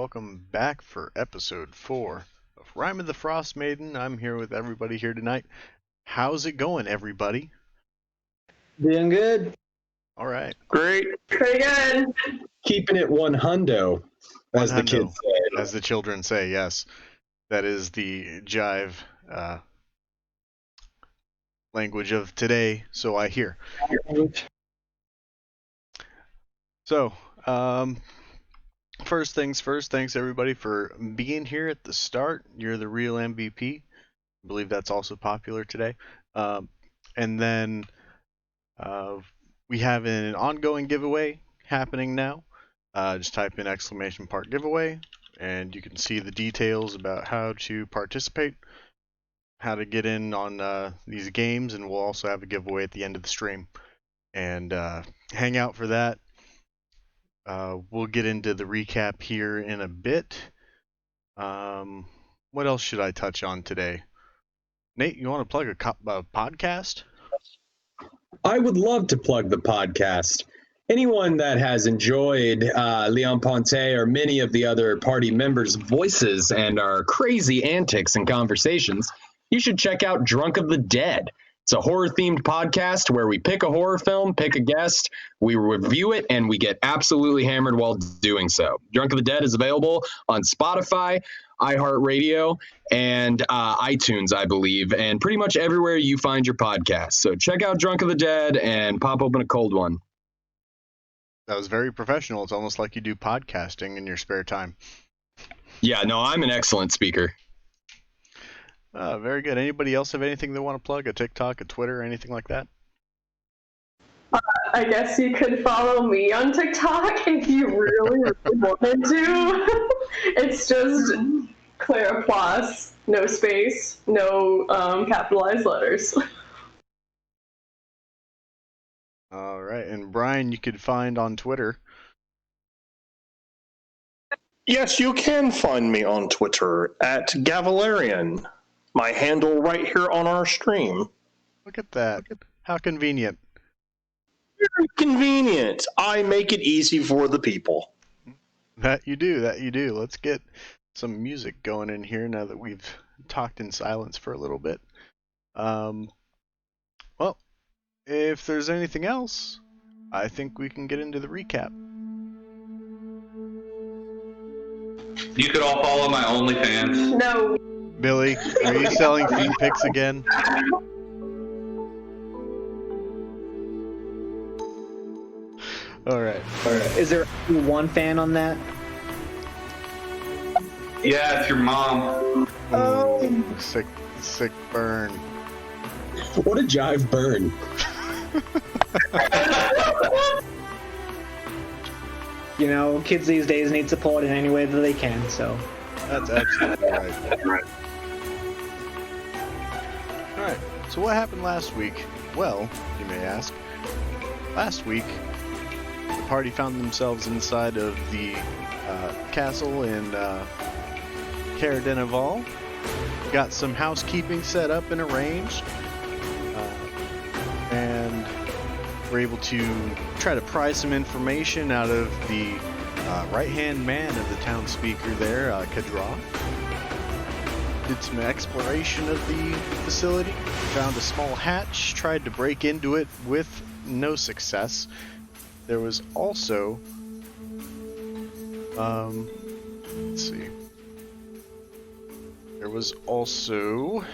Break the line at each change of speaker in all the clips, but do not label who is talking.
welcome back for episode 4 of Rime of the Frost Maiden. I'm here with everybody here tonight. How's it going, everybody?
Doing good.
All right.
Great.
Pretty good.
Keeping it one hundo, as the kids say.
As the children say, yes. That is the jive language of today, so I hear. So, first things first, thanks everybody for being here at the start. You're the real MVP. I believe that's also popular today. And then we have an ongoing giveaway happening now. Just type in !giveaway and you can see the details about how to participate, how to get in on these games, and we'll also have a giveaway at the end of the stream. And hang out for that. We'll get into the recap here in a bit. What else should I touch on today? Nate, you want to plug a podcast?
I would love to plug the podcast. Anyone that has enjoyed Leon Ponte or many of the other party members' voices and our crazy antics and conversations, you should check out Drunk of the Dead. It's a horror-themed podcast where we pick a horror film, pick a guest, we review it, and we get absolutely hammered while doing so. Drunk of the Dead is available on Spotify, iHeartRadio, and iTunes, I believe, and pretty much everywhere you find your podcast. So check out Drunk of the Dead and pop open a cold one.
That was very professional. It's almost like you do podcasting in your spare time.
Yeah, no, I'm an excellent speaker.
Very good. Anybody else have anything they want to plug? A TikTok, a Twitter, anything like that?
I guess you could follow me on TikTok if you really wanted to. It's just Clara Plus, no space, no capitalized letters.
All right. And Brian, you could find on Twitter.
Yes, you can find me on Twitter at Gavalarian. My handle right here on our stream.
Look at that. How convenient.
Very convenient. I make it easy for the people.
That you do. Let's get some music going in here now that we've talked in silence for a little bit. Well, if there's anything else, I think we can get into the recap.
You could all follow my OnlyFans.
No.
Billy, are you selling feet pics again? All right.
Is there one fan on that?
Yeah, it's your mom.
Oh.
Sick burn.
What a jive burn.
You know, kids these days need support in any way that they can, so.
That's absolutely right. Alright, so what happened last week? Well, you may ask. Last week, the party found themselves inside of the castle in Cara Denival. Got some housekeeping set up and arranged. And were able to try to pry some information out of the right-hand man of the town speaker there, Kadra. Did some exploration of the facility, found a small hatch, tried to break into it with no success. There was also, let's see. There was also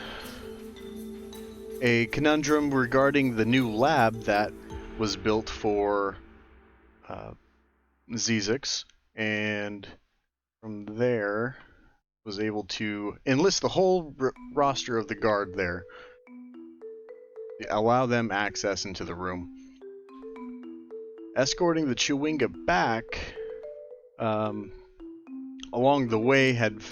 a conundrum regarding the new lab that was built for Zizix, and from there was able to enlist the whole roster of the guard there, allow them access into the room. Escorting the Chewinga back, along the way had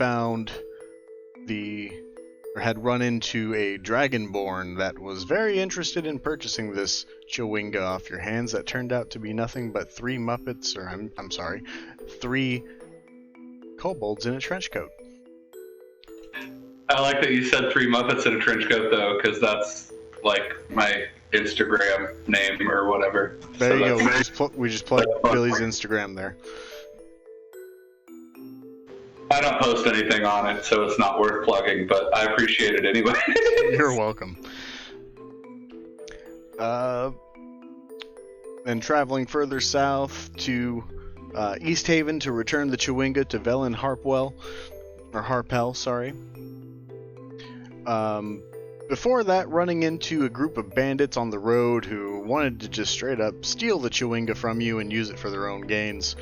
run into a Dragonborn that was very interested in purchasing this Chewinga off your hands. That turned out to be nothing but 3 Muppets, or I'm sorry, 3 kobolds in a trench coat.
I like that you said 3 Muppets in a trench coat, though, because that's like my Instagram name or whatever.
There you go. We just plugged Billy's Instagram there.
I don't post anything on it, so it's not worth plugging, but I appreciate it anyway.
You're welcome. Then traveling further south to East Haven to return the Chewinga to Velen Harpel, sorry. Before that, running into a group of bandits on the road who wanted to just straight up steal the Chewinga from you and use it for their own gains.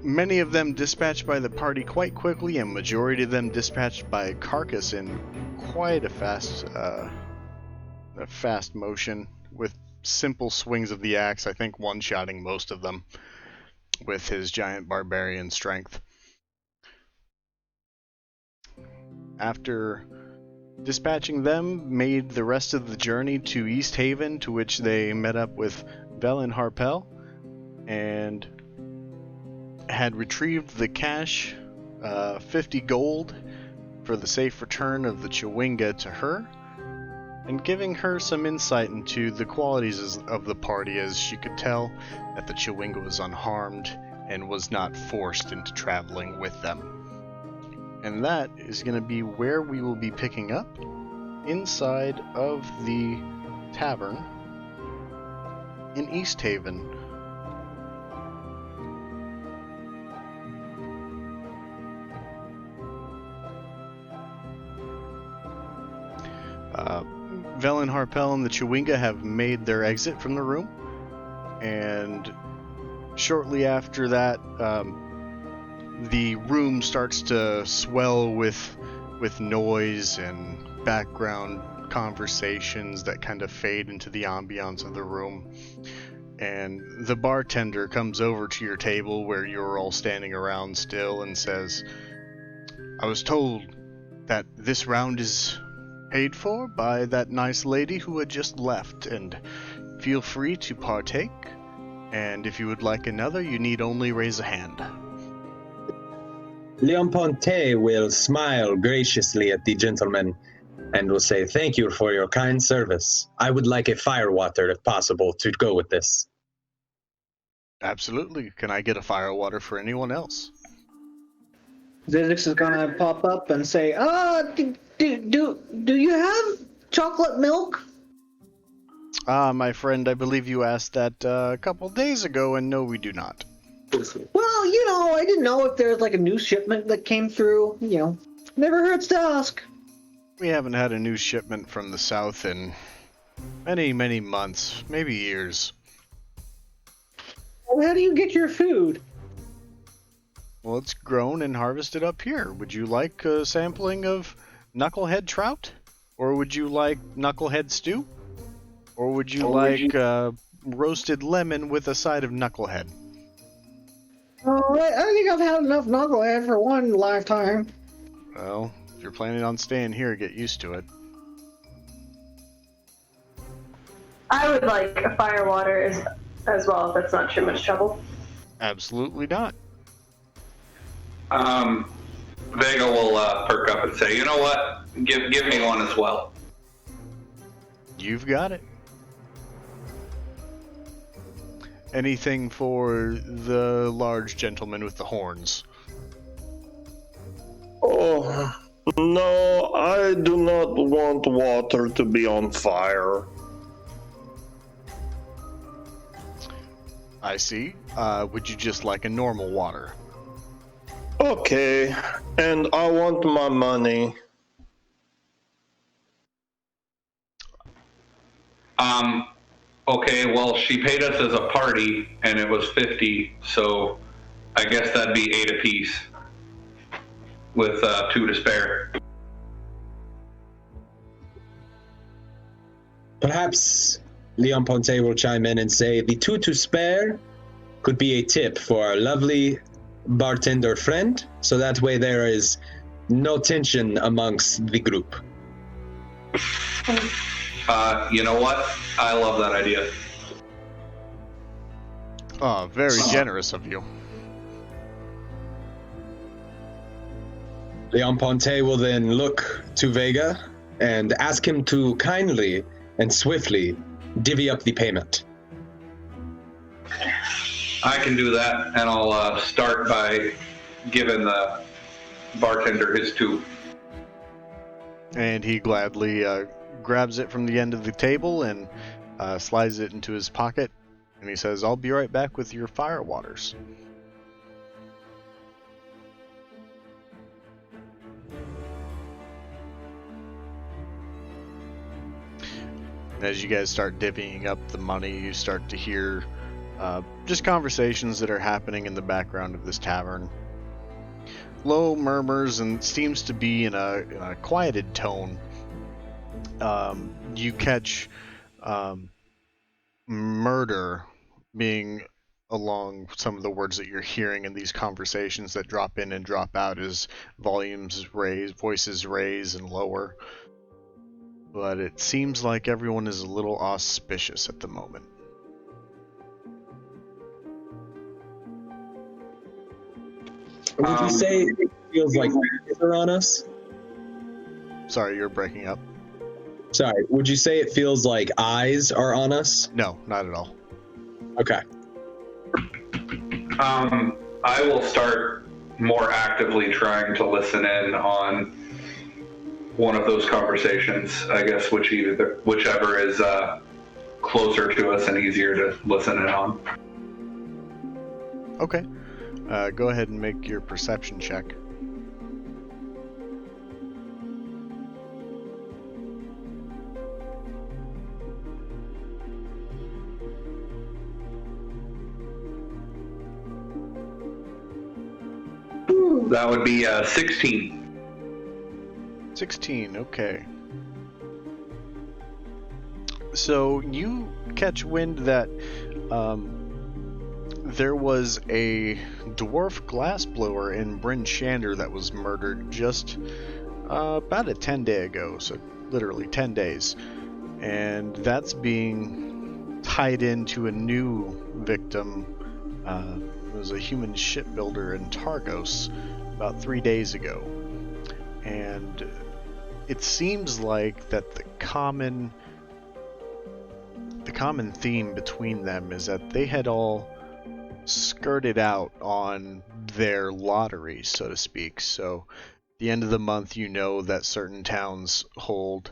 Many of them dispatched by the party quite quickly, and majority of them dispatched by Carcass in quite a fast motion, with simple swings of the axe, I think one-shotting most of them with his giant barbarian strength. After dispatching them, made the rest of the journey to East Haven, to which they met up with Velen Harpel, and had retrieved the cash, 50 gold, for the safe return of the Chewinga to her, and giving her some insight into the qualities of the party, as she could tell that the Chewinga was unharmed and was not forced into traveling with them. And that is going to be where we will be picking up, inside of the tavern in East Haven. Velen Harpel and the Chewinga have made their exit from the room, and shortly after that, the room starts to swell with noise and background conversations that kind of fade into the ambiance of the room. And the bartender comes over to your table where you're all standing around still and says, "I was told that this round is paid for by that nice lady who had just left, and feel free to partake, and if you would like another, you need only raise a hand."
Leon Ponte will smile graciously at the gentleman and will say, "Thank you for your kind service. I would like a firewater, if possible, to go with this."
Absolutely. Can I get a firewater for anyone else?
Zizix is gonna pop up and say, do you have chocolate milk?
My friend, I believe you asked that a couple days ago, and no, we do not.
Well, I didn't know if there's like a new shipment that came through. Never hurts to ask.
We haven't had a new shipment from the south in many, many months, maybe years.
Well, how do you get your food?
Well, it's grown and harvested up here. Would you like a sampling of knucklehead trout? Or would you like knucklehead stew? Or would you like roasted lemon with a side of knucklehead?
Oh, I think I've had enough knucklehead for one lifetime.
Well, if you're planning on staying here, get used to it.
I would like a firewater as well, if that's not too much trouble.
Absolutely not.
Vega will perk up and say, "You know what? Give me one as well."
You've got it. Anything for the large gentleman with the horns?
Oh, no, I do not want water to be on fire.
I see. Would you just like a normal water?
Okay, and I want my money.
Okay, well, she paid us as a party, and it was 50, so I guess that'd be 8 apiece, with 2 to spare.
Perhaps Leon Ponte will chime in and say, "The 2 to spare could be a tip for our lovely bartender friend, so that way there is no tension amongst the group."
You know what? I love that idea.
Oh, very generous of you.
Leon Ponte will then look to Vega and ask him to kindly and swiftly divvy up the payment.
I can do that, and I'll start by giving the bartender his tube.
And he gladly grabs it from the end of the table and slides it into his pocket. And he says, "I'll be right back with your fire waters." As you guys start divvying up the money, you start to hear just conversations that are happening in the background of this tavern. Low murmurs, and seems to be in a quieted tone. You catch murder being along some of the words that you're hearing in these conversations that drop in and drop out as volumes raise, voices raise and lower. But it seems like everyone is a little auspicious at the moment.
Would you say it feels like eyes are on us?
Sorry, you're breaking up.
Sorry, would you say it feels like eyes are on us?
No, not at all.
Okay.
I will start more actively trying to listen in on one of those conversations, I guess, whichever is closer to us and easier to listen in on.
Okay. Go ahead and make your perception check.
That would be 16.
16, okay. So you catch wind that there was a dwarf glassblower in Bryn Shander that was murdered just about a 10-day ago, so literally 10 days. And that's being tied into a new victim. It was a human shipbuilder in Targos about 3 days ago. And it seems like that the common theme between them is that they had all skirted out on their lottery, so to speak. So at the end of the month, you know that certain towns hold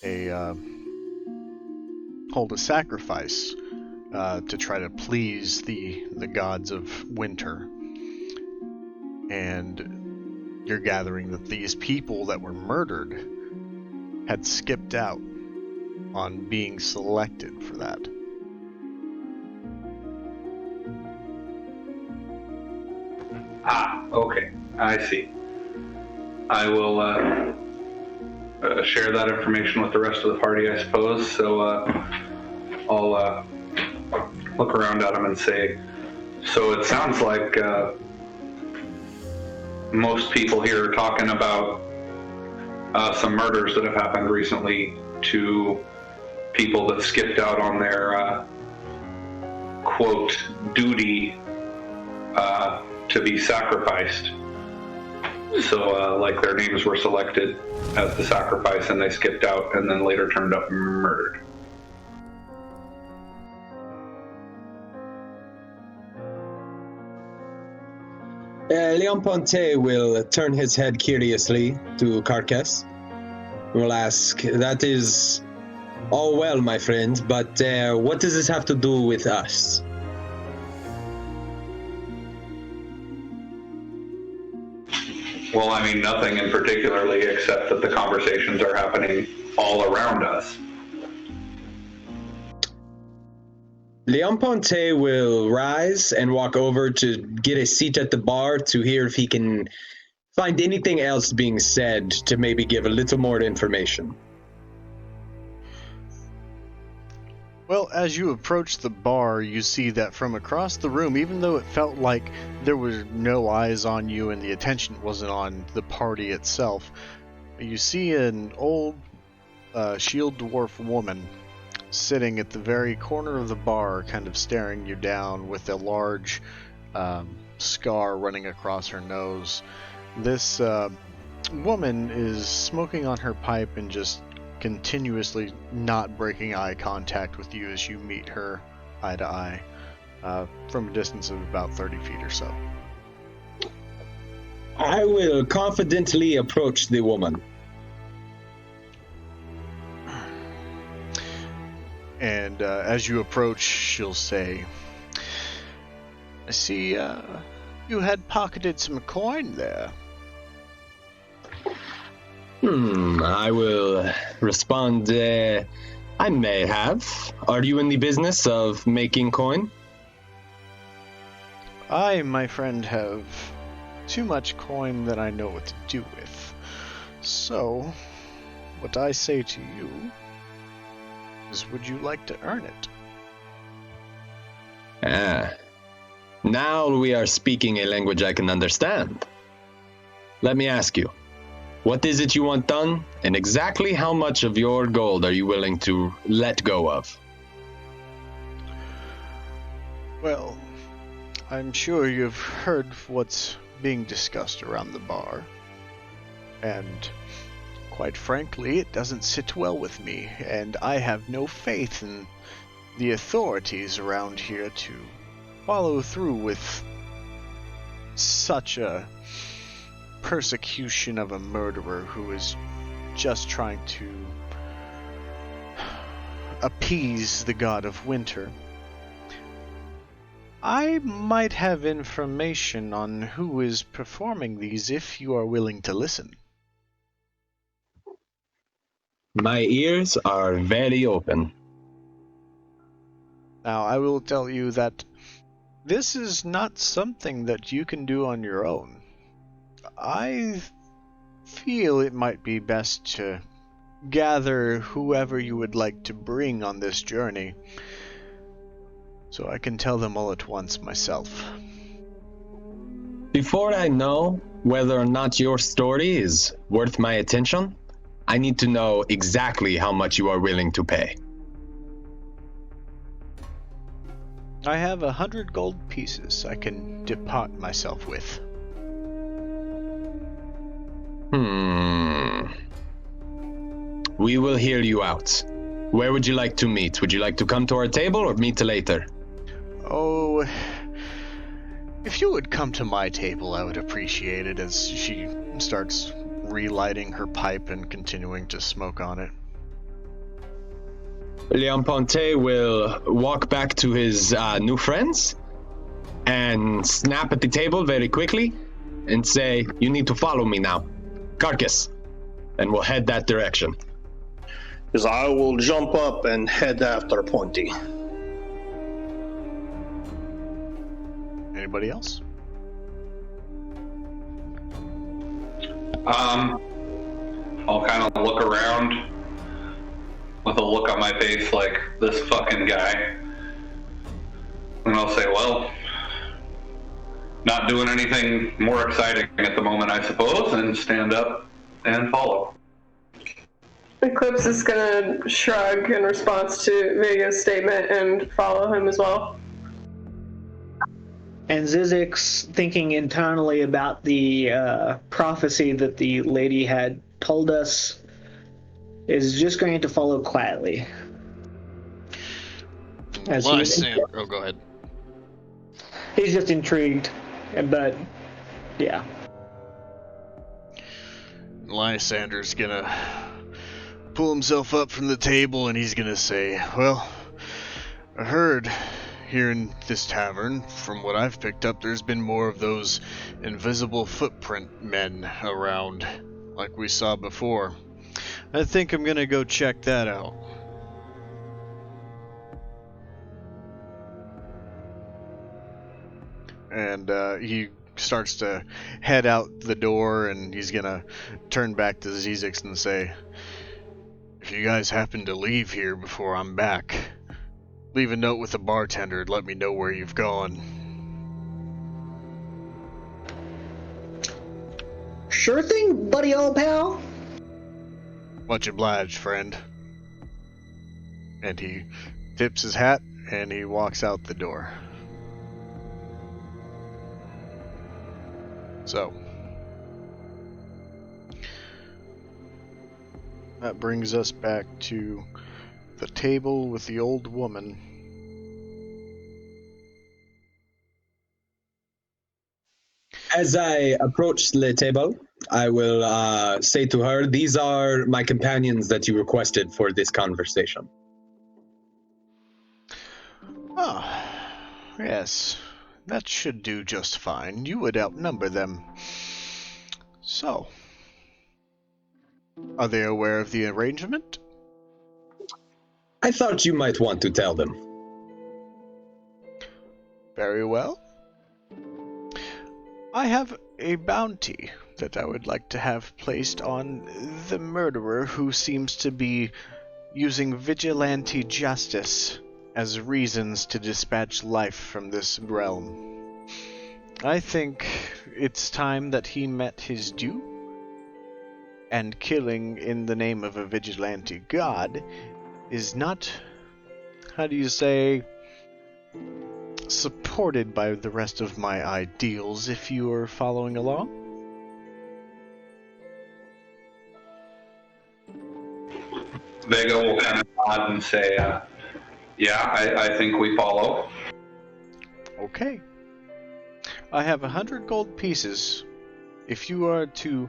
a sacrifice to try to please the gods of winter. And you're gathering that these people that were murdered had skipped out on being selected for that.
Ah, okay. I see. I will share that information with the rest of the party, I suppose. So I'll look around at them and say, so it sounds like most people here are talking about some murders that have happened recently to people that skipped out on their quote duty to be sacrificed. So like their names were selected as the sacrifice and they skipped out and then later turned up murdered.
Leon Ponte will turn his head curiously to Carcass. Will ask, "That is all well, my friend, but what does this have to do with us?"
Well, I mean, nothing in particularly except that the conversations are happening all around us.
Leon Ponte will rise and walk over to get a seat at the bar to hear if he can find anything else being said to maybe give a little more information.
Well, as you approach the bar, you see that from across the room, even though it felt like there were no eyes on you and the attention wasn't on the party itself, you see an old shield dwarf woman sitting at the very corner of the bar, kind of staring you down with a large scar running across her nose. This woman is smoking on her pipe and just continuously not breaking eye contact with you as you meet her eye to eye. from a distance of about 30 feet or so.
I will confidently approach the woman.
And as you approach, she'll say, I see you had pocketed some coin there.
I will respond, I may have. Are you in the business of making coin?
I, my friend, have too much coin that I know what to do with. So, what I say to you is, would you like to earn it?
Now we are speaking a language I can understand. Let me ask you, what is it you want done, and exactly how much of your gold are you willing to let go of?
Well, I'm sure you've heard what's being discussed around the bar. And quite frankly, it doesn't sit well with me, and I have no faith in the authorities around here to follow through with such a persecution of a murderer who is just trying to appease the god of winter. I might have information on who is performing these if you are willing to listen.
My ears are very open.
Now, I will tell you that this is not something that you can do on your own. I feel it might be best to gather whoever you would like to bring on this journey, so I can tell them all at once myself.
Before I know whether or not your story is worth my attention, I need to know exactly how much you are willing to pay.
I have 100 gold pieces I can depart myself with.
We will hear you out. Where would you like to meet? Would you like to come to our table or meet later?
Oh, if you would come to my table, I would appreciate it, as she starts relighting her pipe and continuing to smoke on it.
Leon Ponte will walk back to his new friends and snap at the table very quickly and say, you need to follow me now. Carcass. And we'll head that direction.
Is I will jump up and head after Pointy.
Anybody else?
I'll kind of look around with a look on my face like, this fucking guy. And I'll say, well, not doing anything more exciting at the moment, I suppose, and stand up and follow.
Eclipse is gonna shrug in response to Vega's statement and follow him as well.
And Zizix, thinking internally about the prophecy that the lady had told us, is just going to follow quietly.
Oh, go ahead.
He's just intrigued, but yeah.
Lysander's gonna pull himself up from the table and he's gonna say, well, I heard here in this tavern, from what I've picked up, there's been more of those invisible footprint men around, like we saw before. I think I'm gonna go check that out. And he starts to head out the door, and he's gonna turn back to Zizix and say, if you guys happen to leave here before I'm back, leave a note with the bartender and let me know where you've gone.
Sure thing, buddy old pal.
Much obliged, friend. And he tips his hat and he walks out the door. So, that brings us back to the table with the old woman.
As I approach the table, I will say to her, "These are my companions that you requested for this conversation."
Ah, yes. That should do just fine. You would outnumber them. So, are they aware of the arrangement?
I thought you might want to tell them.
Very well. I have a bounty that I would like to have placed on the murderer who seems to be using vigilante justice as reasons to dispatch life from this realm. I think it's time that he met his due, and killing in the name of a vigilante god is not, how do you say, supported by the rest of my ideals, if you are following along.
Vega will kind of nod and say, yeah, I think we follow.
Okay. I have 100 gold pieces. If you are to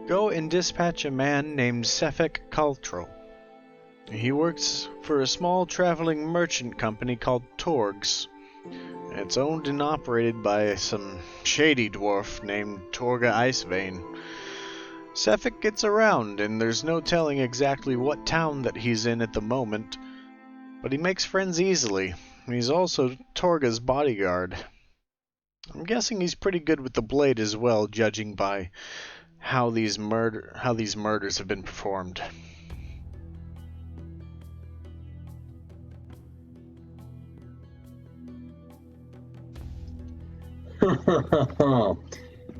go and dispatch a man named Sefik Kaltro. He works for a small traveling merchant company called Torgs. It's owned and operated by some shady dwarf named Torga Icevein. Sefik gets around, and there's no telling exactly what town that he's in at the moment, but he makes friends easily. He's also Torga's bodyguard. I'm guessing he's pretty good with the blade as well, judging by how these murders have been performed.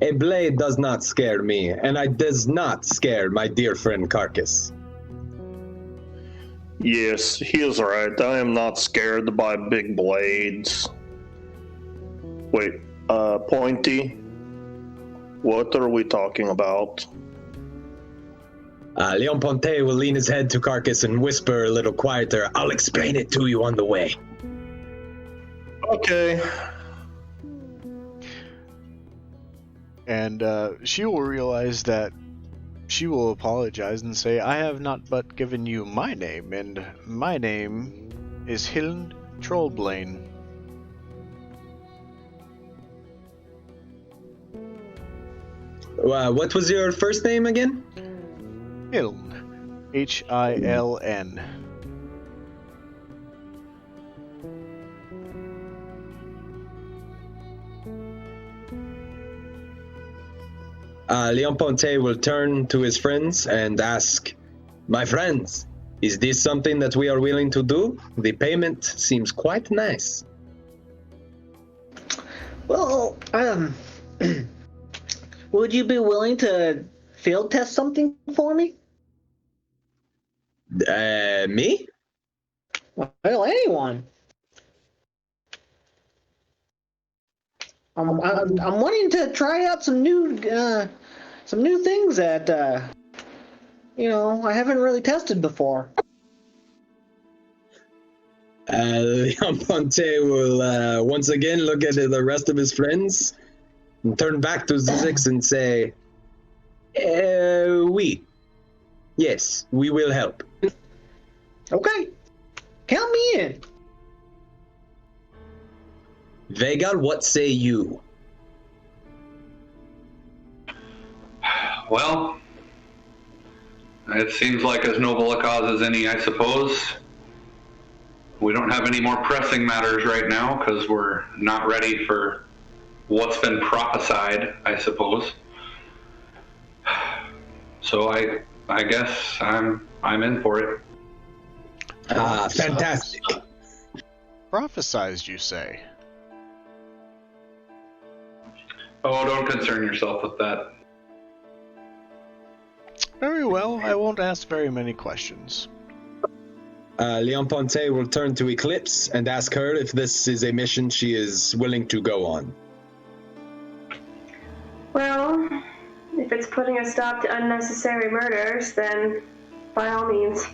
A blade does not scare me, and it does not scare my dear friend Carcass.
Yes, he is right. I am not scared by big blades. Wait, Pointy? What are we talking about?
Leon Ponte will lean his head to Carcass and whisper a little quieter, "I'll explain it to you on the way."
Okay.
And she will realize that she will apologize and say, I have not but given you my name, and my name is Hiln Trollblane.
What was your first name again?
Hiln. Hiln.
Leon Ponte will turn to his friends and ask, "My friends, is this something that we are willing to do? The payment seems quite nice."
Well, would you be willing to field test something for me?
Me?
Well, anyone. I'm wanting to try out some new things that I haven't really tested before.
Leon Ponte will once again look at the rest of his friends and turn back to Zizix and say, Yes, we will help."
Okay, count me in.
Vega, what say you?
Well, it seems like as noble a cause as any, I suppose. We don't have any more pressing matters right now because we're not ready for what's been prophesied, I suppose. So I guess I'm in for it.
Fantastic.
Prophesized, you say?
Oh, don't concern yourself with that.
Very well, I won't ask very many questions.
Leon Ponte will turn to Eclipse and ask her if this is a mission she is willing to go on.
Well, if it's putting a stop to unnecessary murders, then by all means.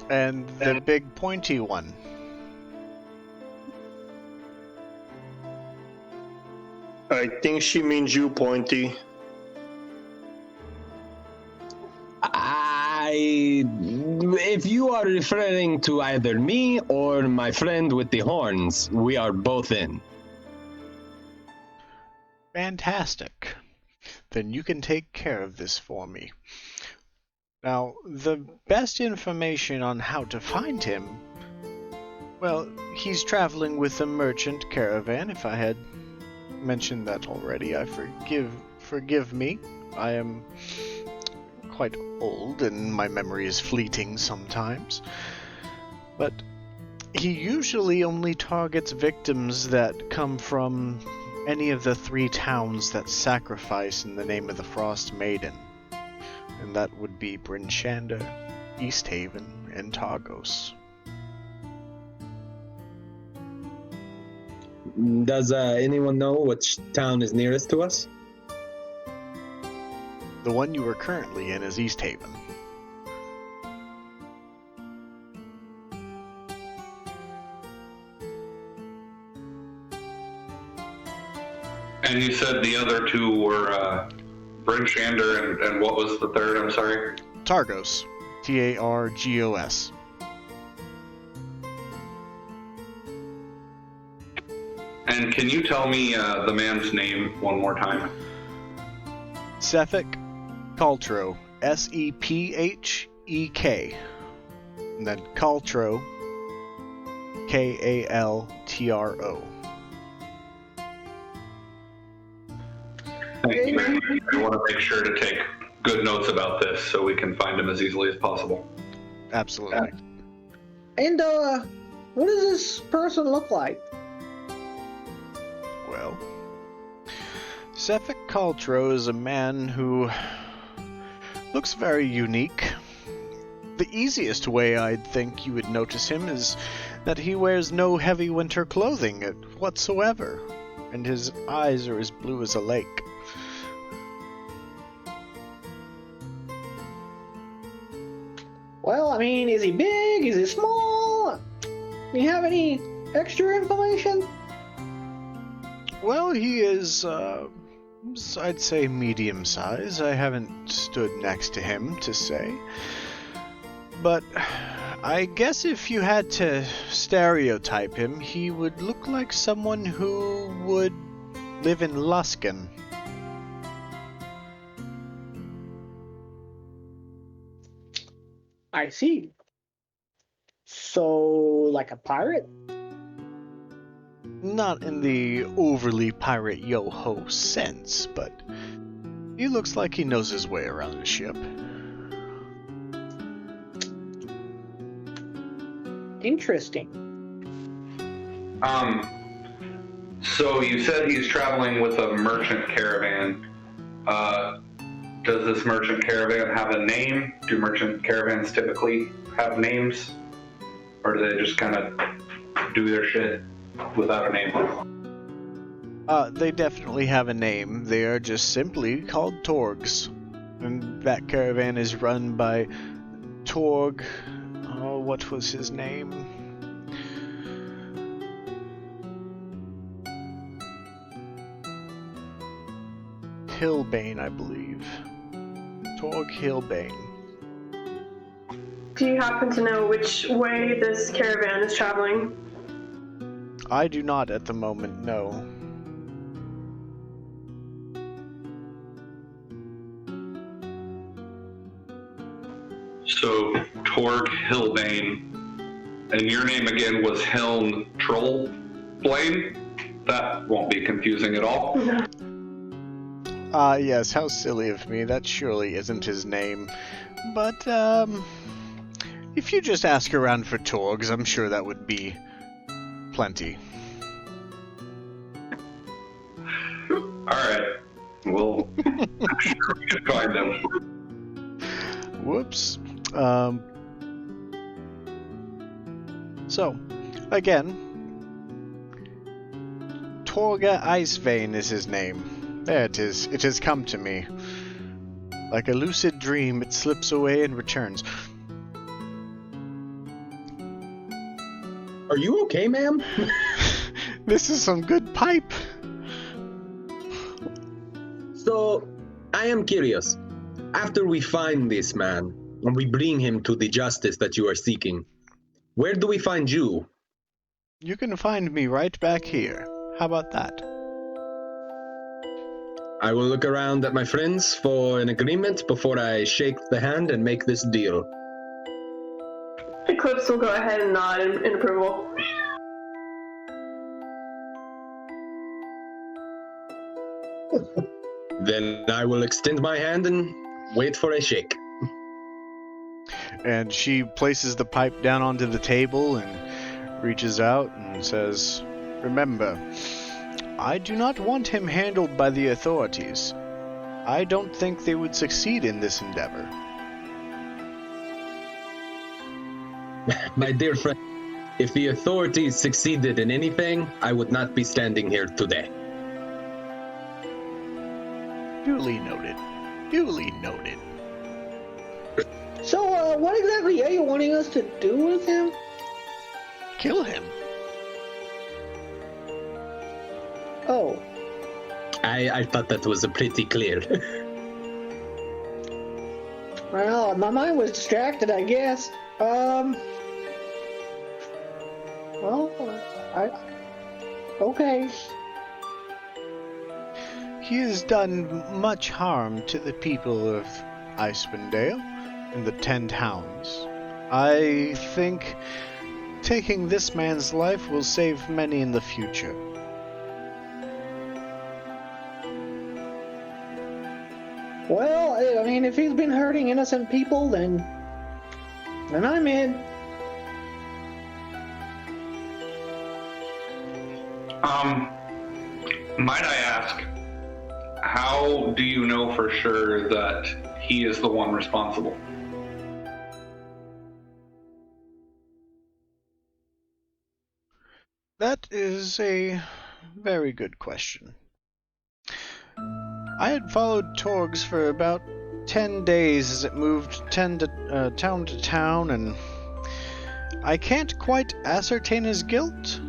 And the big pointy one.
I think she means you, Pointy.
If you are referring to either me or my friend with the horns, we are both in.
Fantastic. Then you can take care of this for me. Now, the best information on how to find him, well, he's traveling with a merchant caravan. If I had mentioned that already, forgive me. I am quite old and my memory is fleeting sometimes. But he usually only targets victims that come from any of the 3 towns that sacrifice in the name of the Frost Maiden. And that would be Bryn Shander, East Haven, and Targos.
Does anyone know which town is nearest to us?
The one you are currently in is East Haven.
And you said the other 2 were Bryn Shander and what was the third? I'm sorry.
Targos. Targos.
And can you tell me the man's name one more time?
Sefik Kaltro. Sephek. And then Kaltro. Kaltro.
Thank you. I want to make sure to take good notes about this so we can find him as easily as possible.
Absolutely.
And, what does this person look like?
Well, Sefik Kaltro is a man who looks very unique. The easiest way I'd think you would notice him is that he wears no heavy winter clothing whatsoever, and his eyes are as blue as a lake.
Well, I mean, is he big? Is he small? Do you have any extra information?
Well, he is, I'd say medium size. I haven't stood next to him to say. But I guess if you had to stereotype him, he would look like someone who would live in Luskan.
I see. So, like a pirate?
Not in the overly pirate yo-ho sense, but he looks like he knows his way around a ship.
Interesting.
So you said he's traveling with a merchant caravan. Does this merchant caravan have a name? Do merchant caravans typically have names? Or do they just kind of do their shit without a name?
They definitely have a name. They are just simply called Torgs. And that caravan is run by Torg. Oh, what was his name? Hillbane, I believe. Torg Hillbane.
Do you happen to know which way this caravan is traveling?
I do not at the moment know.
So, Torg Hillbane. And your name again was Helm Trollblane? That won't be confusing at all.
Yes, how silly of me. That surely isn't his name. But, if you just ask around for Torgs, I'm sure that would be plenty.
Alright. Well, I'm sure we can find them.
Whoops. So, again, Torga Icevein is his name. There it is. It has come to me. Like a lucid dream, it slips away and returns.
Are you okay, ma'am?
This is some good pipe.
So, I am curious. After we find this man, and we bring him to the justice that you are seeking, where do we find you?
You can find me right back here. How about that?
I will look around at my friends for an agreement before I shake the hand and make this deal.
Eclipse will go ahead and nod in approval.
Then I will extend my hand and wait for a shake.
And she places the pipe down onto the table and reaches out and says, "Remember, I do not want him handled by the authorities. I don't think they would succeed in this endeavor."
My dear friend, if the authorities succeeded in anything, I would not be standing here today.
Duly noted. Duly noted.
So, what exactly are you wanting us to do with him?
Kill him.
Oh.
I thought that was pretty clear.
Well, my mind was distracted, I guess. Okay.
He has done much harm to the people of Icewind Dale and the 10 towns. I think taking this man's life will save many in the future.
Well, I mean, if he's been hurting innocent people, then I'm in.
Might I ask, how do you know for sure that he is the one responsible?
That is a very good question. I had followed Torgs for about 10 days as it moved town to town, and I can't quite ascertain his guilt.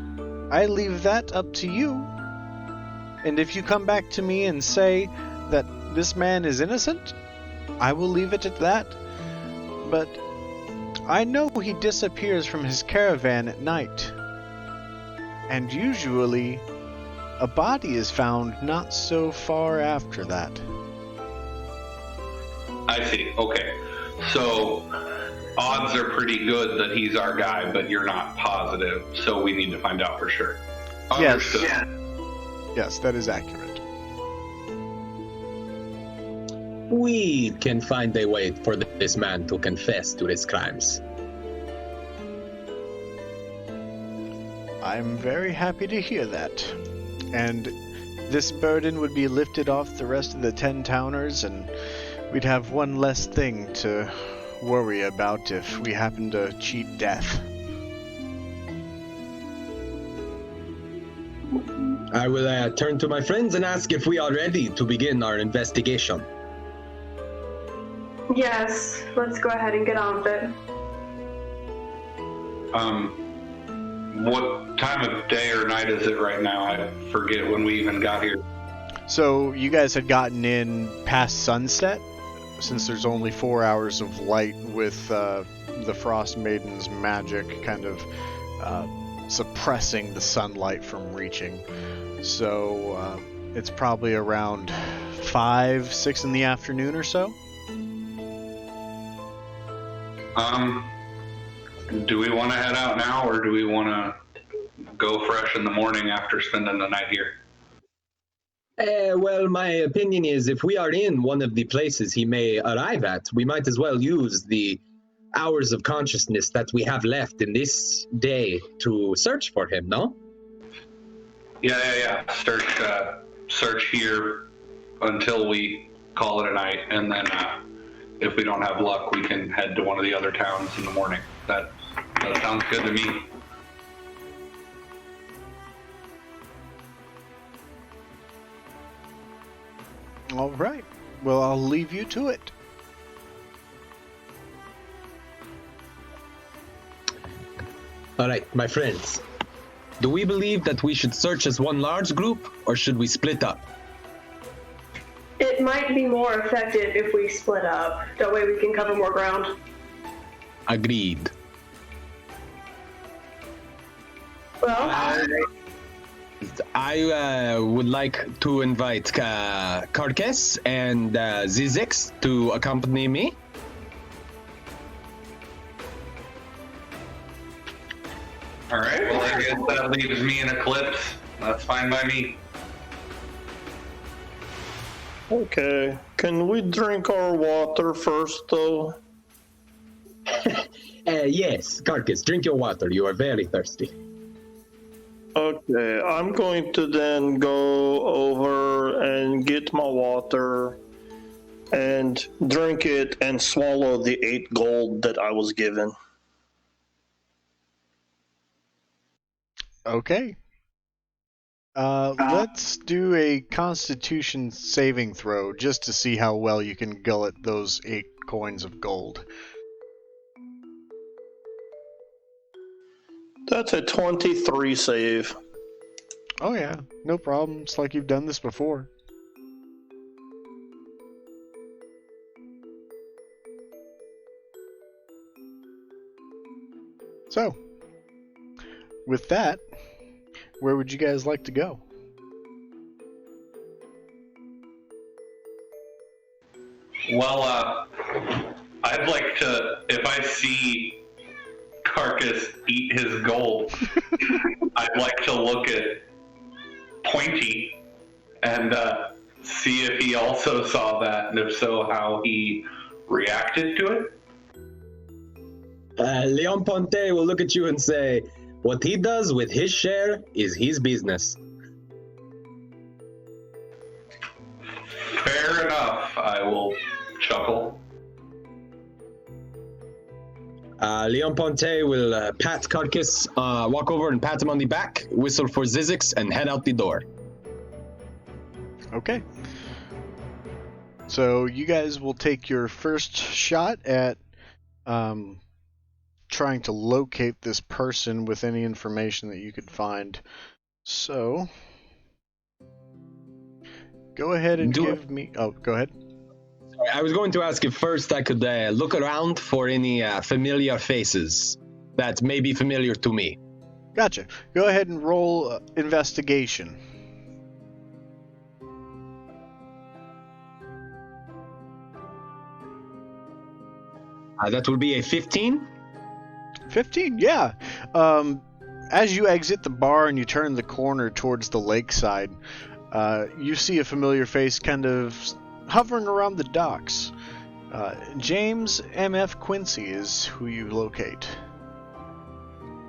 I leave that up to you. And if you come back to me and say that this man is innocent, I will leave it at that. But I know he disappears from his caravan at night. And usually, a body is found not so far after that.
I see. Okay. So, odds are pretty good that he's our guy, but you're not positive, so we need to find out for sure. Understood.
Yes. Yes, that is accurate.
We can find a way for this man to confess to his crimes.
I'm very happy to hear that. And this burden would be lifted off the rest of the 10 towners, and we'd have one less thing to worry about if we happen to cheat death.
I will turn to my friends and ask if we are ready to begin our investigation.
Yes, let's go ahead and get on with it.
What time of day or night is it right now? I forget when we even got here.
So you guys had gotten in past sunset, since there's only 4 hours of light with the Frost Maiden's magic kind of suppressing the sunlight from reaching. So it's probably around 5, 6 in the afternoon or so.
Do we want to head out now, or do we want to go fresh in the morning after spending the night here?
Well, my opinion is if we are in one of the places he may arrive at, we might as well use the hours of consciousness that we have left in this day to search for him, no?
Yeah. Search here until we call it a night, and then if we don't have luck, we can head to one of the other towns in the morning. That sounds good to me.
All right. Well, I'll leave you to it.
All right, my friends. Do we believe that we should search as one large group, or should we split up?
It it might be more effective if we split up. That way we can cover more ground.
Agreed.
Well,
I would like to invite Carcass and Zizix to accompany me.
All right. Well, I guess that leaves me in Eclipse. That's fine by me.
Okay. Can we drink our water first, though?
Yes, Carcass, drink your water. You are very thirsty.
Okay, I'm going to then go over and get my water and drink it and swallow the 8 gold that I was given.
Okay. Let's do a Constitution saving throw just to see how well you can gullet those 8 coins of gold.
That's a 23 save.
Oh yeah, no problem. It's like you've done this before. So, with that, where would you guys like to go?
Well, I'd like to, if I see Carcass eat his gold, I'd like to look at Pointy and see if he also saw that, and if so, how he reacted to it.
Leon Ponte will look at you and say, what he does with his share is his business.
Fair enough, I will chuckle.
Leon Ponte will pat Carcass, walk over and pat him on the back, whistle for Zizix, and head out the door.
Okay. So you guys will take your first shot at trying to locate this person with any information that you could find. So go ahead and give me... Oh, go ahead.
I was going to ask if first I could look around for any familiar faces that may be familiar to me.
Gotcha. Go ahead and roll investigation.
That will be a 15.
15, yeah. As you exit the bar and you turn the corner towards the lakeside, you see a familiar face kind of hovering around the docks. James M.F. Quincy is who you locate.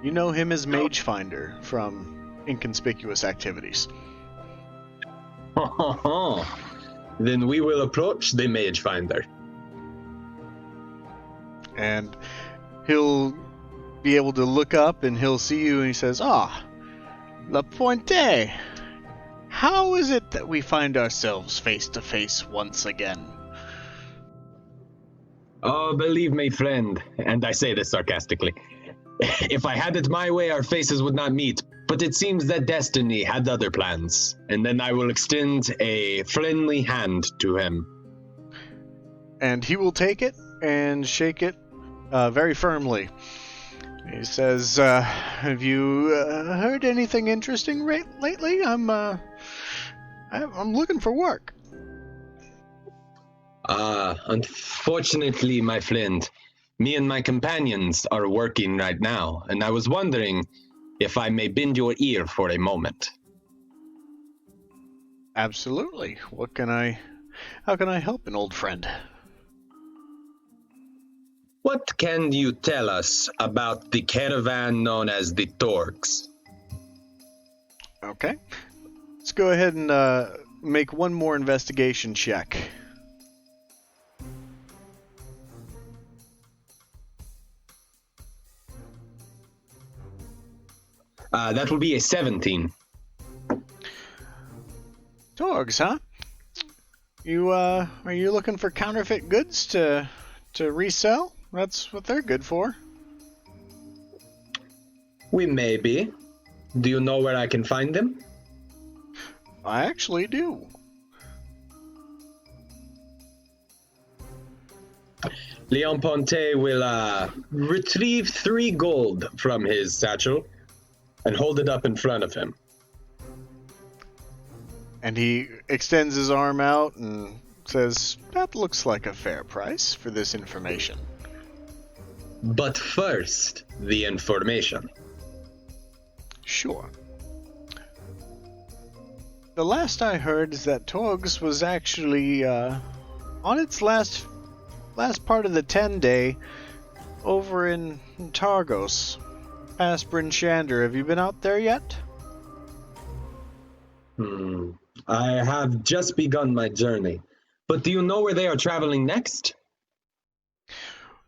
You know him as Mage Finder from Inconspicuous Activities.
Then we will approach the Mage Finder.
And he'll be able to look up and he'll see you and he says, "Ah, La Pointe, how is it that we find ourselves face to face once again?"
Oh, believe me, friend, and I say this sarcastically, if I had it my way, our faces would not meet, but it seems that destiny had other plans, and then I will extend a friendly hand to him.
And he will take it and shake it very firmly. He says, "Have you heard anything interesting lately? I'm looking for work."
Unfortunately, my friend, me and my companions are working right now, and I was wondering if I may bend your ear for a moment.
Absolutely. How can I help an old friend?
What can you tell us about the caravan known as the Torgs?
Okay. Let's go ahead and make one more investigation check.
That will be a 17.
Torgs, huh? Are you looking for counterfeit goods to resell? That's what they're good for.
We may be. Do you know where I can find them?
I actually do.
Leon Ponte will retrieve 3 gold from his satchel and hold it up in front of him.
And he extends his arm out and says, "That looks like a fair price for this information."
But first, the information.
Sure. The last I heard is that Torgs was actually on its last part of the 10-day over in Targos, past Bryn Shander. Have you been out there yet?
I have just begun my journey. But do you know where they are traveling next?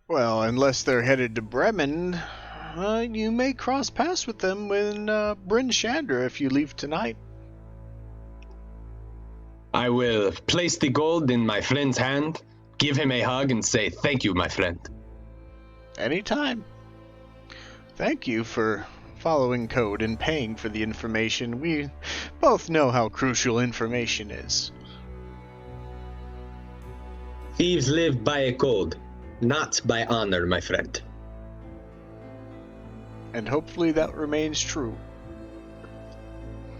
Well, unless they're headed to Bremen, you may cross paths with them in Bryn Shander if you leave tonight.
I will place the gold in my friend's hand, give him a hug, and say, "Thank you, my friend."
Anytime. Thank you for following code and paying for the information. We both know how crucial information is.
Thieves live by a code, not by honor, my friend.
And hopefully that remains true.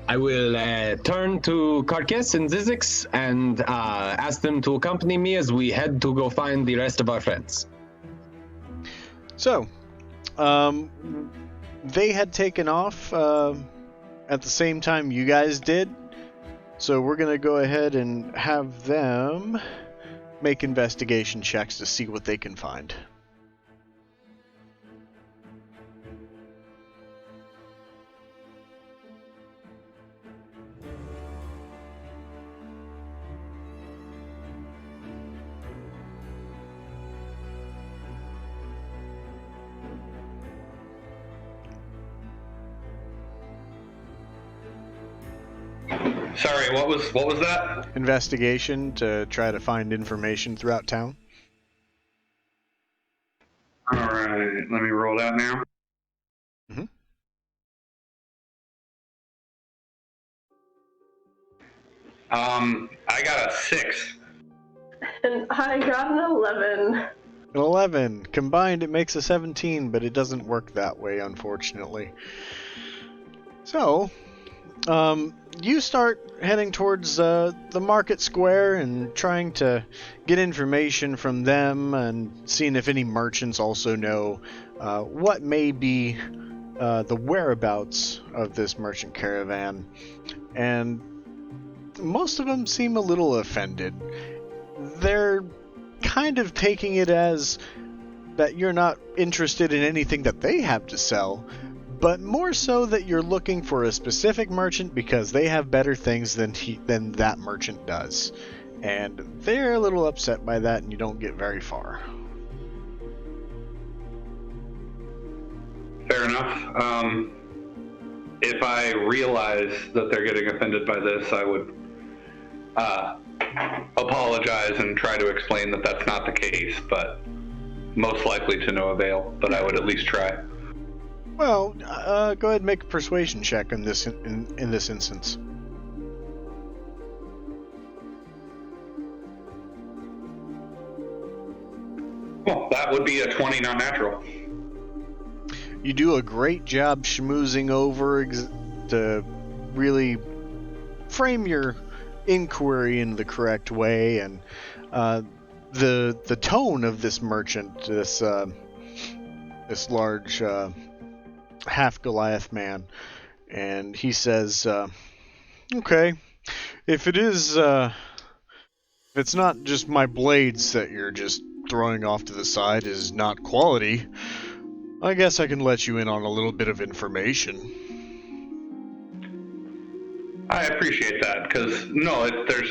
I will turn to Karkes and Zizix and ask them to accompany me as we head to go find the rest of our friends.
So, they had taken off at the same time you guys did. So we're going to go ahead and have them make investigation checks to see what they can find.
Sorry, what was that?
Investigation to try to find information throughout town.
All right, let me roll that now.
Mhm.
I got a 6.
And I got an 11.
An 11. Combined, it makes a 17, but it doesn't work that way, unfortunately. So, you start heading towards the market square and trying to get information from them and seeing if any merchants also know what may be the whereabouts of this merchant caravan. And most of them seem a little offended. They're kind of taking it as that you're not interested in anything that they have to sell, but more so that you're looking for a specific merchant because they have better things than that merchant does. And they're a little upset by that, and you don't get very far.
Fair enough. If I realize that they're getting offended by this, I would apologize and try to explain that that's not the case, but most likely to no avail, but I would at least try.
Well, go ahead and make a persuasion check in this instance.
Well, that would be a 20 not natural.
You do a great job schmoozing over to really frame your inquiry in the correct way, and the tone of this merchant, this large half Goliath man, and he says, "Okay, if it's not just my blades that you're just throwing off to the side is not quality, I guess I can let you in on a little bit of information."
I appreciate that, because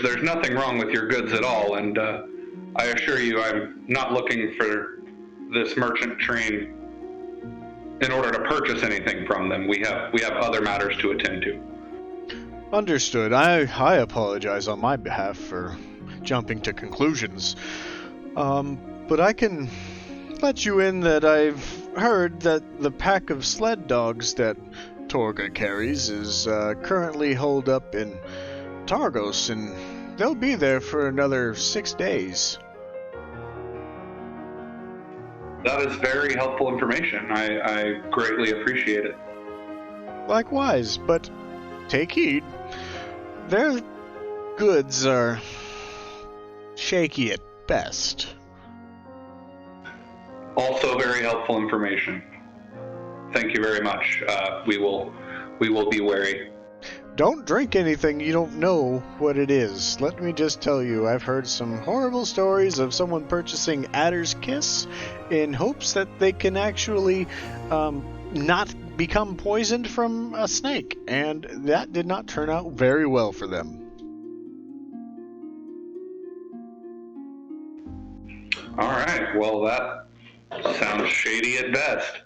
there's nothing wrong with your goods at all, and I assure you I'm not looking for this merchant train in order to purchase anything from them. We have other matters to attend to.
Understood. I apologize on my behalf for jumping to conclusions. But I can let you in that I've heard that the pack of sled dogs that Torga carries is currently holed up in Targos, and they'll be there for another 6 days.
That is very helpful information. I greatly appreciate it.
Likewise, but take heed. Their goods are shaky at best.
Also very helpful information. Thank you very much. We will be wary.
Don't drink anything you don't know what it is. Let me just tell you, I've heard some horrible stories of someone purchasing Adder's Kiss in hopes that they can actually not become poisoned from a snake, and that did not turn out very well for them.
All right. Well, that sounds shady at best.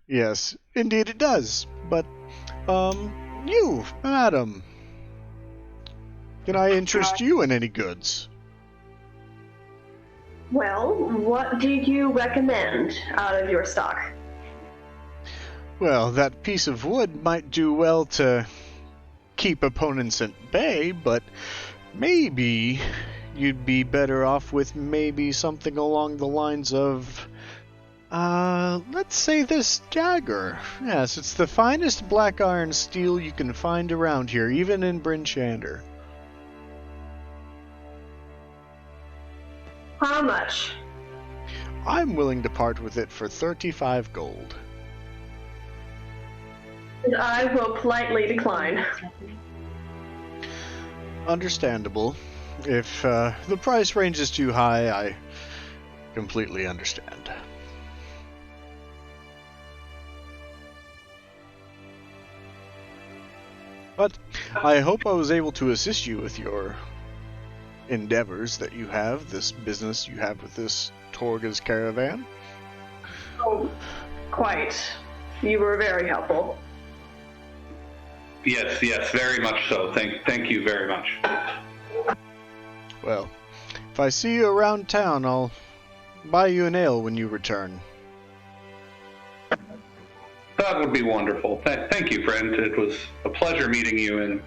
Yes, indeed it does. But, you, madam, can I interest you in any goods?
Well, what do you recommend out of your stock?
Well, that piece of wood might do well to keep opponents at bay, but maybe you'd be better off with maybe something along the lines of, let's say this dagger. Yes, it's the finest black iron steel you can find around here, even in Bryn Shander.
How much?
I'm willing to part with it for 35 gold.
And I will politely decline.
Understandable. If the price range is too high, I completely understand. But I hope I was able to assist you with your endeavors that you have, this business you have with this Torga's caravan.
Oh, quite. You were very helpful.
Yes, very much so. Thank you very much.
Well, if I see you around town, I'll buy you an ale when you return.
That would be wonderful. Thank you, friend. It was a pleasure meeting you, and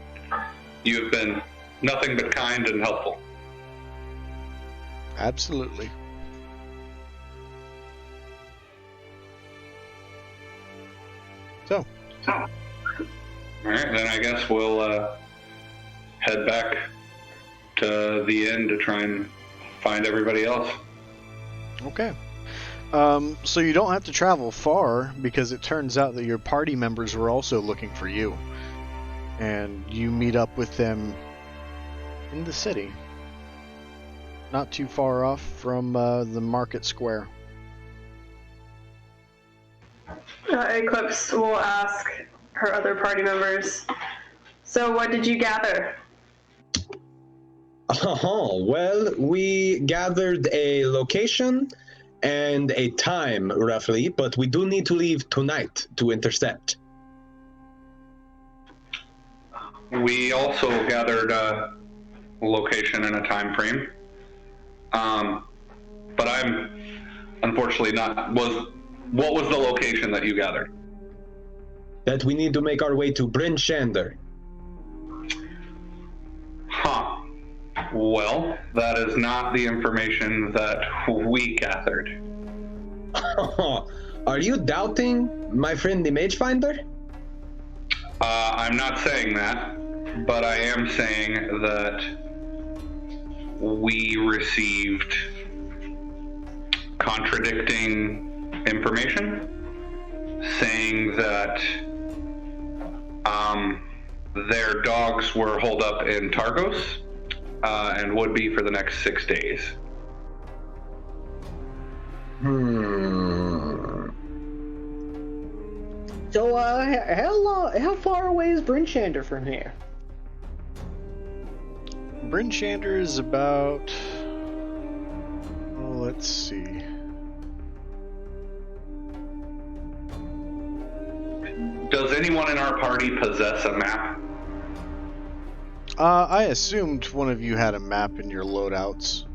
you have been nothing but kind and helpful.
Absolutely. So.
All right, then I guess we'll head back to the inn to try and find everybody else.
Okay. So you don't have to travel far, because it turns out that your party members were also looking for you. And you meet up with them in the city. Not too far off from the market square.
Eclipse will ask her other party members, so what did you gather?
Well, we gathered a location and a time, roughly, but we do need to leave tonight to intercept.
We also gathered a location and a time frame. But I'm unfortunately not. What was the location that you gathered?
That we need to make our way to Bryn Shander.
Huh. Well, that is not the information that we gathered.
Are you doubting my friend the Mage Finder?
I'm not saying that, but I am saying that we received contradicting information saying that their dogs were holed up in Targos and would be for the next 6 days.
So, how far away is Bryn Shander from here?
Bryn Shander is about... let's see.
Does anyone in our party possess a map?
I assumed one of you had a map in your loadouts.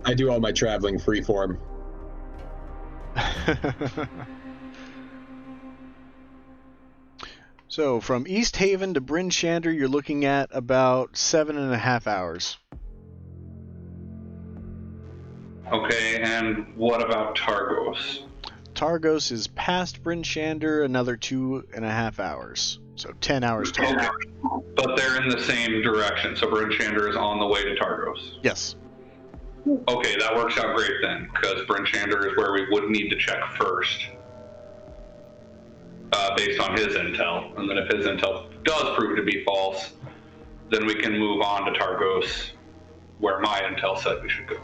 I do all my traveling freeform.
So, from East Haven to Bryn Shander, you're looking at about 7.5 hours.
Okay, and what about Targos?
Targos is past Bryn Shander another 2.5 hours. So 10 hours total.
Okay. But they're in the same direction, so Bryn Shander is on the way to Targos.
Yes.
Okay, that works out great then, because Bryn Shander is where we would need to check first, based on his intel. And then if his intel does prove to be false, then we can move on to Targos, where my intel said we should go.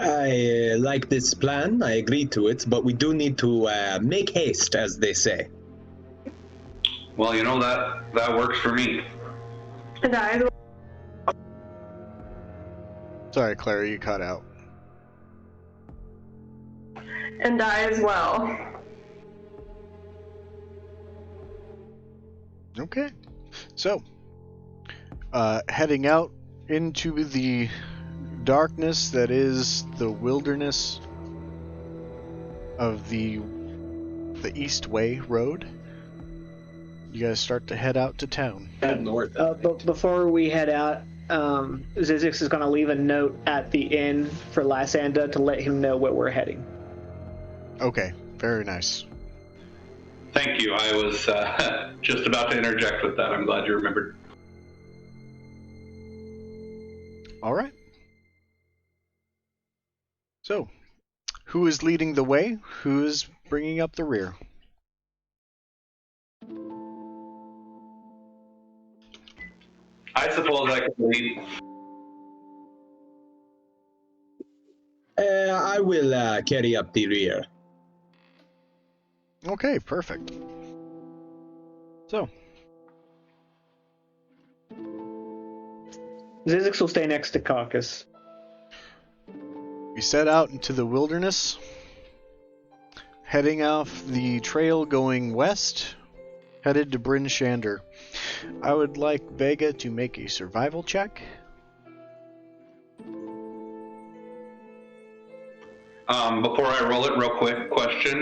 I like this plan. I agree to it, but we do need to make haste, as they say.
Well, you know, that works for me.
And I,
Sorry, Clara, you cut out.
and I as well.
Okay. So, heading out into the darkness that is the wilderness of the Eastway Road, you guys start to head out to town.
Head north.
But before we head out, Zizix is going to leave a note at the inn for Lysanda to let him know where we're heading.
Okay, very nice.
Thank you. I was just about to interject with that. I'm glad you remembered.
All right. So, who is leading the way? Who is bringing up the rear?
I suppose I could lead.
I will carry up the rear.
Okay, perfect. So,
Zizix will stay next to Caucus.
we set out into the wilderness, heading off the trail going west, headed to Bryn Shander. I would like Vega to make a survival check.
Before I roll it, real quick question.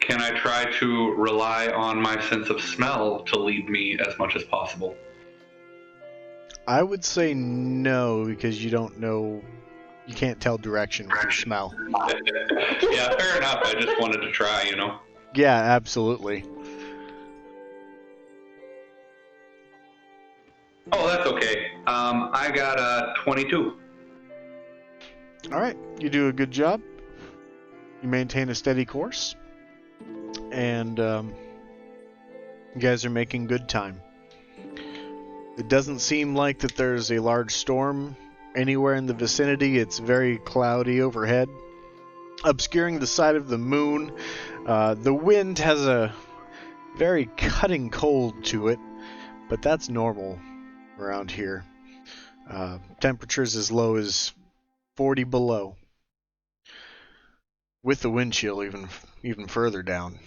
Can I try to rely on my sense of smell to lead me as much as possible?
I would say no, because you don't know, you can't tell direction from smell.
Yeah, fair enough. I just wanted to try, you know.
Yeah, absolutely.
Oh, that's okay. I got a 22.
Alright, you do a good job. You maintain a steady course. And you guys are making good time. It doesn't seem like that there's a large storm anywhere in the vicinity. It's very cloudy overhead, obscuring the side of the moon. The wind has a very cutting cold to it, but that's normal around here. Temperatures as low as 40 below, with the wind chill even further down.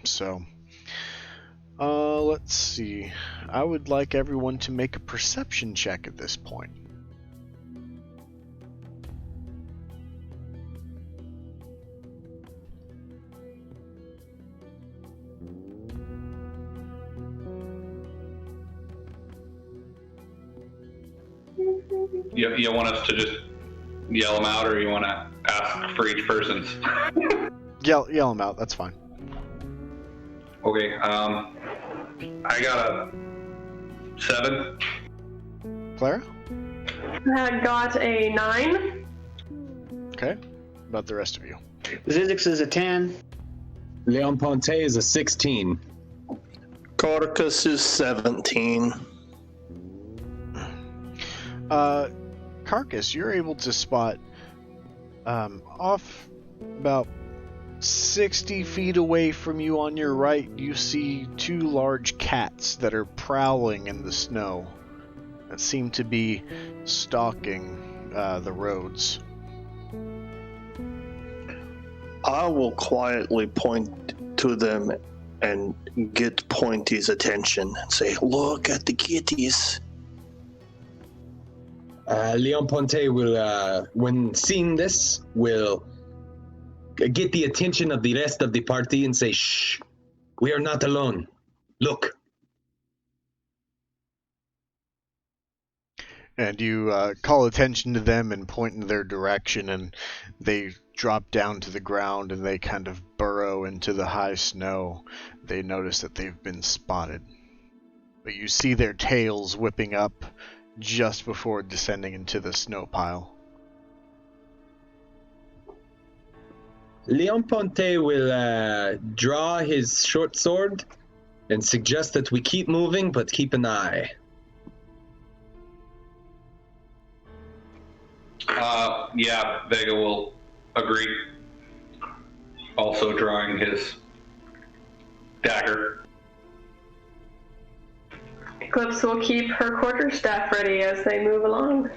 So, let's see. I would like everyone to make a perception check at this point.
You want us to just yell them out, or you want to ask for each person's?
Yell them out. That's fine.
Okay. I got a 7.
Clara?
I got a 9.
Okay. What about the rest of you?
Zizix is a 10.
Leon Ponte is a 16.
Carcass is 17.
Carcass, you're able to spot off about 60 feet away from you on your right, you see 2 large cats that are prowling in the snow that seem to be stalking the roads.
I will quietly point to them and get Pointy's attention and say, "Look at the kitties."
Leon Ponte will, when seeing this, will get the attention of the rest of the party and say, "Shh, we are not alone. Look."
And you call attention to them and point in their direction, and they drop down to the ground and they kind of burrow into the high snow. They notice that they've been spotted. But you see their tails whipping up just before descending into the snow pile.
Leon Ponte will draw his short sword and suggest that we keep moving, but keep an eye.
Yeah, Vega will agree. Also drawing his dagger.
Eclipse will keep her quarterstaff ready as they move along.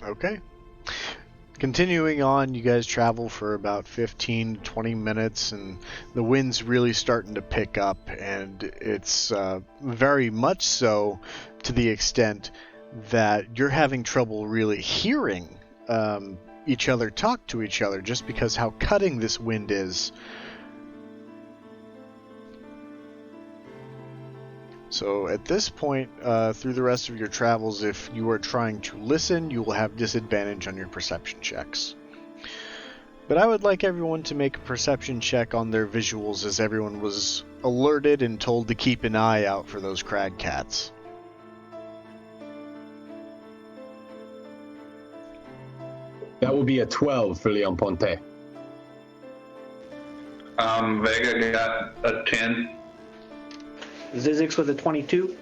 Okay. Continuing on, you guys travel for about 15 to 20 minutes, and the wind's really starting to pick up, and it's very much so to the extent that you're having trouble really hearing each other talk to each other just because how cutting this wind is. So at this point, through the rest of your travels, if you are trying to listen, you will have disadvantage on your perception checks. But I would like everyone to make a perception check on their visuals, as everyone was alerted and told to keep an eye out for those crag cats.
That will be a 12 for Leon Ponte.
Vega got a 10.
Zizix with a 22.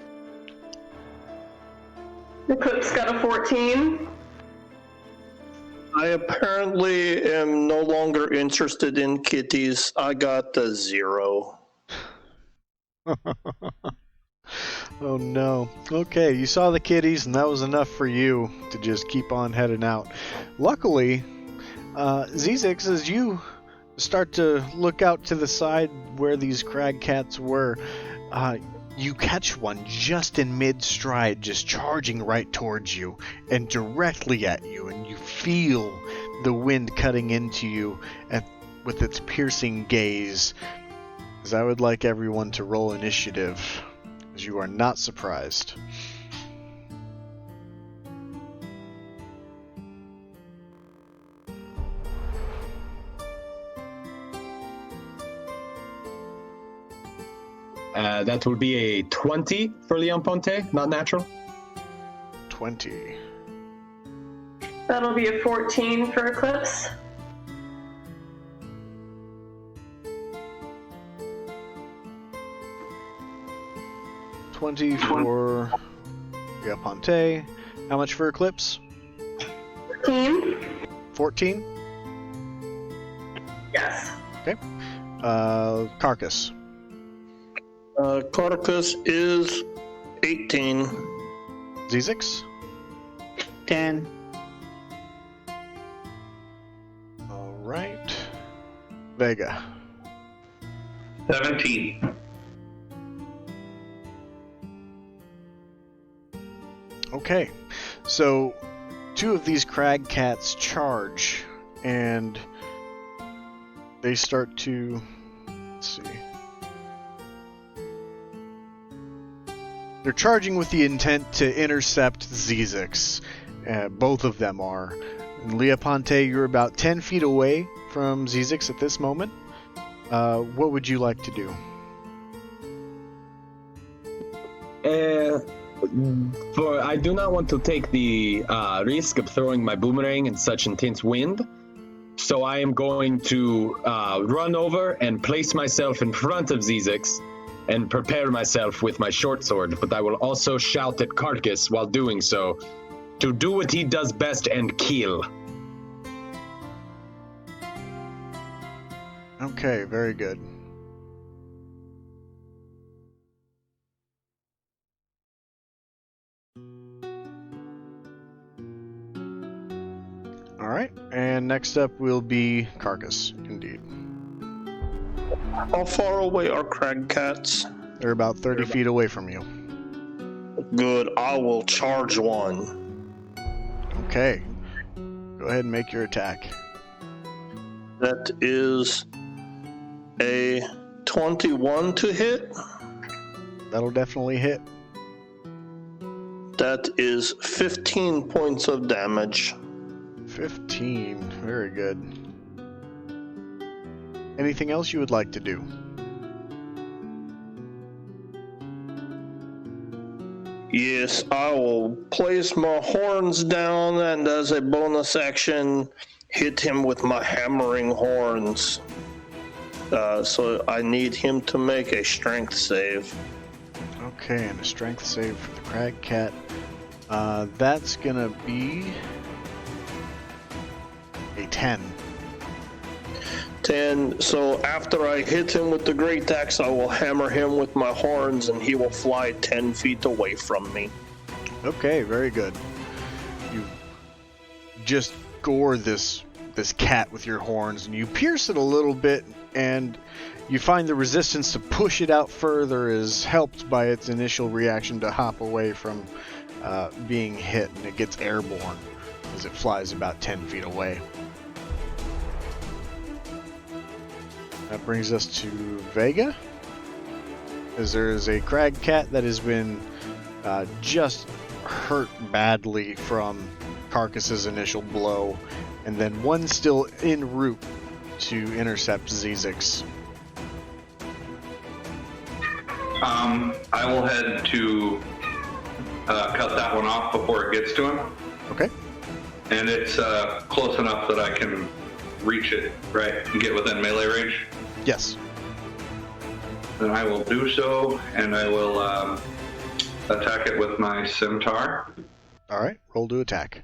Eclipse got a 14.
I apparently am no longer interested in kitties. I got a 0.
Oh no. Okay, you saw the kitties and that was enough for you to just keep on heading out. Luckily, Zizix, as you start to look out to the side where these crag cats were, you catch one just in mid-stride, just charging right towards you and directly at you, and you feel the wind cutting into you with its piercing gaze. As I would like everyone to roll initiative, as you are not surprised.
That will be a 20 for Leon Ponte, not natural.
20.
That'll be a 14 for Eclipse.
For Ponte. How much for Eclipse?
14.
14?
Yes.
Okay. Carcass.
Carcass is 18.
Zizix?
10.
Alright. Vega.
17.
Okay, so 2 of these crag cats charge, and they start to, let's see. They're charging with the intent to intercept Zizix. Both of them are. And Leoponte, you're about 10 feet away from Zizix at this moment. What would you like to do?
I do not want to take the risk of throwing my boomerang in such intense wind, so I am going to run over and place myself in front of Zizix and prepare myself with my short sword, but I will also shout at Carcass while doing so to do what he does best and kill.
Okay, very good. Alright, and next up will be Carcass, indeed.
How far away are crag cats?
They're about 30 feet away from you.
Good, I will charge one.
Okay, go ahead and make your attack.
That is a 21 to hit.
That'll definitely hit.
That is 15 points of damage.
15. Very good. Anything else you would like to do?
Yes, I will place my horns down and as a bonus action, hit him with my hammering horns. So I need him to make a strength save.
Okay, and a strength save for the crag cat. That's gonna be a 10.
10. So after I hit him with the great axe, I will hammer him with my horns and he will fly 10 feet away from me.
Okay, very good. You just gore this cat with your horns, and you pierce it a little bit, and you find the resistance to push it out further is helped by its initial reaction to hop away from being hit, and it gets airborne as it flies about 10 feet away. That brings us to Vega, as there is a crag cat that has been just hurt badly from Carcass's initial blow, and then one still en route to intercept Zizix.
I will head to cut that one off before it gets to him.
Okay.
And it's close enough that I can reach it, right? And get within melee range.
Yes.
Then I will do so, and I will attack it with my scimitar.
All right. Roll to attack.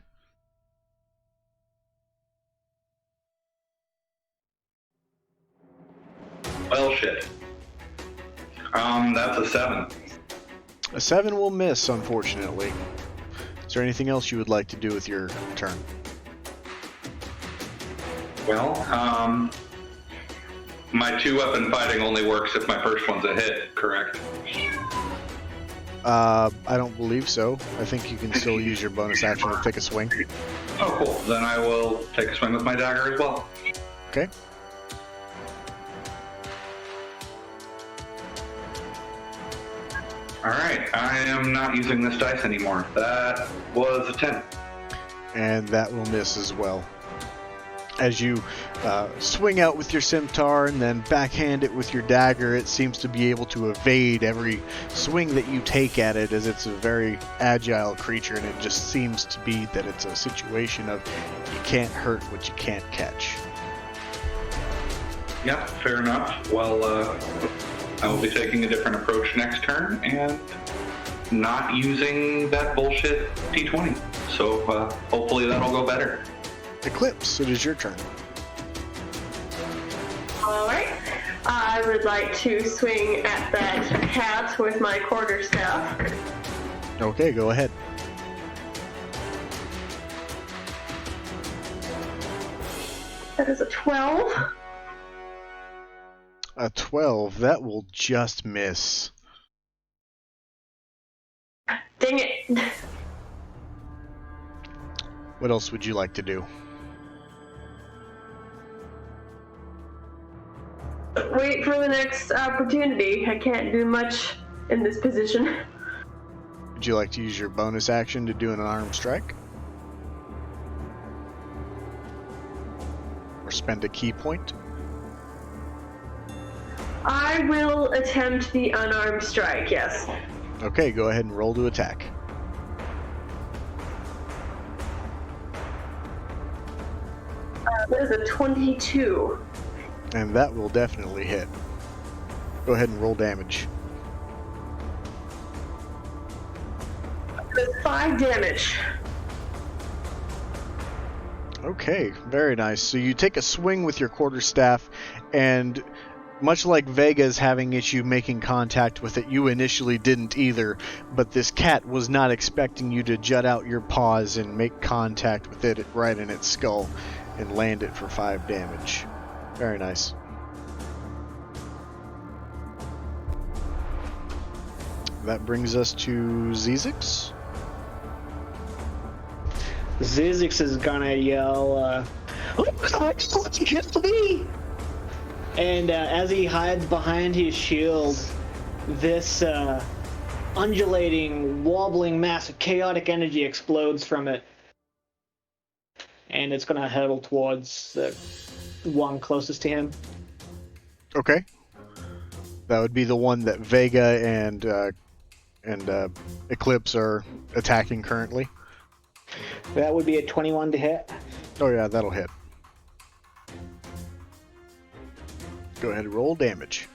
Well, shit. That's a 7.
A 7 will miss, unfortunately. Is there anything else you would like to do with your turn?
Well, my 2-weapon fighting only works if my first one's a hit, correct?
I don't believe so. I think you can still use your bonus action to take a swing.
Oh, cool. Then I will take a swing with my dagger as well.
Okay.
Alright, I am not using this dice anymore. That was a 10.
And that will miss as well. As you swing out with your scimitar and then backhand it with your dagger, it seems to be able to evade every swing that you take at it, as it's a very agile creature, and it just seems to be that it's a situation of you can't hurt what you can't catch.
Yeah, fair enough. Well, I will be taking a different approach next turn and not using that bullshit D20. So hopefully that'll go better.
Eclipse, it is your turn.
Alright. I would like to swing at that cat with my quarterstaff.
Okay, go ahead.
That is a 12.
A 12, that will just miss.
Dang it.
What else would you like to do?
Wait for the next opportunity. I can't do much in this position.
Would you like to use your bonus action to do an unarmed strike? Or spend a key point?
I will attempt the unarmed strike, yes.
Okay, go ahead and roll to attack.
That is a 22.
And that will definitely hit. Go ahead and roll damage.
That's 5 damage.
Okay, very nice. So you take a swing with your quarterstaff, and much like Vega's having issue making contact with it, you initially didn't either, but this cat was not expecting you to jut out your paws and make contact with it right in its skull and land it for 5 damage. Very nice. That brings us to Zizix.
Zizix is gonna yell, and as he hides behind his shield, this undulating, wobbling mass of chaotic energy explodes from it. And it's going to hurtle towards the one closest to him.
Okay. That would be the one that Vega and Eclipse are attacking currently.
That would be a 21 to hit.
Oh yeah, that'll hit. Go ahead and roll damage.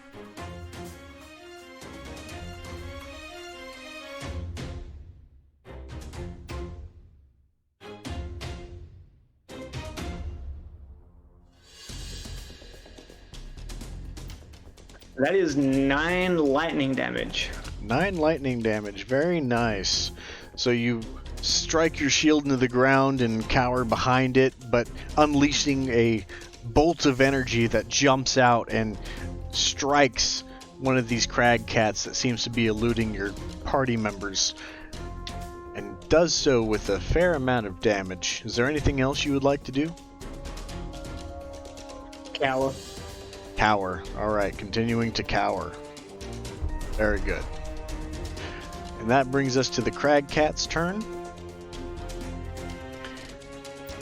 That is 9 lightning damage.
9 lightning damage. Very nice. So you strike your shield into the ground and cower behind it, but unleashing a bolt of energy that jumps out and strikes one of these crag cats that seems to be eluding your party members, and does so with a fair amount of damage. Is there anything else you would like to do?
Cower.
Cower. Alright, continuing to cower. Very good. And that brings us to the crag cat's turn.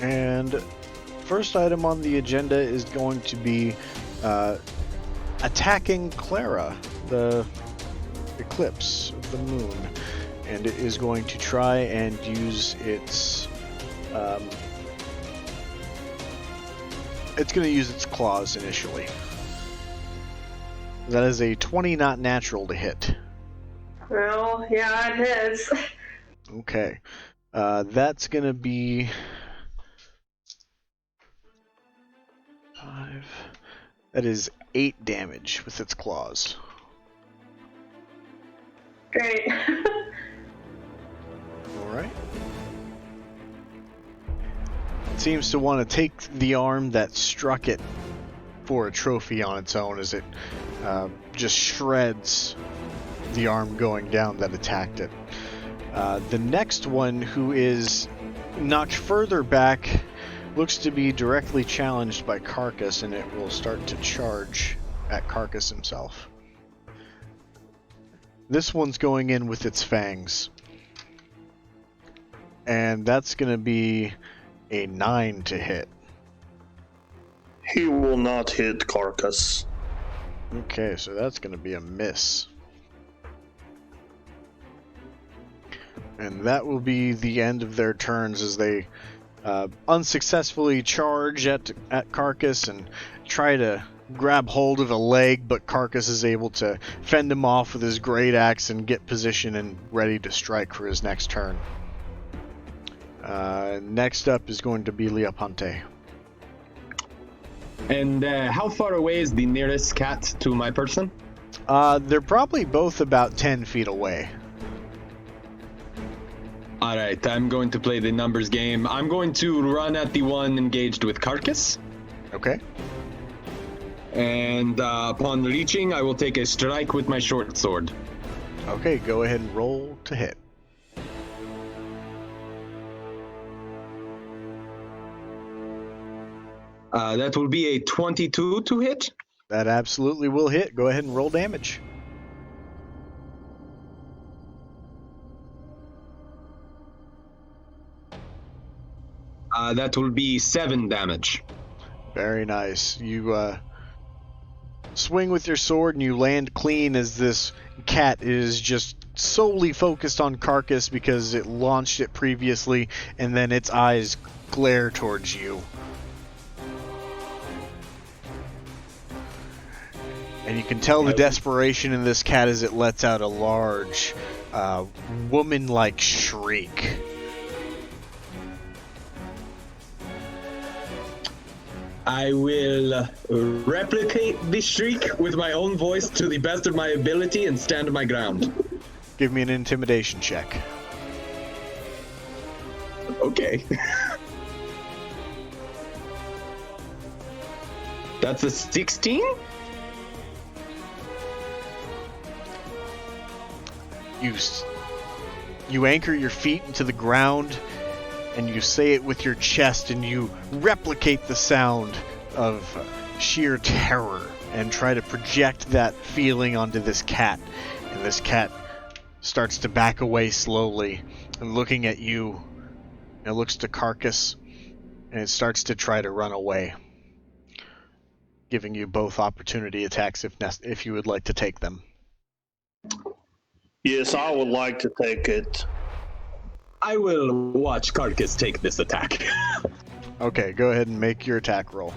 And first item on the agenda is going to be attacking Clara, the eclipse of the moon. And it is going to try and use its it's going to use its claws initially. That is a 20 not natural to hit.
Well, yeah, it is.
Okay. That's going to be 5. That is 8 damage with its claws.
Great.
Alright. It seems to want to take the arm that struck it for a trophy on its own as it just shreds the arm going down that attacked it. The next one, who is knocked further back, looks to be directly challenged by Carcass, and it will start to charge at Carcass himself. This one's going in with its fangs. And that's going to be a 9 to hit.
He will not hit Carcass.
Okay, so that's going to be a miss. And that will be the end of their turns as they unsuccessfully charge at Carcass and try to grab hold of a leg, but Carcass is able to fend him off with his great axe and get position and ready to strike for his next turn. Next up is going to be Leoponte.
And how far away is the nearest cat to my person?
They're probably both about 10 feet away.
Alright, I'm going to play the numbers game. I'm going to run at the one engaged with Carcass.
Okay.
And upon reaching, I will take a strike with my short sword.
Okay, go ahead and roll to hit.
That will be a 22 to hit.
That absolutely will hit. Go ahead and roll damage.
That will be 7 damage.
Very nice. You swing with your sword and you land clean as this cat is just solely focused on Carcass because it launched it previously, and then its eyes glare towards you. And you can tell the desperation in this cat as it lets out a large, woman-like shriek.
I will replicate the shriek with my own voice to the best of my ability and stand my ground.
Give me an intimidation check.
Okay. That's a 16?
You anchor your feet into the ground, and you say it with your chest, and you replicate the sound of sheer terror and try to project that feeling onto this cat. And this cat starts to back away slowly, and looking at you, it looks to Carcass, and it starts to try to run away, giving you both opportunity attacks if you would like to take them.
Yes, I would like to take it.
I will watch Carcass take this attack.
Okay, go ahead and make your attack roll.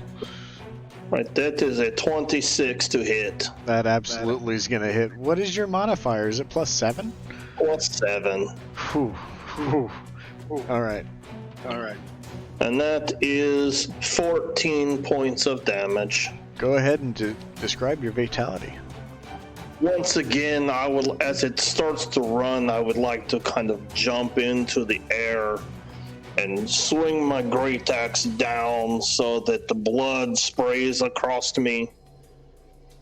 Right, that is a 26 to hit.
That absolutely is going to hit. What is your modifier? Is it +7?
+7.
Whew. Whew. All right.
And that is 14 points of damage.
Go ahead and describe your fatality.
Once again, as it starts to run, I would like to kind of jump into the air and swing my great axe down so that the blood sprays across me.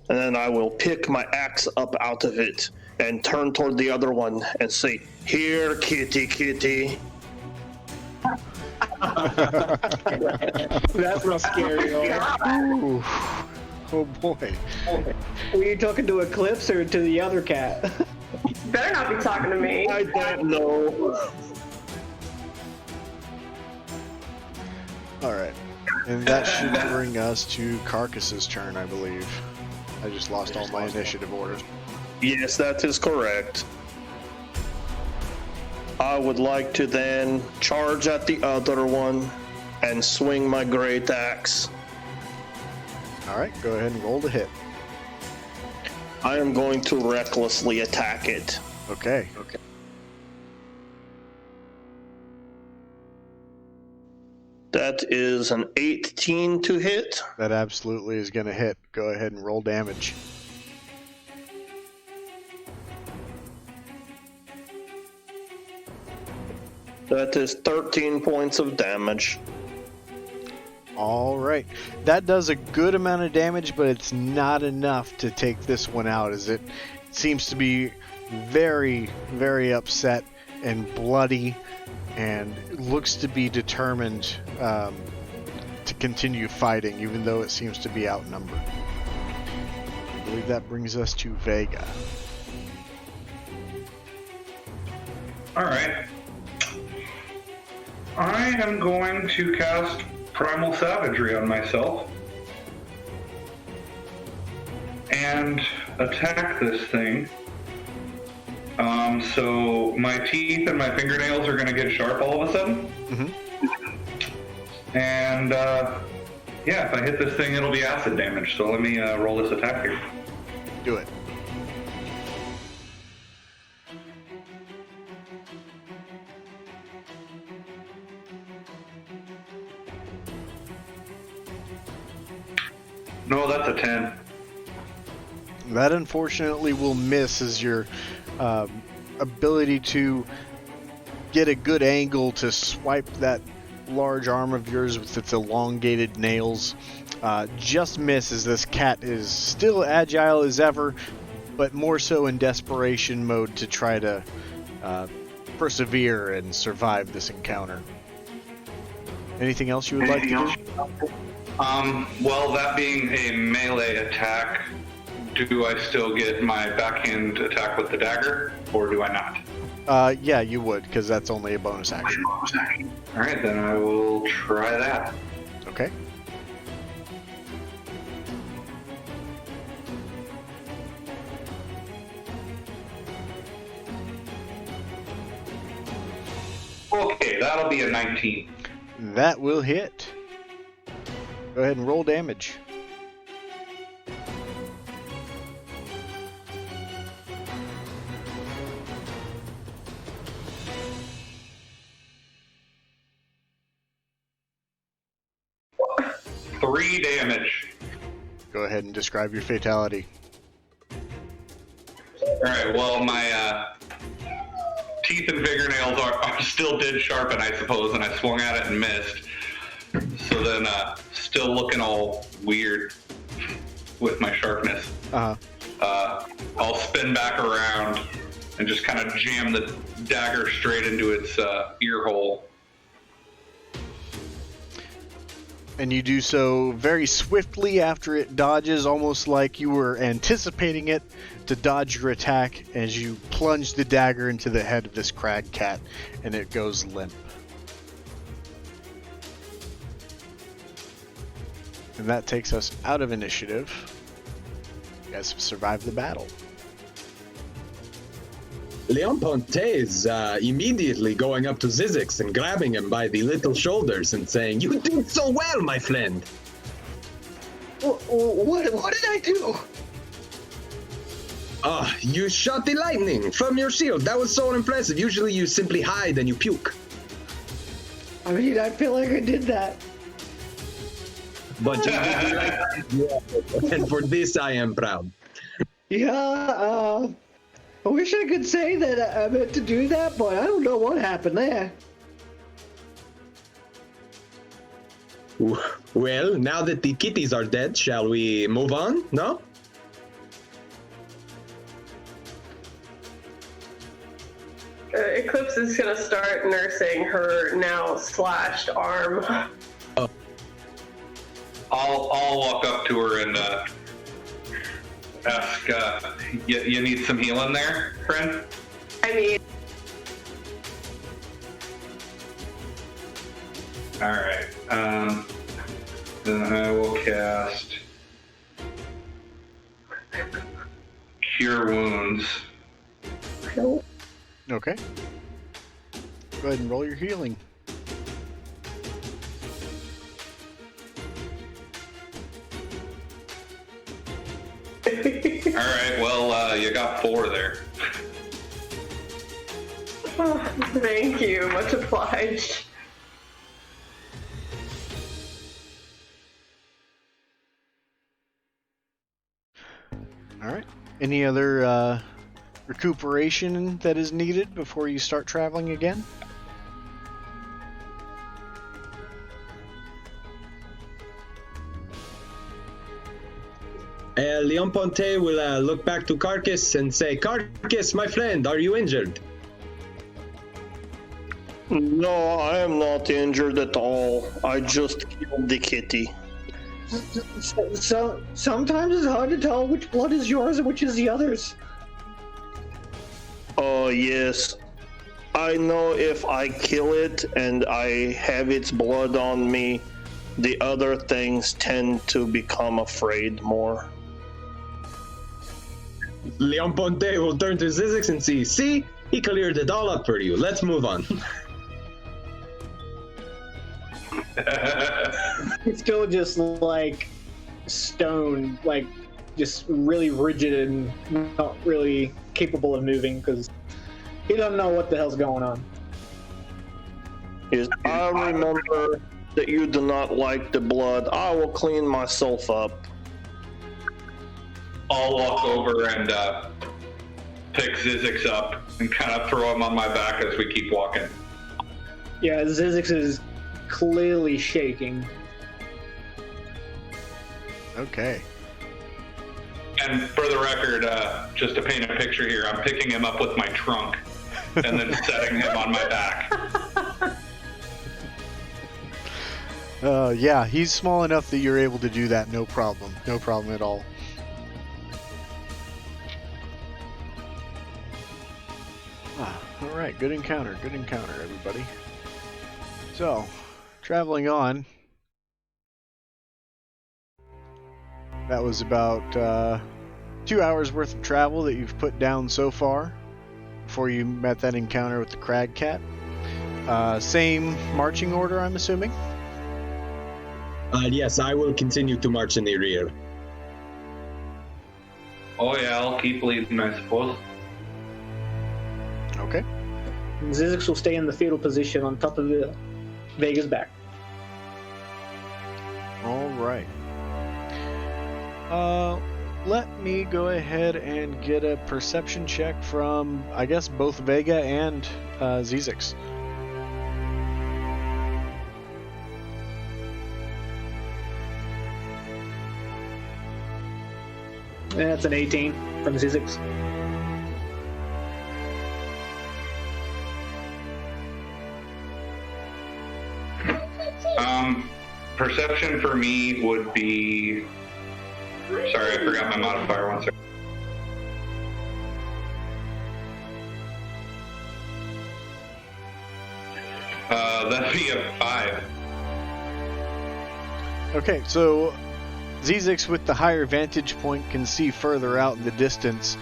And then I will pick my axe up out of it and turn toward the other one and say, "Here, kitty, kitty."
That's real scary.
Ooh. Oh boy.
Were you talking to Eclipse or to the other cat?
Better not be talking to me.
I don't know.
All right. And that should bring us to Carcass's turn, I believe. I just lost all my initiative orders.
Yes, that is correct. I would like to then charge at the other one and swing my great axe.
All right, go ahead and roll to hit.
I am going to recklessly attack it.
Okay.
That is an 18 to hit.
That absolutely is going to hit. Go ahead and roll damage.
That is 13 points of damage.
All right. That does a good amount of damage, but it's not enough to take this one out, as it seems to be very, very upset and bloody, and looks to be determined to continue fighting, even though it seems to be outnumbered. I believe that brings us to Vega.
Alright. I am going to cast Primal Savagery on myself and attack this thing. So my teeth and my fingernails are going to get sharp all of a sudden. Mm-hmm. And yeah, if I hit this thing, it'll be acid damage. So let me roll this attack here.
Do it.
No, that's a 10.
That unfortunately will miss, as your ability to get a good angle to swipe that large arm of yours with its elongated nails just misses. This cat is still agile as ever, but more so in desperation mode to try to persevere and survive this encounter. Anything else you would like to do?
Well, that being a melee attack, do I still get my backhand attack with the dagger, or do I not?
Yeah, you would, because that's only a bonus action.
Alright, then I will try that.
Okay.
Okay, that'll be a 19.
That will hit. Go ahead and roll damage.
Three damage.
Go ahead and describe your fatality.
Alright, well, my teeth and fingernails are still dead sharpened, I suppose, and I swung at it and missed. So then, still looking all weird with my sharpness. I'll spin back around and just kind of jam the dagger straight into its ear hole.
And you do so very swiftly after it dodges, almost like you were anticipating it to dodge your attack as you plunge the dagger into the head of this crag cat, and it goes limp. And that takes us out of initiative. You guys have survived the battle.
Leon Ponte is immediately going up to Zizix and grabbing him by the little shoulders and saying, "You did so well, my friend."
What did I do?
You shot the lightning from your shield. That was so impressive. Usually you simply hide and you puke.
I mean, I feel like I did that.
But you did the right thing. Yeah. And for this I am proud.
Yeah, I wish I could say that I meant to do that, but I don't know what happened there.
Well, now that the kitties are dead, shall we move on? No?
Eclipse is gonna start nursing her now slashed arm.
I'll walk up to her and ask, you need some healing there, friend?
I mean,
Alright, then I will cast Cure Wounds.
Okay. Go ahead and roll your healing.
Alright, well, you got 4 there.
thank you, much obliged.
Alright. Any other recuperation that is needed before you start traveling again?
Leon Ponte will look back to Carcass and say, "Carcass, my friend, are you injured?"
No, I am not injured at all. I just killed the kitty.
So sometimes it's hard to tell which blood is yours and which is the other's.
Oh, yes. I know if I kill it and I have its blood on me, the other things tend to become afraid more.
Leon Ponte will turn to Zizix and see, he cleared it all up for you. Let's move on.
It's still just like stone, like just really rigid and not really capable of moving because he doesn't know what the hell's going on.
Yes, I remember that you do not like the blood. I will clean myself up.
I'll walk over and pick Zizix up and kind of throw him on my back as we keep walking.
Yeah, Zizix is clearly shaking.
Okay.
And for the record, just to paint a picture here, I'm picking him up with my trunk and then setting him on my back.
Yeah, he's small enough that you're able to do that, no problem. No problem at all. Alright, good encounter, everybody. So, traveling on. That was about 2 hours worth of travel that you've put down so far before you met that encounter with the crag cat. Same marching order, I'm assuming?
Yes, I will continue to march in the rear.
Oh yeah, I'll keep leading, I suppose.
Okay.
Zizix will stay in the fetal position on top of Vega's back.
Alright. Let me go ahead and get a perception check from, I guess, both Vega and Zizix.
That's an 18 from Zizix.
Perception for me would be... Sorry, I forgot my modifier. One second. That'd be a 5.
Okay, so Zizix with the higher vantage point can see further out in the distance,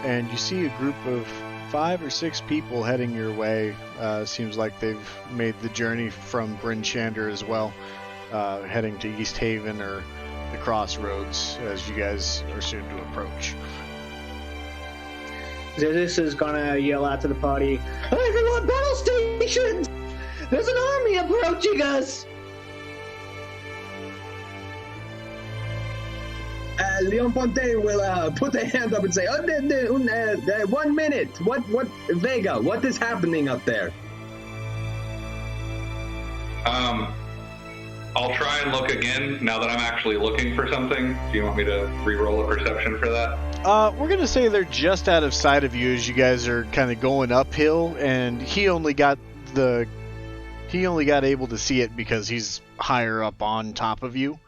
and you see a group of 5 or 6 people heading your way. Seems like they've made the journey from Bryn Shander as well, heading to East Haven or the Crossroads as you guys are soon to approach.
Zizix is gonna yell out to the party, "Everyone, battle stations! There's an army approaching us!"
Leon Ponte will put a hand up and say, 1 minute. What, Vega, what is happening up there?
I'll try and look again now that I'm actually looking for something. Do you want me to re-roll a perception for that?
We're gonna say they're just out of sight of you as you guys are kind of going uphill, and he only got able to see it because he's higher up on top of you.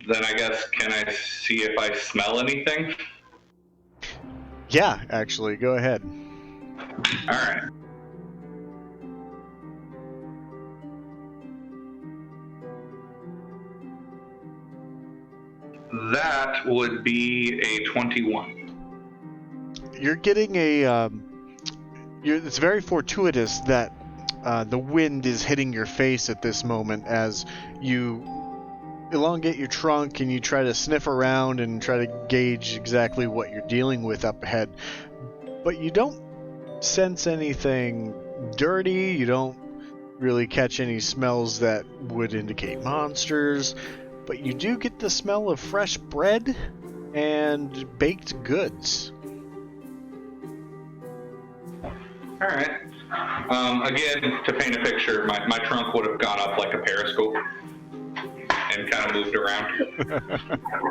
Then I guess, can I see if I smell anything?
Yeah, actually, go ahead.
Alright. That would be a 21.
You're getting a... it's very fortuitous that the wind is hitting your face at this moment as you elongate your trunk and you try to sniff around and try to gauge exactly what you're dealing with up ahead. But you don't sense anything dirty, you don't really catch any smells that would indicate monsters, but you do get the smell of fresh bread and baked goods.
Alright. Again, to paint a picture, my trunk would have gone up like a periscope and kind of moved around.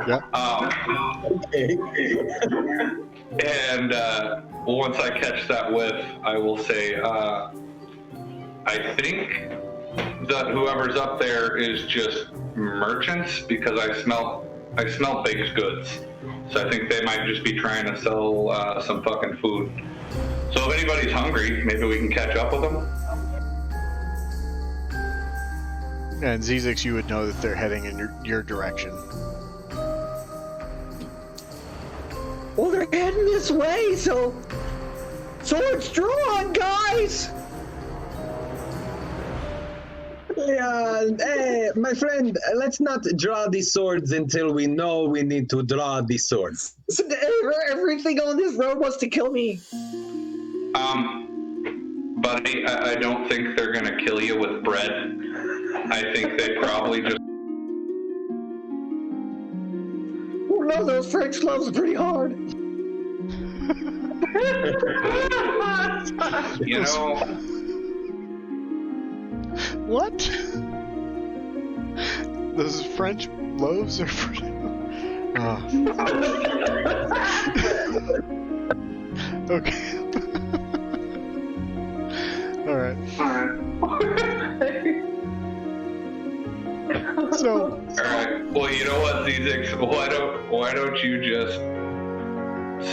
Yep.
Okay.
And once I catch that whiff, I will say, I think that whoever's up there is just merchants, because I smell baked goods. So I think they might just be trying to sell some fucking food. So if anybody's hungry, maybe we can catch up with them.
And Zizix, you would know that they're heading in your direction.
Well, they're heading this way, so swords drawn, guys!
Hey, my friend, let's not draw these swords until we know we need to draw these swords.
Everything on this road wants to kill me.
Buddy, I don't think they're gonna kill you with bread. I think they probably just...
Oh no, those French gloves are pretty hard.
You know...
What? Those French loaves are pretty... Oh. Okay. Alright. So...
Alright, well, you know what, Zizix? Why don't you just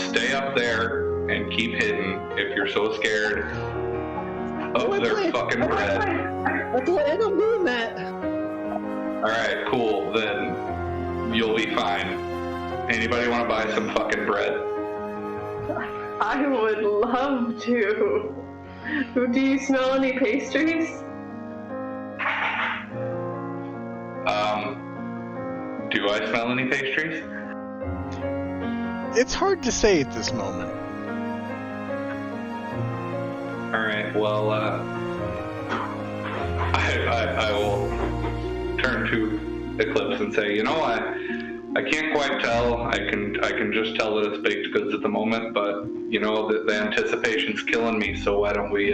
stay up there and keep hidden if you're so scared of their fucking bread.
I plan on doing that.
Alright, cool, then you'll be fine. Anybody want to buy some fucking bread?
I would love to. Do you smell any pastries?
Do I smell any pastries?
It's hard to say at this moment.
Alright, well, I will turn to Eclipse and say, you know, I can't quite tell. I can just tell that it's baked goods at the moment, but you know, the anticipation's killing me. So why don't we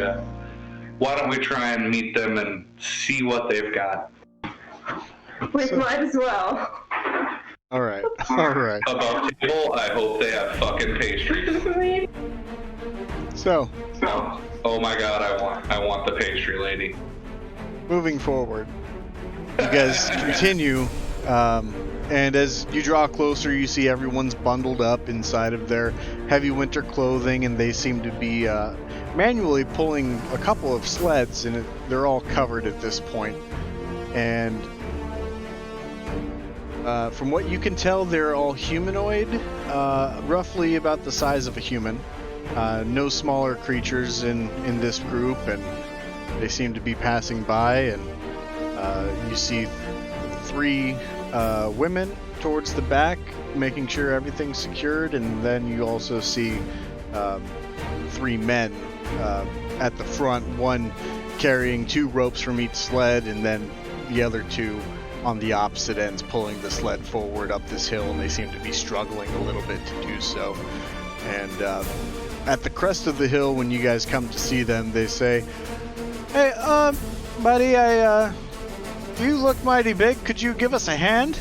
try and meet them and see what they've got?
We might as well.
All right.
Above table, I hope they have fucking pastries.
So,
Oh my god, I want the pastry lady.
moving forward, You guys continue, and as you draw closer, you see everyone's bundled up inside of their heavy winter clothing, and they seem to be manually pulling a couple of sleds, and they're all covered at this point. And from what you can tell, they're all humanoid, roughly about the size of a human. No smaller creatures in this group, and they seem to be passing by, and you see 3 women towards the back, making sure everything's secured, and then you also see 3 men at the front, one carrying 2 ropes from each sled, and then the other 2 on the opposite ends pulling the sled forward up this hill, and they seem to be struggling a little bit to do so. And at the crest of the hill, when you guys come to see them, they say, "Hey, buddy, you look mighty big. Could you give us a hand?"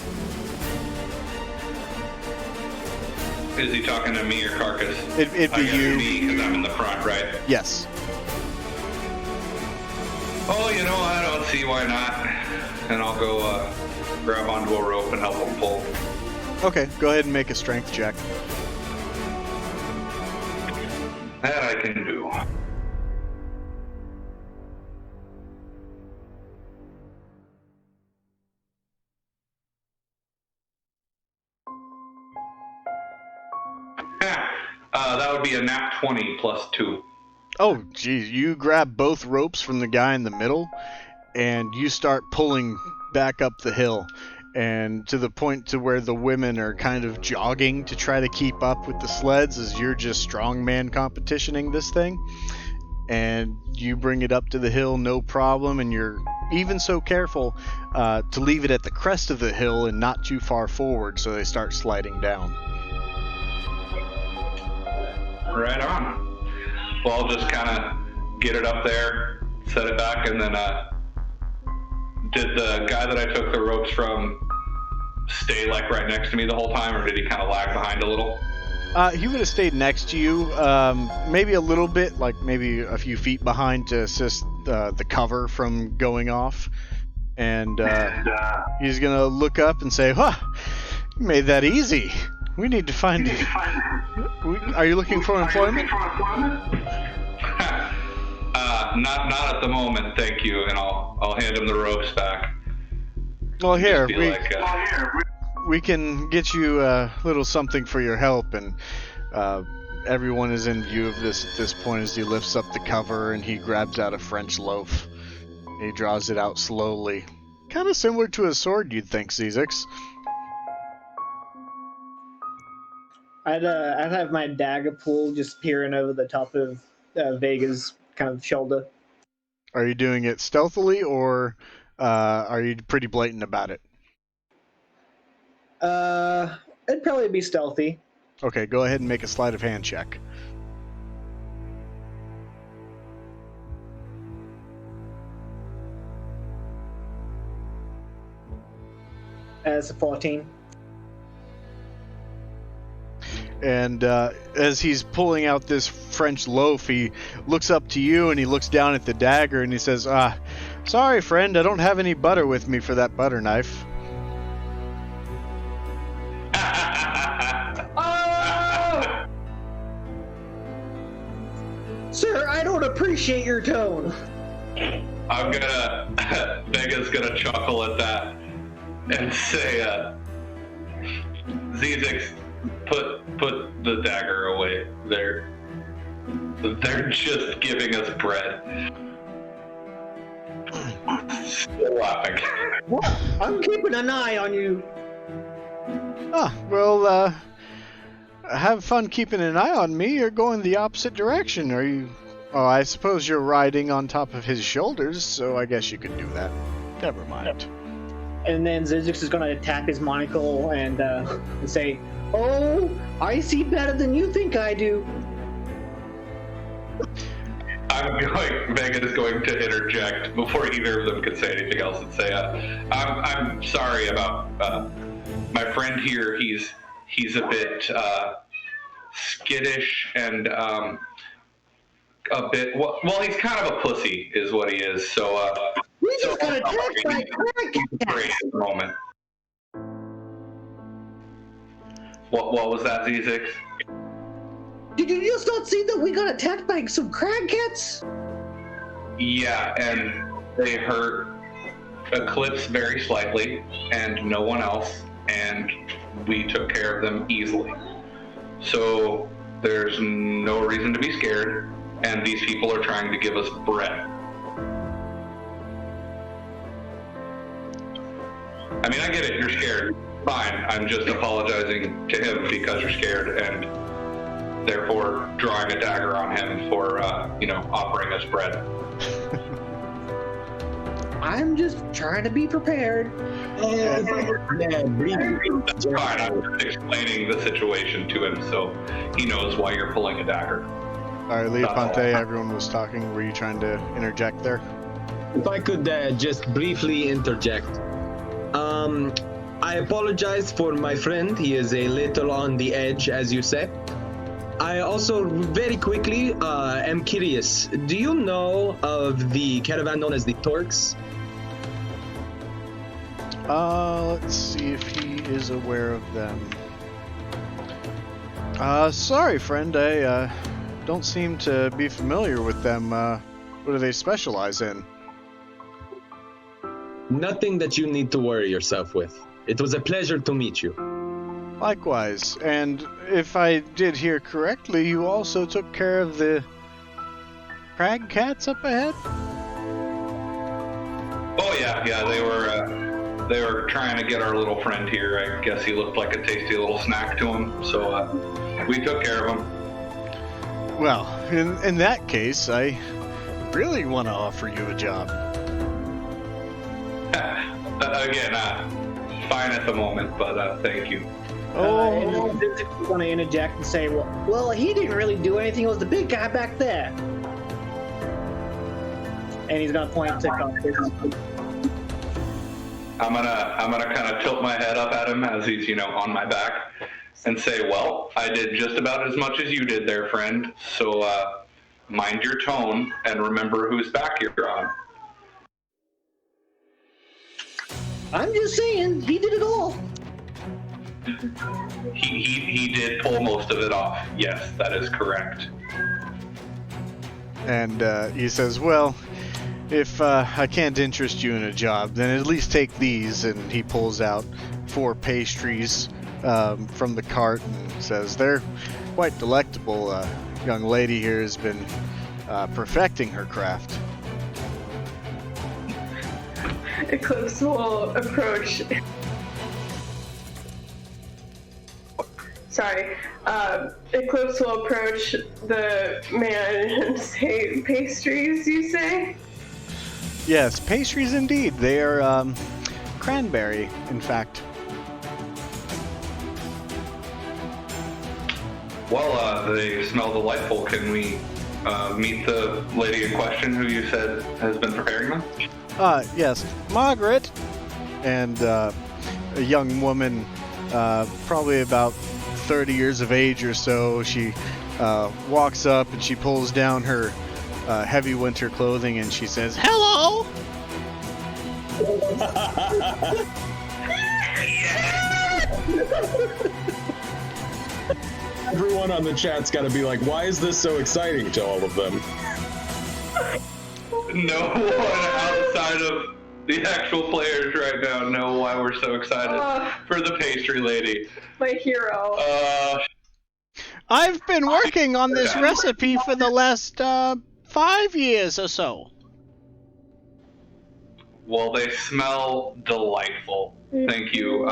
Is he talking to me or Carcass?
It'd be you.
Me, because I'm in the front, right?
Yes.
Oh, I don't see why not. And I'll go grab onto a rope and help him pull.
Okay, go ahead and make a strength check.
That I can do. That would be a nat 20 plus 2.
Oh, geez. You grab both ropes from the guy in the middle, and you start pulling back up the hill, and to the point to where the women are kind of jogging to try to keep up with the sleds as you're just strongman competitioning this thing. And you bring it up to the hill, no problem, and you're even so careful to leave it at the crest of the hill and not too far forward, so they start sliding down.
Right on. Well, I'll just kind of get it up there, set it back, and then did the guy that I took the ropes from stay like right next to me the whole time, or did he kind of lag behind a little?
He would have stayed next to you, maybe a little bit, like maybe a few feet behind to assist the cover from going off. And he's going to look up and say, "Huh, you made that easy. We need to find you. Are you looking for employment?"
Not at the moment, thank you. And I'll hand him the ropes back.
Well, here,
We
we can get you a little something for your help, and everyone is in view of this at this point as he lifts up the cover and he grabs out a French loaf. He draws it out slowly. Kind of similar to a sword, you'd think, Zizix.
I'd have my dagger pull just peering over the top of Vega's kind of shoulder.
Are you doing it stealthily, or are you pretty blatant about it?
It'd probably be stealthy.
Okay, go ahead and make a sleight of hand check.
It's a 14.
And as he's pulling out this French loaf, he looks up to you and he looks down at the dagger and he says, "Sorry, friend, I don't have any butter with me for that butter knife."
Oh! Sir, I don't appreciate your tone.
Vega's gonna chuckle at that and say, Zizix, put the dagger away. They're just giving us bread. Still laughing.
What? I'm keeping an eye on you.
Well, have fun keeping an eye on me. You're going the opposite direction. Are you? Oh, I suppose you're riding on top of his shoulders, so I guess you could do that. Never mind.
And then Zizix is going to tap his monocle and say, "Oh, I see better than you think I do."
Megan is going to interject before either of them could say anything else and say, I'm sorry about my friend here. He's a bit skittish and a bit, well, he's kind of a pussy is what he is. So
We just got attacked by crack
Great moment. What was that, Z6?
Did you just not see that we got attacked by some crag cats?
Yeah, and they hurt Eclipse very slightly, and no one else, and we took care of them easily. So there's no reason to be scared, and these people are trying to give us bread. I mean, I get it, you're scared. Fine, I'm just apologizing to him because you're scared, and therefore drawing a dagger on him for, offering us bread.
I'm just trying to be prepared.
That's fine, I'm just explaining the situation to him so he knows why you're pulling a dagger.
Alright, Leoponte, everyone was talking. Were you trying to interject there?
If I could just briefly interject. I apologize for my friend. He is a little on the edge, as you say. I also, very quickly, am curious. Do you know of the caravan known as the Torques?
Let's see if he is aware of them. Sorry, friend. I, don't seem to be familiar with them. What do they specialize in?
Nothing that you need to worry yourself with. It was a pleasure to meet you.
Likewise, and if I did hear correctly, you also took care of the crag cats up ahead?
Oh yeah, they were trying to get our little friend here. I guess he looked like a tasty little snack to him, so we took care of him.
Well, in that case, I really want to offer you a job.
Again, fine at the moment, but thank you.
And I'm going to interject and say, well, he didn't really do anything. It was the big guy back there. And he's going to point to Compass.
I'm gonna kind of tilt my head up at him as he's, on my back and say, well, I did just about as much as you did there, friend. So mind your tone and remember whose back you're on.
I'm just saying, he did it all.
He did pull most of it off. Yes, that is correct.
And he says, well, if I can't interest you in a job, then at least take these. And he pulls out 4 pastries from the cart and says, they're quite delectable. Young lady here has been perfecting her craft.
Eclipse will approach. Sorry. Eclipse will approach the man and say, pastries, you say?
Yes, pastries indeed. They are cranberry, in fact.
Well, they smell delightful. Can we meet the lady in question who you said has been preparing them?
Yes, Margaret. And a young woman, probably about 30 years of age or so, she walks up and she pulls down her heavy winter clothing and she says, hello!
Everyone on the chat's got to be like, why is this so exciting to all of them?
No one outside of the actual players right now know why we're so excited for the pastry lady.
My hero.
I've been working on this recipe for the last 5 years or so.
Well, they smell delightful. Thank you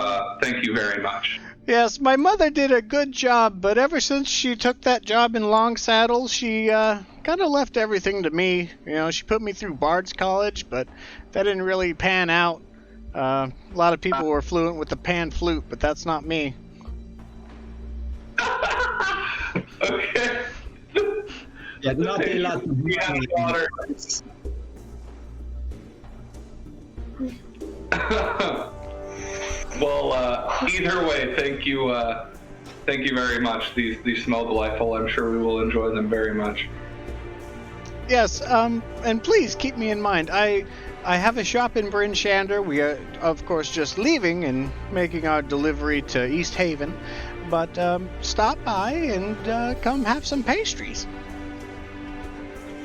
very much.
Yes, my mother did a good job, but ever since she took that job in Long Saddle, she kind of left everything to me. She put me through Bard's College, but that didn't really pan out. A lot of people were fluent with the pan flute, but that's not me.
Okay.
Yeah, not a lot of
We have water. Well, either way, thank you very much. These smell delightful. I'm sure we will enjoy them very much.
Yes, and please keep me in mind. I I have a shop in Bryn Shander. We are, of course, just leaving and making our delivery to East Haven. But stop by and come have some pastries.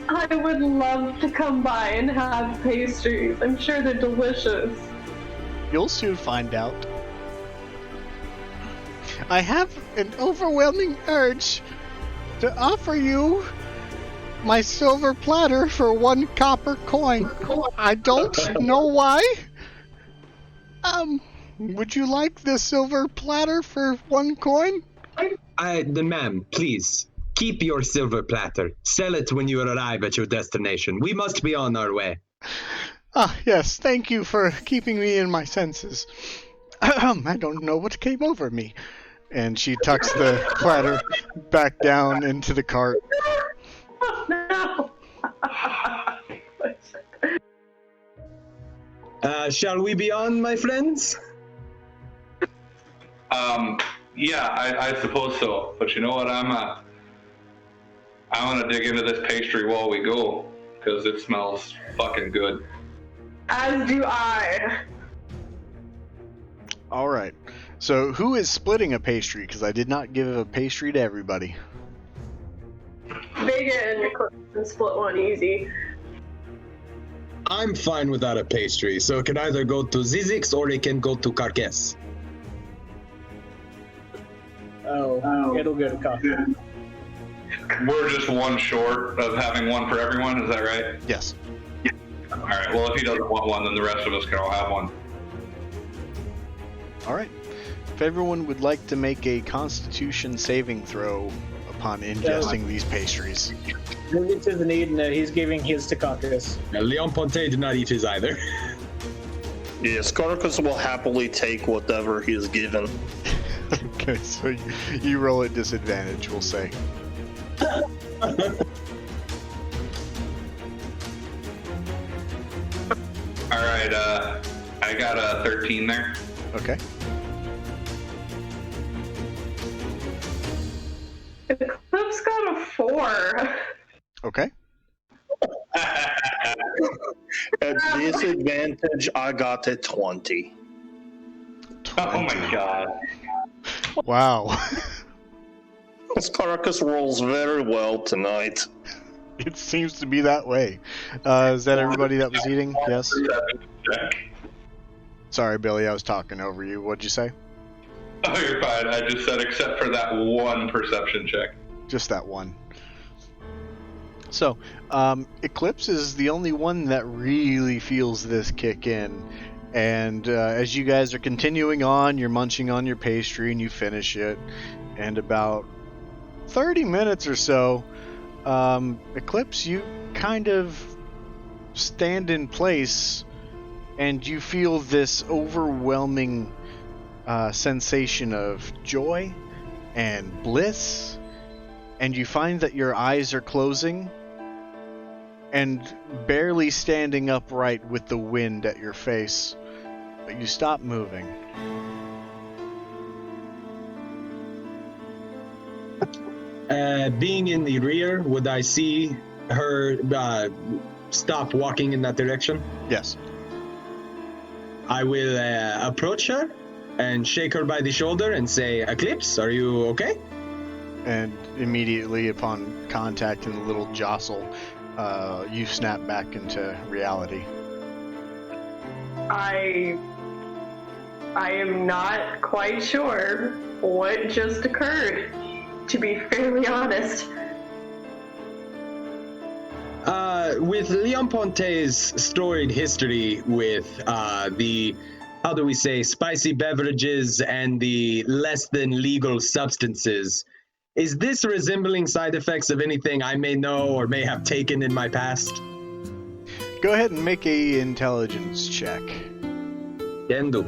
I would love to come by and have pastries. I'm sure they're delicious.
You'll soon find out. I have an overwhelming urge to offer you my silver platter for 1 copper coin. I don't know why. Would you like the silver platter for 1 coin?
Ma'am, please, keep your silver platter. Sell it when you arrive at your destination. We must be on our way.
Ah, yes, thank you for keeping me in my senses. I don't know what came over me. And she tucks the platter back down into the cart.
No.
Shall we be on, my friends?
Yeah, I suppose so. But you know what? I want to dig into this pastry while we go, because it smells fucking good.
As do I.
All right. So who is splitting a pastry? Because I did not give a pastry to everybody.
Vega and can split one easy.
I'm fine without a pastry, so it can either go to Zizix or it can go to Carcass.
Oh, it'll go to coffee.
We're just one short of having one for everyone, is that right?
Yes.
Alright, well, if he doesn't want one, then the rest of us can all have one.
All right. If everyone would like to make a Constitution saving throw upon ingesting these pastries.
Vega doesn't eat, and he's giving his to Caucus.
Now, Leon Ponte did not eat his either.
Yes, Carcus will happily take whatever he is given.
Okay, so you roll at disadvantage, we'll say.
Alright, I got a 13 there.
Okay.
Eclipse got a 4.
Okay.
At disadvantage, I got a 20.
Oh my god.
Wow.
This Carcus rolls very well tonight.
It seems to be that way. Is that everybody that was eating? Yes? Sorry, Billy, I was talking over you. What'd you say?
Oh, you're fine. I just said except for that one perception check.
Just that one. So, Eclipse is the only one that really feels this kick in. And as you guys are continuing on, you're munching on your pastry and you finish it. And about 30 minutes or so, Eclipse, you kind of stand in place and you feel this overwhelming sensation of joy and bliss. And you find that your eyes are closing and barely standing upright with the wind at your face. But you stop moving.
Being in the rear, would I see her stop walking in that direction?
Yes.
I will approach her and shake her by the shoulder and say, Eclipse, are you okay?
And immediately upon contact and a little jostle, you snap back into reality.
I am not quite sure what just occurred, to be fairly honest.
With Leon Ponte's storied history with the, how do we say, spicy beverages and the less than legal substances, is this resembling side effects of anything I may know or may have taken in my past?
Go ahead and make a intelligence check.
Can do.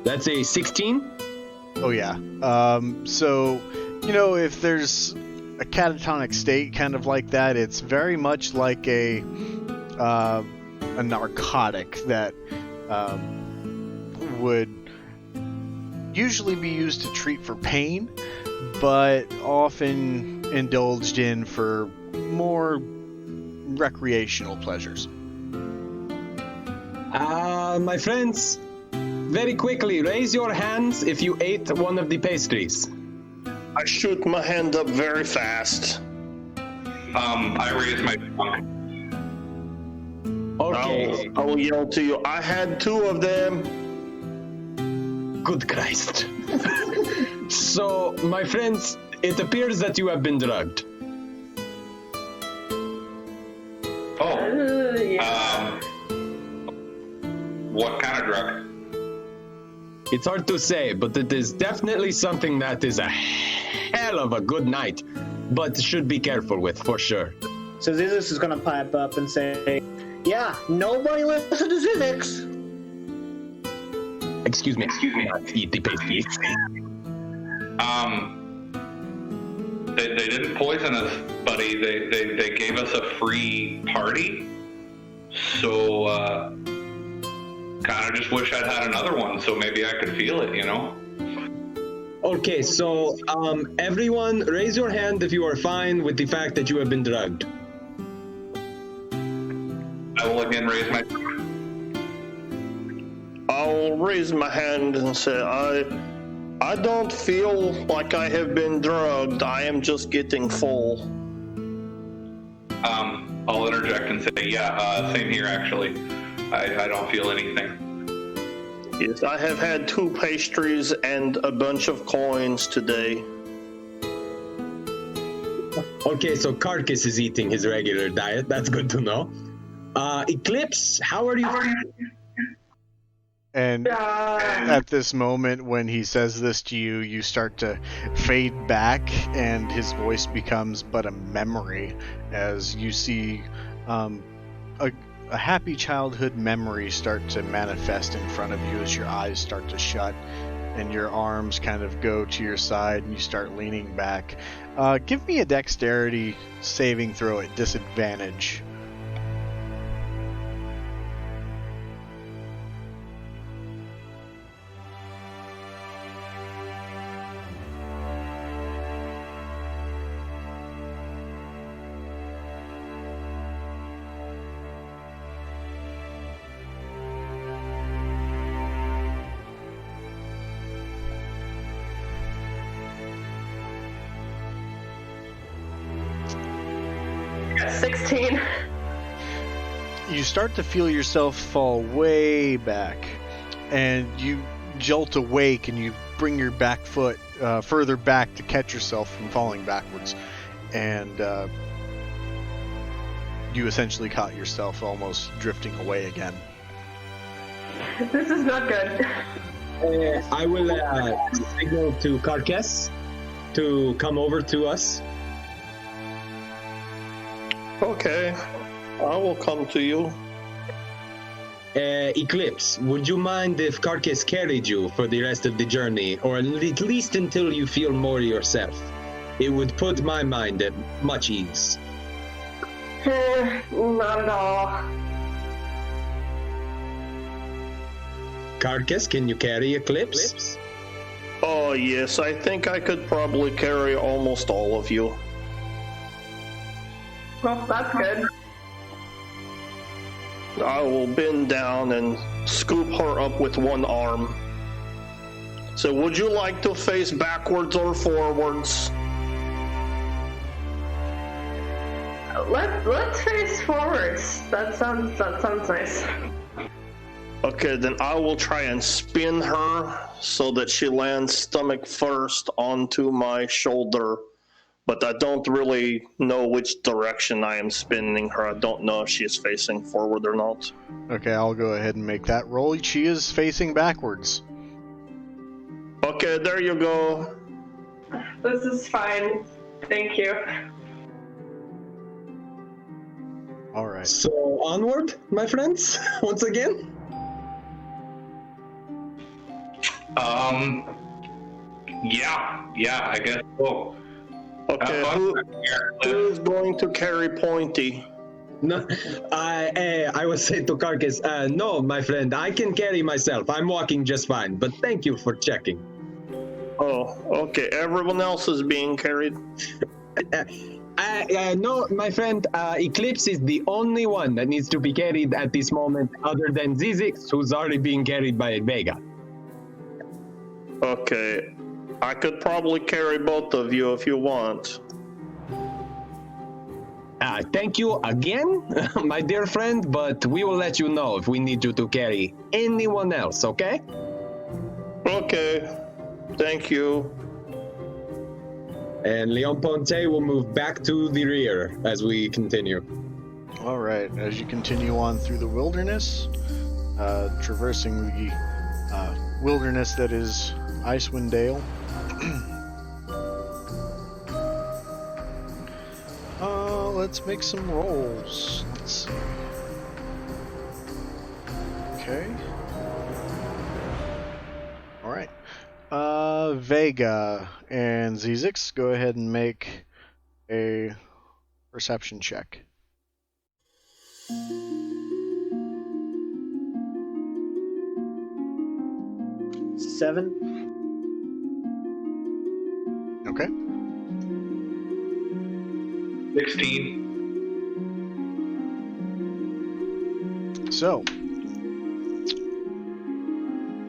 That's a 16?
Oh yeah. So, you know, if there's a catatonic state kind of like that, it's very much like a narcotic that would usually be used to treat for pain, but often indulged in for more recreational pleasures.
My friends, very quickly, raise your hands if you ate one of the pastries.
I shoot my hand up very fast.
I raise my trunk.
Okay.
I will yell to you, I had 2 of them.
Good Christ. So, my friends, it appears that you have been drugged.
Oh,
Yeah.
what kind of drug?
It's hard to say, but it is definitely something that is a hell of a good night, but should be careful with, for sure.
So Zizus is gonna pipe up and say, "Yeah, nobody listen to Zivix."
Excuse me, not eat the pastry.
They didn't poison us, buddy. They gave us a free party. So, kind of just wish I'd had another one so maybe I could feel it, you know?
Okay, so, everyone, raise your hand if you are fine with the fact that you have been drugged.
I will again raise my...
I'll raise my hand and say, I don't feel like I have been drugged. I am just getting full.
I'll interject and say, yeah, same here, actually. I don't feel anything.
Yes, I have had 2 pastries and a bunch of coins today.
Okay, so Carcass is eating his regular diet. That's good to know. Eclipse, how are you?
And at this moment, when he says this to you, you start to fade back, and his voice becomes but a memory as you see a happy childhood memory start to manifest in front of you as your eyes start to shut and your arms kind of go to your side and you start leaning back. Give me a dexterity saving throw at disadvantage.
Yeah, 16.
You start to feel yourself fall way back, and you jolt awake and you bring your back foot further back to catch yourself from falling backwards, and you essentially caught yourself almost drifting away again.
This is not good.
I will signal to Carcass to come over to us.
Okay, I will come to you.
Eclipse, would you mind if Carcass carried you for the rest of the journey, or at least until you feel more yourself? It would put my mind at much ease.
Not at all.
Carcass, can you carry Eclipse?
Oh yes, I think I could probably carry almost all of you.
Well, that's good.
I will bend down and scoop her up with one arm. So would you like to face backwards or forwards?
Let's face forwards. That sounds nice.
Okay, then I will try and spin her so that she lands stomach first onto my shoulder. But I don't really know which direction I am spinning her. I don't know if she is facing forward or not.
Okay, I'll go ahead and make that roll. She is facing backwards.
Okay, there you go.
This is fine. Thank you.
All right.
So, onward, my friends, once again.
Yeah, I guess so.
Okay, who is going to carry Pointy?
No, I was saying to Carcass, no, my friend, I can carry myself. I'm walking just fine, but thank you for checking.
Oh, okay. Everyone else is being carried.
No, my friend, Eclipse is the only one that needs to be carried at this moment, other than Zizix, who's already being carried by Vega.
Okay. I could probably carry both of you if you want.
Thank you again, my dear friend, but we will let you know if we need you to carry anyone else, okay?
Okay. Thank you.
And Leon Ponte will move back to the rear as we continue.
All right, as you continue on through the wilderness, traversing the wilderness that is Icewind Dale. Let's make some rolls. Let's see. Okay. All right. Vega and Zizix, go ahead and make a perception check.
Seven.
Okay.
16.
So,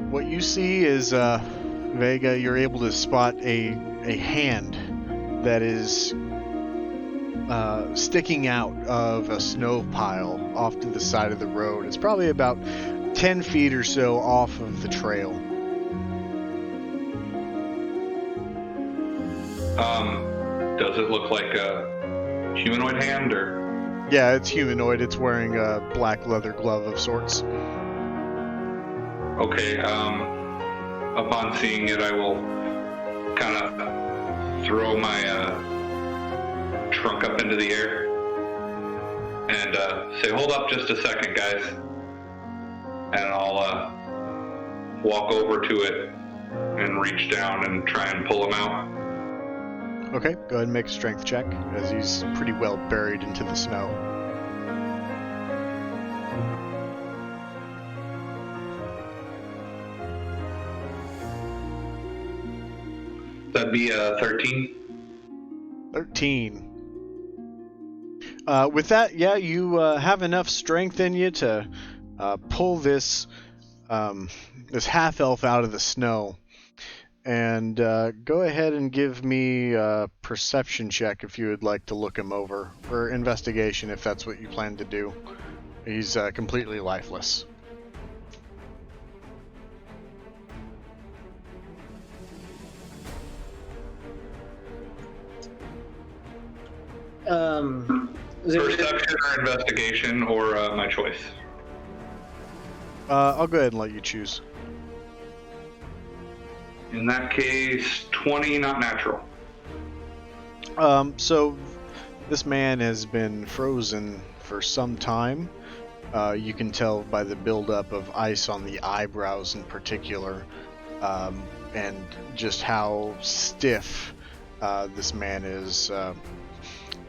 what you see is, Vega, you're able to spot a hand that is sticking out of a snow pile off to the side of the road. It's probably about 10 feet or so off of the trail.
Does it look like a humanoid hand, or?
Yeah, it's humanoid. It's wearing a black leather glove of sorts.
Okay, upon seeing it, I will kind of throw my trunk up into the air and say, hold up just a second, guys. And I'll walk over to it and reach down and try and pull him out.
Okay, go ahead and make a strength check, as he's pretty well buried into the snow.
That'd be 13.
13. With that, yeah, you have enough strength in you to pull this this half-elf out of the snow. And go ahead and give me a perception check if you would like to look him over, or investigation if that's what you plan to do. He's completely lifeless.
Perception or investigation, or my choice?
I'll go ahead and let you choose.
In that case, 20, not natural.
So this man has been frozen for some time. You can tell by the buildup of ice on the eyebrows in particular, and just how stiff this man is.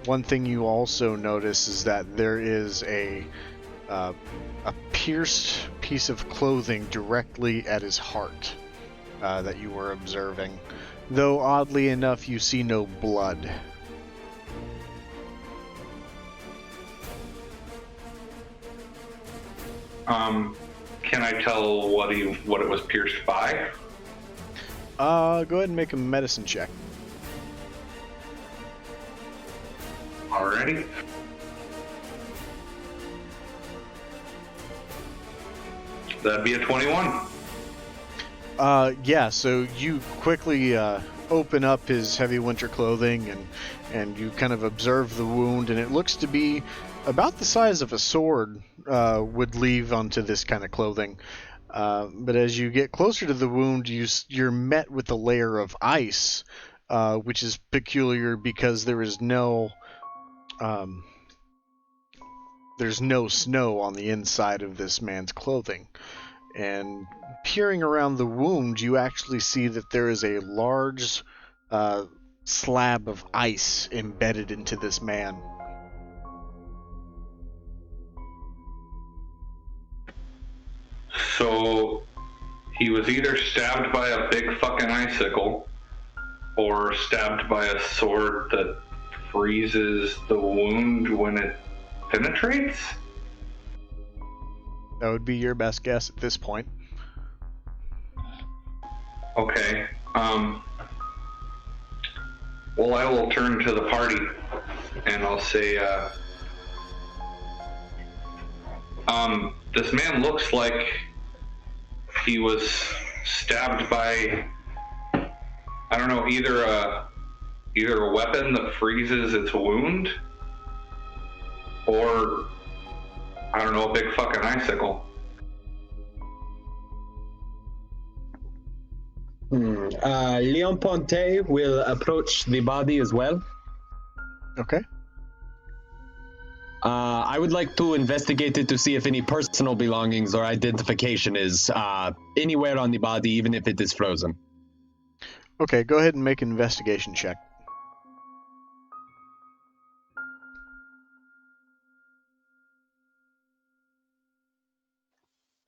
One thing you also notice is that there is a pierced piece of clothing directly at his heart. That you were observing, though oddly enough you see no blood.
Can I tell what it was pierced by?
Go ahead and make a medicine check.
Alrighty. That'd be a 21.
Yeah, so you quickly open up his heavy winter clothing and you kind of observe the wound, and it looks to be about the size of a sword would leave onto this kind of clothing. But as you get closer to the wound, you're met with a layer of ice, which is peculiar because there's no snow on the inside of this man's clothing. And peering around the wound, you actually see that there is a large slab of ice embedded into this man.
So he was either stabbed by a big fucking icicle or stabbed by a sword that freezes the wound when it penetrates?
That would be your best guess at this point.
Okay. Well, I will turn to the party and I'll say, this man looks like he was stabbed by, I don't know, either a weapon that freezes its wound, or, I don't know, a big fucking icicle.
Leon Ponte will approach the body as well.
Okay.
I would like to investigate it to see if any personal belongings or identification is anywhere on the body, even if it is frozen.
Okay, go ahead and make an investigation check.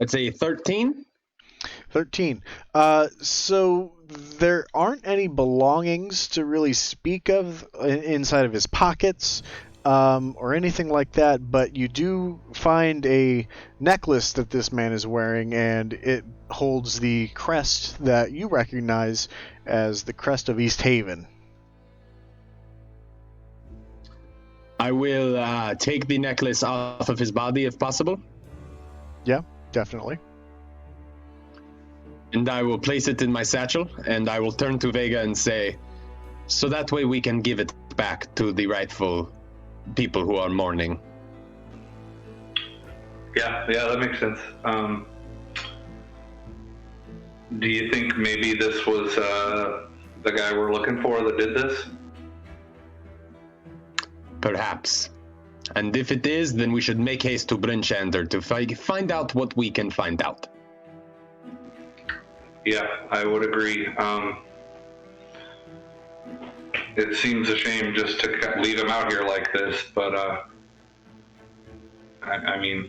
Let's say 13.
13. So there aren't any belongings to really speak of inside of his pockets or anything like that, but you do find a necklace that this man is wearing, and it holds the crest that you recognize as the crest of East Haven.
I will take the necklace off of his body if possible.
Yeah, definitely.
And I will place it in my satchel, and I will turn to Vega and say, so that way we can give it back to the rightful people who are mourning.
Yeah, that makes sense. Do you think maybe this was the guy we're looking for that did this?
Perhaps. And if it is, then we should make haste to Brynchander to find out what we can find out.
Yeah, I would agree. It seems a shame just to leave him out here like this, but I mean,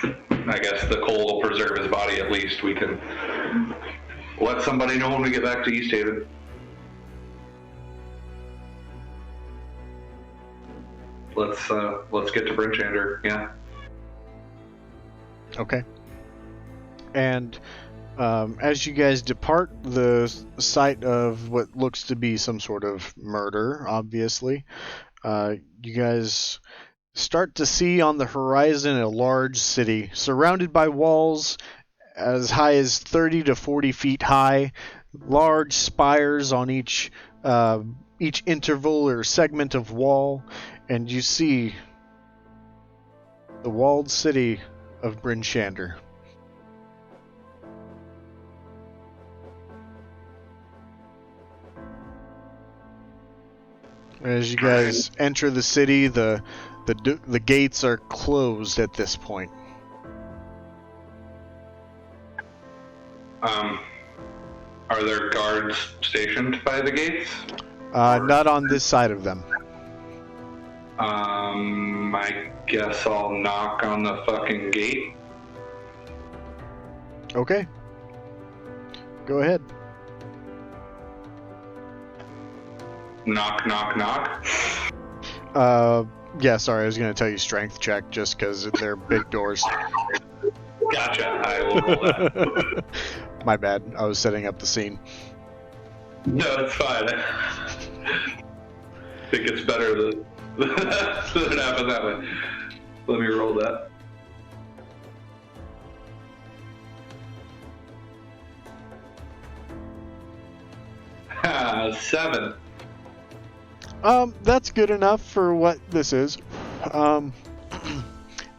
I guess the cold will preserve his body at least. We can let somebody know when we get back to East Haven. Let's get to Brynchander, yeah.
Okay. And as you guys depart the site of what looks to be some sort of murder, obviously, you guys start to see on the horizon a large city surrounded by walls as high as 30 to 40 feet high, large spires on each interval or segment of wall, and you see the walled city of Brynchander. As you guys enter the city, the gates are closed at this point.
Are there guards stationed by the gates?
Not on this side of them.
I guess I'll knock on the fucking gate.
Okay. Go ahead.
Knock, knock, knock.
Yeah, sorry, I was going to tell you strength check just because they're big doors.
Gotcha, I will roll that.
My bad, I was setting up the scene.
No, it's fine. I think it's better that it happened that way. Let me roll that. Ah, 7.
That's good enough for what this is.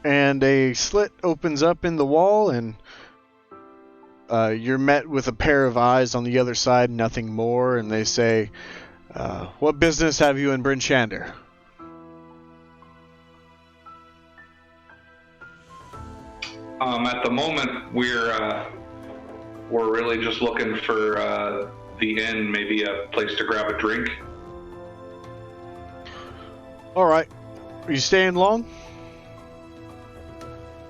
And a slit opens up in the wall, and you're met with a pair of eyes on the other side, nothing more, and they say, what business have you in Brynchander?
At the moment, we're really just looking for the inn, maybe a place to grab a drink.
All right. Are you staying long?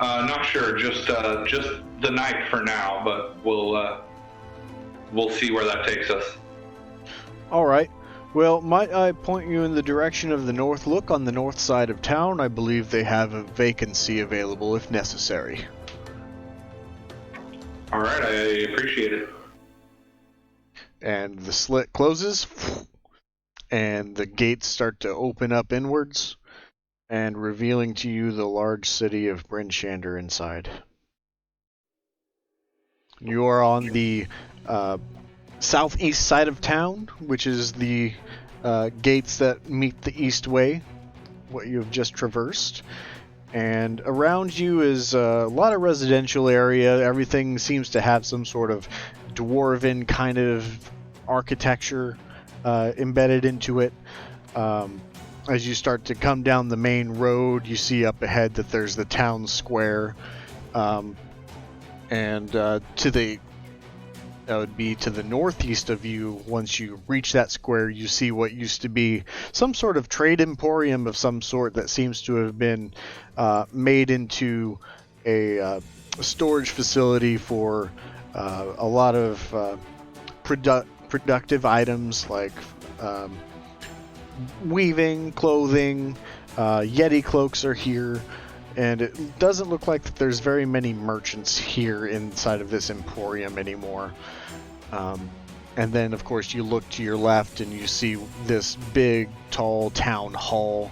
Not sure. Just the night for now, but we'll see where that takes us.
All right. Well, might I point you in the direction of the North Look on the north side of town? I believe they have a vacancy available if necessary.
All right, I appreciate it.
And the slit closes, and the gates start to open up inwards, and revealing to you the large city of Bryn Shander inside. You are on the southeast side of town, which is the gates that meet the east way, what you have just traversed. And around you is a lot of residential area. Everything seems to have some sort of dwarven kind of architecture embedded into it. As you start to come down the main road, you see up ahead that there's the town square. And that would be to the northeast of you. Once you reach that square, you see what used to be some sort of trade emporium of some sort that seems to have been made into a storage facility for a lot of productive items like weaving, clothing, Yeti cloaks are here. And it doesn't look like that there's very many merchants here inside of this emporium anymore. And then, of course, you look to your left and you see this big, tall town hall.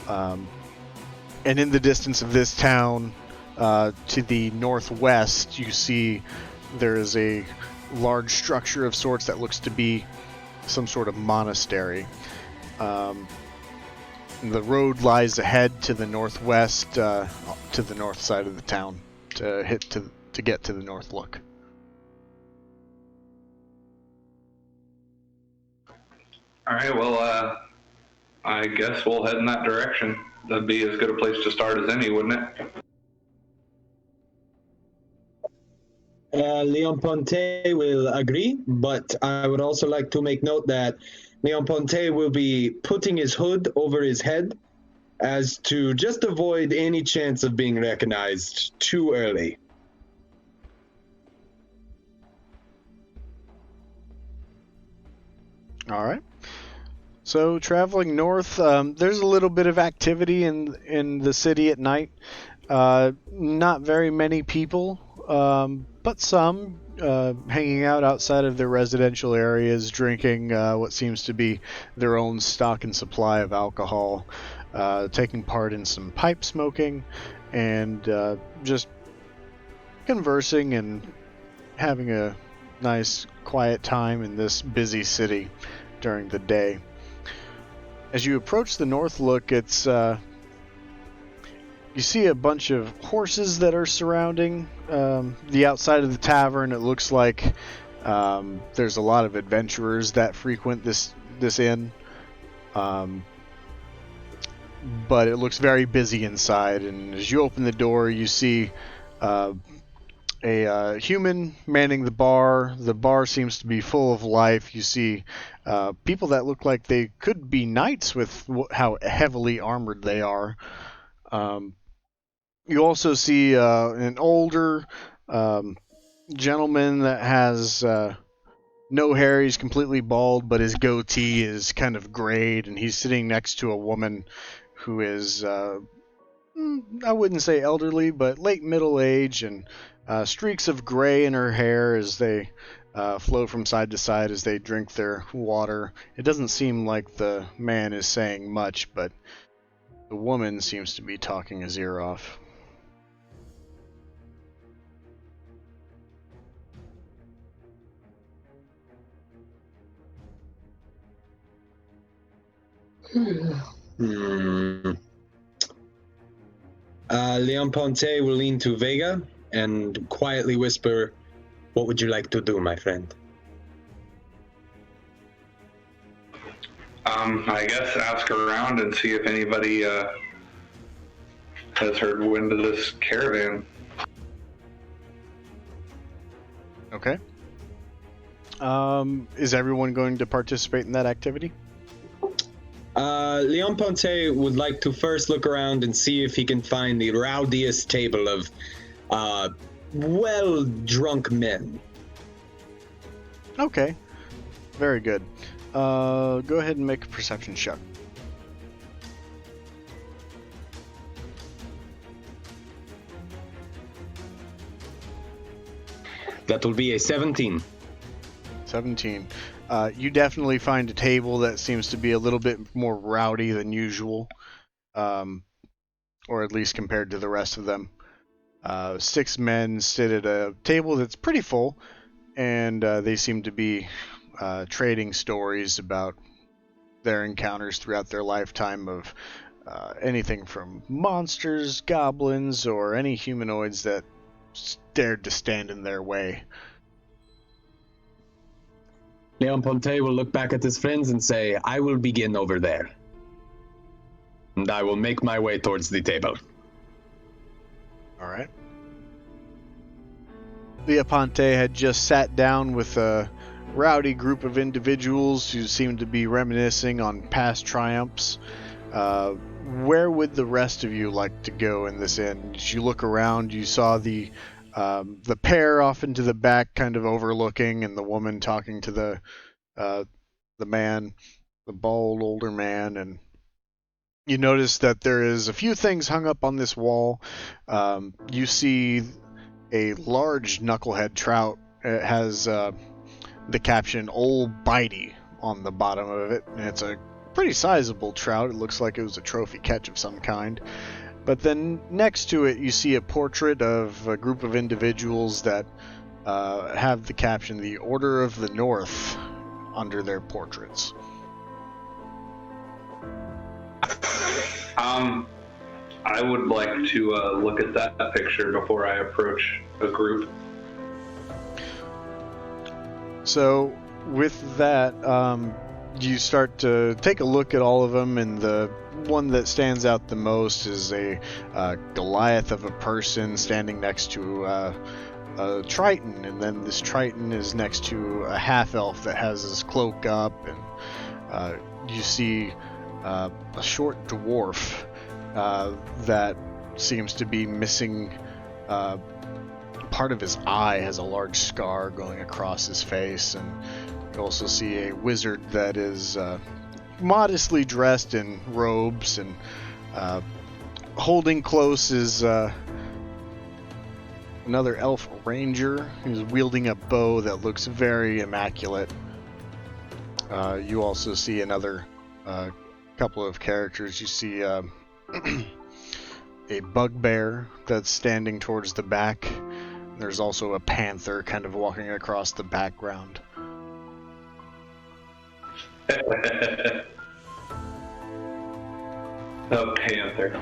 And in the distance of this town, to the northwest, you see there is a large structure of sorts that looks to be some sort of monastery. The road lies ahead to the northwest, to the north side of the town, to get to the North Look.
All right, well, I guess we'll head in that direction. That'd be as good a place to start as any, wouldn't it?
Leon Ponte will agree, but I would also like to make note that Leon Ponte will be putting his hood over his head as to just avoid any chance of being recognized too early.
All right. So traveling north, there's a little bit of activity in the city at night. Not very many people, but some hanging out outside of their residential areas, drinking what seems to be their own stock and supply of alcohol, taking part in some pipe smoking, and just conversing and having a nice quiet time in this busy city during the day. As you approach the North Look, it's you see a bunch of horses that are surrounding the outside of the tavern. It looks like there's a lot of adventurers that frequent this inn, but it looks very busy inside. And as you open the door, you see a human manning the bar. The bar seems to be full of life. You see people that look like they could be knights with how heavily armored they are. You also see an older gentleman that has no hair. He's completely bald, but his goatee is kind of grayed, and he's sitting next to a woman who is, I wouldn't say elderly, but late middle age, and streaks of gray in her hair as they flow from side to side as they drink their water. It doesn't seem like the man is saying much, but the woman seems to be talking his ear off.
Leon Ponte will lean to Vega and quietly whisper, "What would you like to do, my friend?"
I guess ask around and see if anybody has heard wind of this caravan.
Okay. Is everyone going to participate in that activity?
Leon Ponte would like to first look around and see if he can find the rowdiest table of well-drunk men.
Okay. Very good. Go ahead and make a perception check.
That will be a 17.
17. You definitely find a table that seems to be a little bit more rowdy than usual, or at least compared to the rest of them. 6 men sit at a table that's pretty full, and they seem to be trading stories about their encounters throughout their lifetime of anything from monsters, goblins, or any humanoids that dared to stand in their way.
Leon Ponte will look back at his friends and say, I will begin over there. And I will make my way towards the table.
Alright. Leon Ponte had just sat down with a rowdy group of individuals who seemed to be reminiscing on past triumphs. Where would the rest of you like to go in this inn? As you look around, you saw the pair off into the back, kind of overlooking, and the woman talking to the man, the bald older man, and you notice that there is a few things hung up on this wall. You see a large knucklehead trout. It has the caption "Old Bitey" on the bottom of it, and it's a pretty sizable trout. It looks like it was a trophy catch of some kind. But then next to it, you see a portrait of a group of individuals that have the caption "The Order of the North" under their portraits.
I would like to look at that picture before I approach a group.
So with that, you start to take a look at all of them, and the one that stands out the most is a Goliath of a person standing next to a Triton, and then this Triton is next to a half-elf that has his cloak up, and you see a short dwarf that seems to be missing part of his eye, has a large scar going across his face, and you also see a wizard that is modestly dressed in robes, and holding close is another elf ranger who's wielding a bow that looks very immaculate. You also see another couple of characters. You see a bugbear that's standing towards the back. There's also a panther kind of walking across the background.
A panther.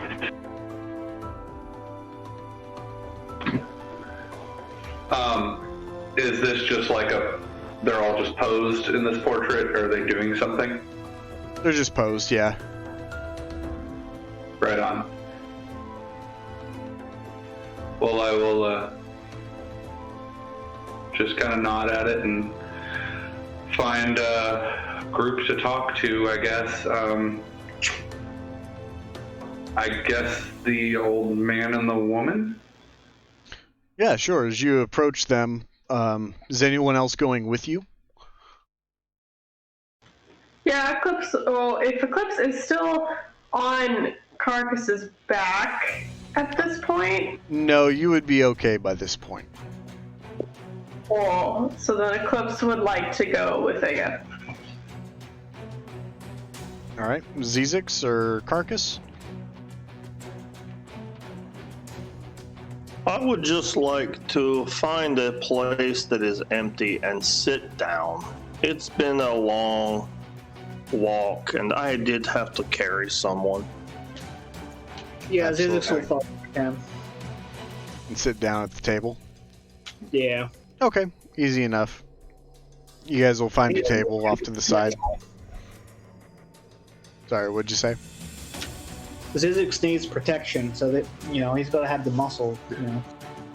Is this just like they're all just posed in this portrait, or are they doing something?
They're just posed, yeah.
Right on. Well, I will just kind of nod at it and find a group to talk to, I guess. I guess the old man and the woman?
Yeah, sure. As you approach them, is anyone else going with you?
Yeah, Eclipse. Well, if Eclipse is still on Carcass's back at this point.
No, you would be okay by this point.
Well, so then Eclipse would like to go with it.
All right, Zizix or Carcass?
I would just like to find a place that is empty and sit down. It's been a long walk, and I did have to carry someone.
Yeah,
Absolutely.
Zizix will follow him.
And sit down at the table?
Yeah.
Okay, easy enough. You guys will find a table off to the side. Sorry, what'd you say?
Zizix needs protection, so that, he's got to have the muscle,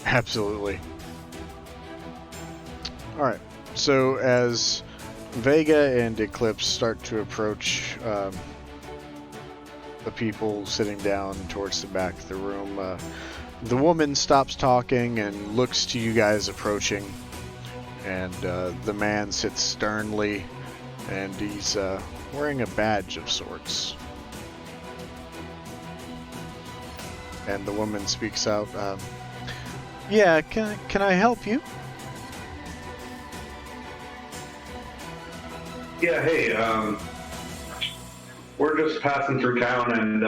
Absolutely. Alright, so as Vega and Eclipse start to approach the people sitting down towards the back of the room, the woman stops talking and looks to you guys approaching, and the man sits sternly and he's wearing a badge of sorts. And the woman speaks out, yeah, can I help you?
Yeah, hey, we're just passing through town, and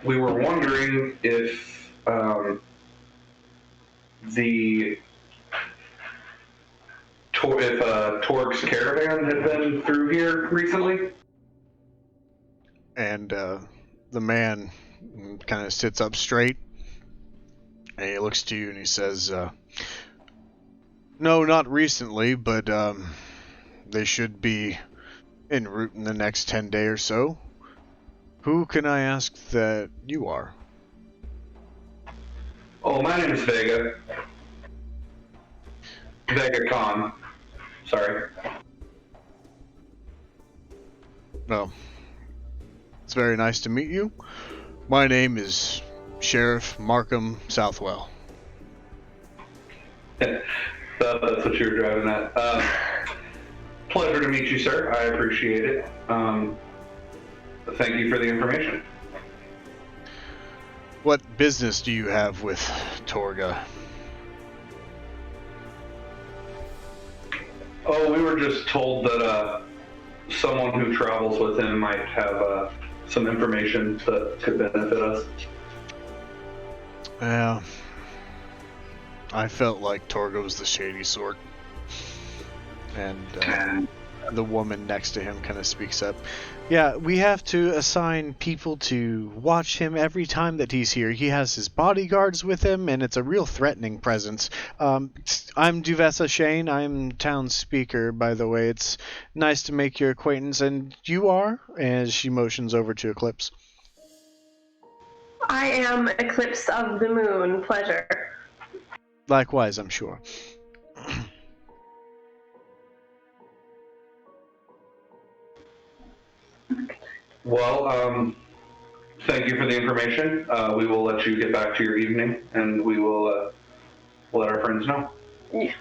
we were wondering if Torg's caravan had been through here recently.
And the man kind of sits up straight, and he looks to you and he says, no, not recently, but they should be en route in the next 10 days or so. Who can I ask that you are?
Oh, my name is Vega. Vega Khan. Sorry.
Well, it's very nice to meet you. My name is Sheriff Markham Southwell.
That's what you were driving at. Pleasure to meet you, sir. I appreciate it. Thank you for the information.
What business do you have with Torga?
Oh, we were just told that someone who travels with him might have some information that could benefit us.
Yeah. I felt like Torga was the shady sort. And the woman next to him kind of speaks up. Yeah, we have to assign people to watch him every time that he's here. He has his bodyguards with him, and it's a real threatening presence. I'm Duvessa Shane. I'm town speaker, by the way. It's nice to make your acquaintance. And you are? As she motions over to Eclipse.
I am Eclipse of the Moon. Pleasure.
Likewise, I'm sure.
Well, thank you for the information. We will let you get back to your evening, and we will let our friends know.
Yeah.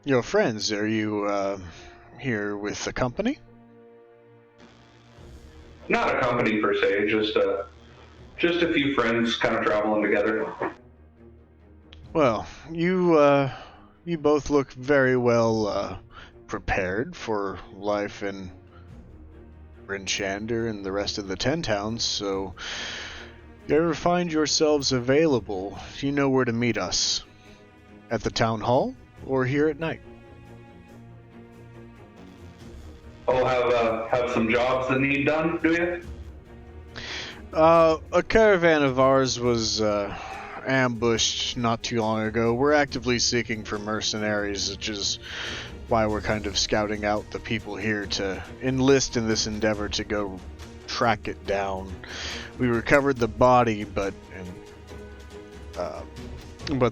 Your friends, are you here with the company?
Not a company per se, just a few friends kind of traveling together.
Well, you both look very well prepared for life in Shander and the rest of the 10 towns, so if you ever find yourselves available, you know where to meet us. At the town hall, or here at night.
Oh, have some jobs that need done, do you?
A caravan of ours was ambushed not too long ago. We're actively seeking for mercenaries, which is why we're kind of scouting out the people here to enlist in this endeavor to go track it down. We recovered the body, but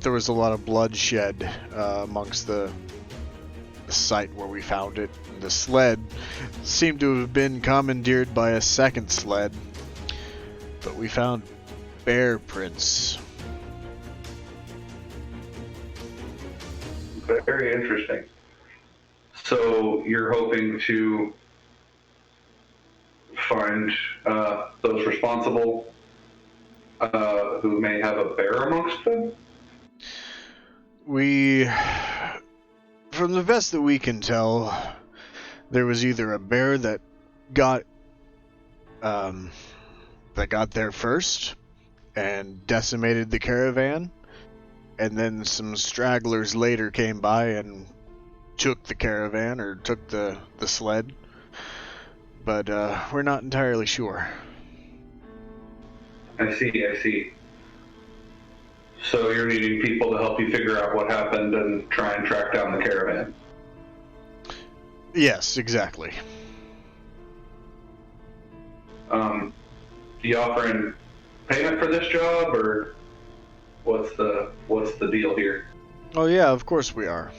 there was a lot of bloodshed amongst the site where we found it. The sled seemed to have been commandeered by a second sled, but we found bear prints.
Very interesting. So you're hoping to find those responsible who may have a bear amongst them?
From the best that we can tell, there was either a bear that got there first and decimated the caravan, and then some stragglers later came by and took the caravan, or took the sled, but we're not entirely sure.
I see. So you're needing people to help you figure out what happened and try and track down the caravan?
Yes, exactly.
Do you offering payment for this job, or what's the deal here?
Oh yeah, of course we are.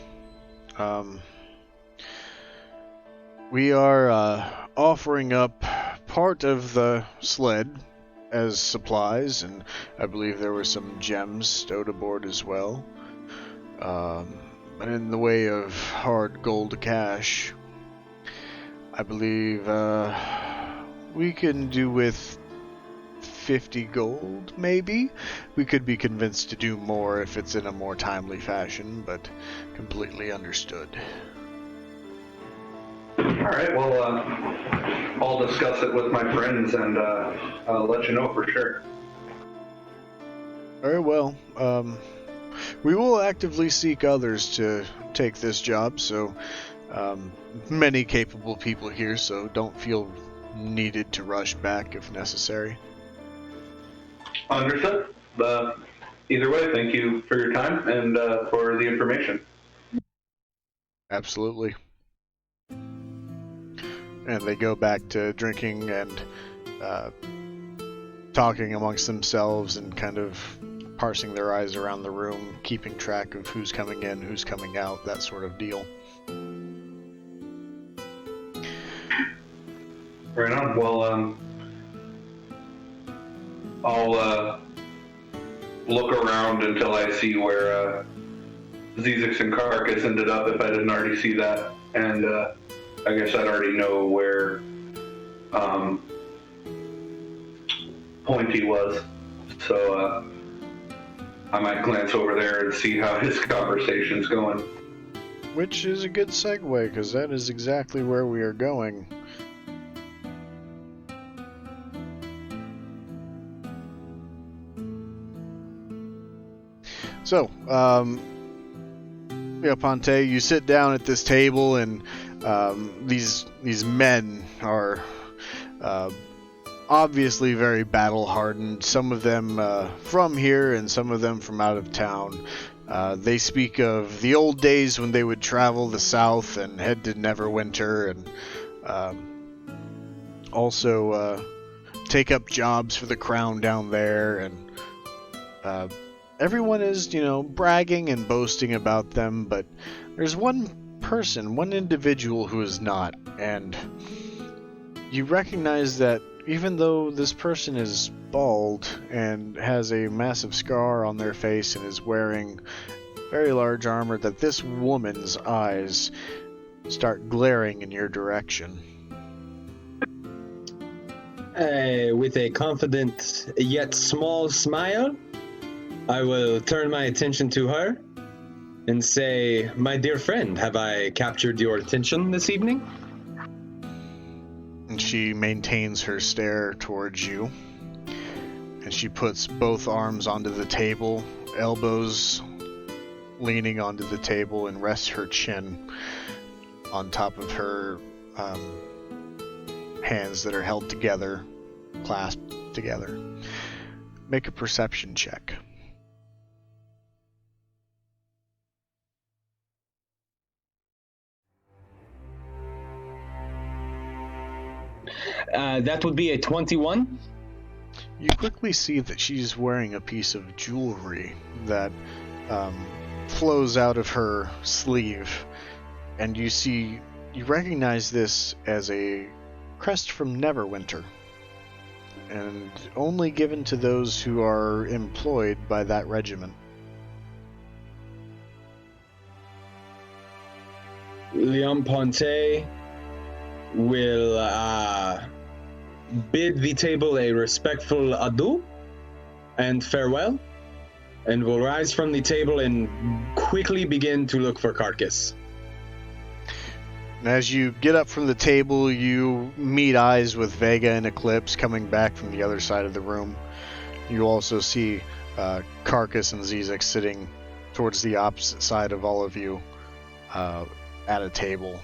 We are offering up part of the sled as supplies, and I believe there were some gems stowed aboard as well. And in the way of hard gold cash. I believe we can do with 50 gold, maybe. We could be convinced to do more if it's in a more timely fashion, but completely understood.
All right. Well, I'll discuss it with my friends and I'll let you know for sure.
Very well. We will actively seek others to take this job, so many capable people here, so don't feel needed to rush back if necessary.
Understood. Either way, thank you for your time and for the information.
Absolutely. And they go back to drinking and talking amongst themselves and kind of parsing their eyes around the room, keeping track of who's coming in, who's coming out, that sort of deal.
Right on. Well, I'll look around until I see where Zizix and Carcass ended up, if I didn't already see that. And I guess I'd already know where Pointy was. So I might glance over there and see how his conversation's going.
Which is a good segue, because that is exactly where we are going. So, Ponte, you sit down at this table, and these men are obviously very battle-hardened. Some of them from here, and some of them from out of town. They speak of the old days when they would travel the south and head to Neverwinter, and also take up jobs for the crown down there, and everyone is, bragging and boasting about them, but there's one person, one individual who is not, and you recognize that even though this person is bald and has a massive scar on their face and is wearing very large armor, that this woman's eyes start glaring in your direction.
With a confident yet small smile, I will turn my attention to her and say, "My dear friend, have I captured your attention this evening?"
And she maintains her stare towards you, and she puts both arms onto the table, elbows leaning onto the table, and rests her chin on top of her hands that are held together, clasped together. Make a perception check.
That would be a 21.
You quickly see that she's wearing a piece of jewelry that flows out of her sleeve, and you recognize this as a crest from Neverwinter, and only given to those who are employed by that regiment.
Leon Ponte will bid the table a respectful adieu and farewell, and will rise from the table and quickly begin to look for Carcass.
And as you get up from the table, you meet eyes with Vega and Eclipse coming back from the other side of the room. You also see Carcass and Zizix sitting towards the opposite side of all of you at a table.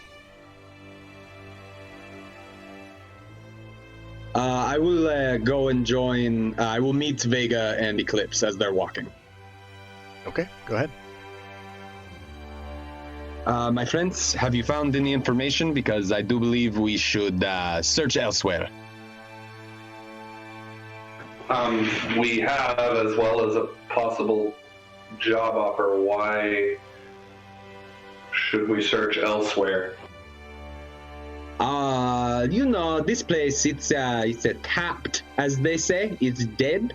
I will go and join. I will meet Vega and Eclipse as they're walking.
Okay, go ahead.
My friends, have you found any information? Because I do believe we should search elsewhere.
We have, as well as a possible job offer. Why should we search elsewhere?
This place, it's tapped, as they say. It's dead.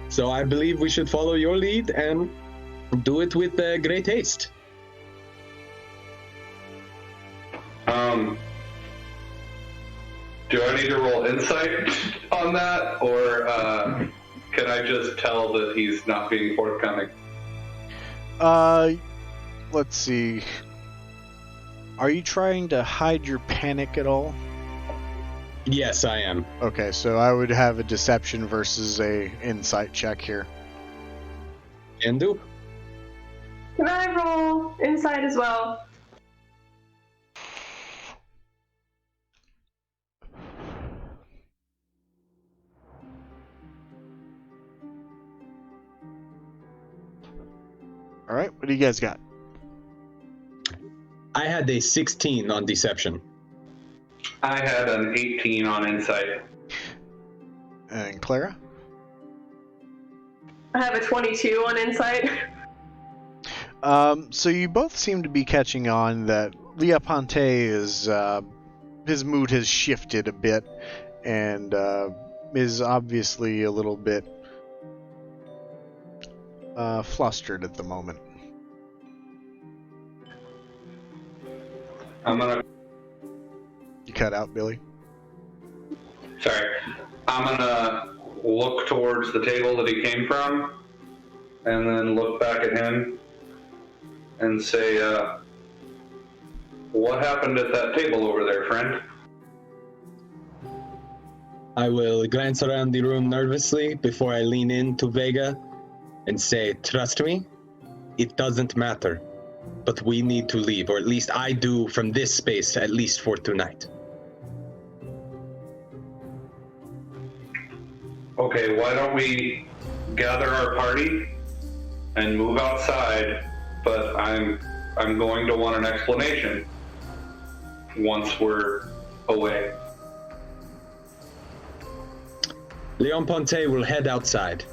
So I believe we should follow your lead and do it with great haste.
Do I need to roll insight on that, or can I just tell that he's not being forthcoming?
Let's see. Are you trying to hide your panic at all?
Yes, I am.
Okay, so I would have a deception versus a insight check here.
Can do.
Can I roll inside as well?
All right, what do you guys got?
I had a 16 on deception.
I had an 18 on insight.
And Clara?
I have a 22 on insight.
So you both seem to be catching on that Leah Ponte is, his mood has shifted a bit and is obviously a little bit flustered at the moment.
I'm gonna.
You cut out, Billy.
Sorry. I'm gonna look towards the table that he came from, and then look back at him and say, what happened at that table over there, friend?
I will glance around the room nervously before I lean into Vega and say, trust me, it doesn't matter, but we need to leave, or at least I do from this space, at least for tonight.
Okay, why don't we gather our party and move outside, but I'm going to want an explanation once we're away.
Leon Ponte will head outside.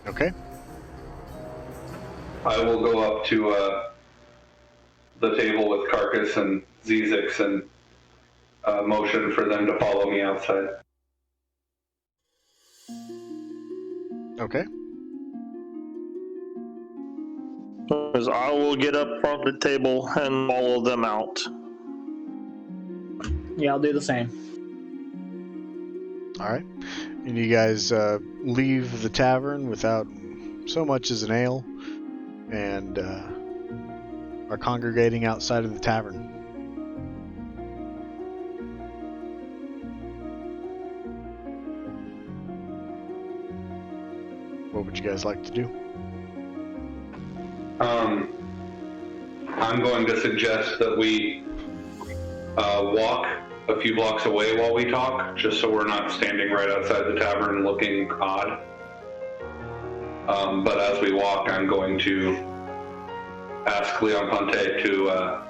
Okay.
I will go up to the table with Carcass and Zizix and motion for them to follow me outside.
Okay.
Because I will get up from the table and follow them out.
Yeah, I'll do the same.
All right. And you guys leave the tavern without so much as an ale and are congregating outside of the tavern. What would you guys like to do?
I'm going to suggest that we walk a few blocks away while we talk, just so we're not standing right outside the tavern looking odd. But as we walk, I'm going to ask Leon Ponte to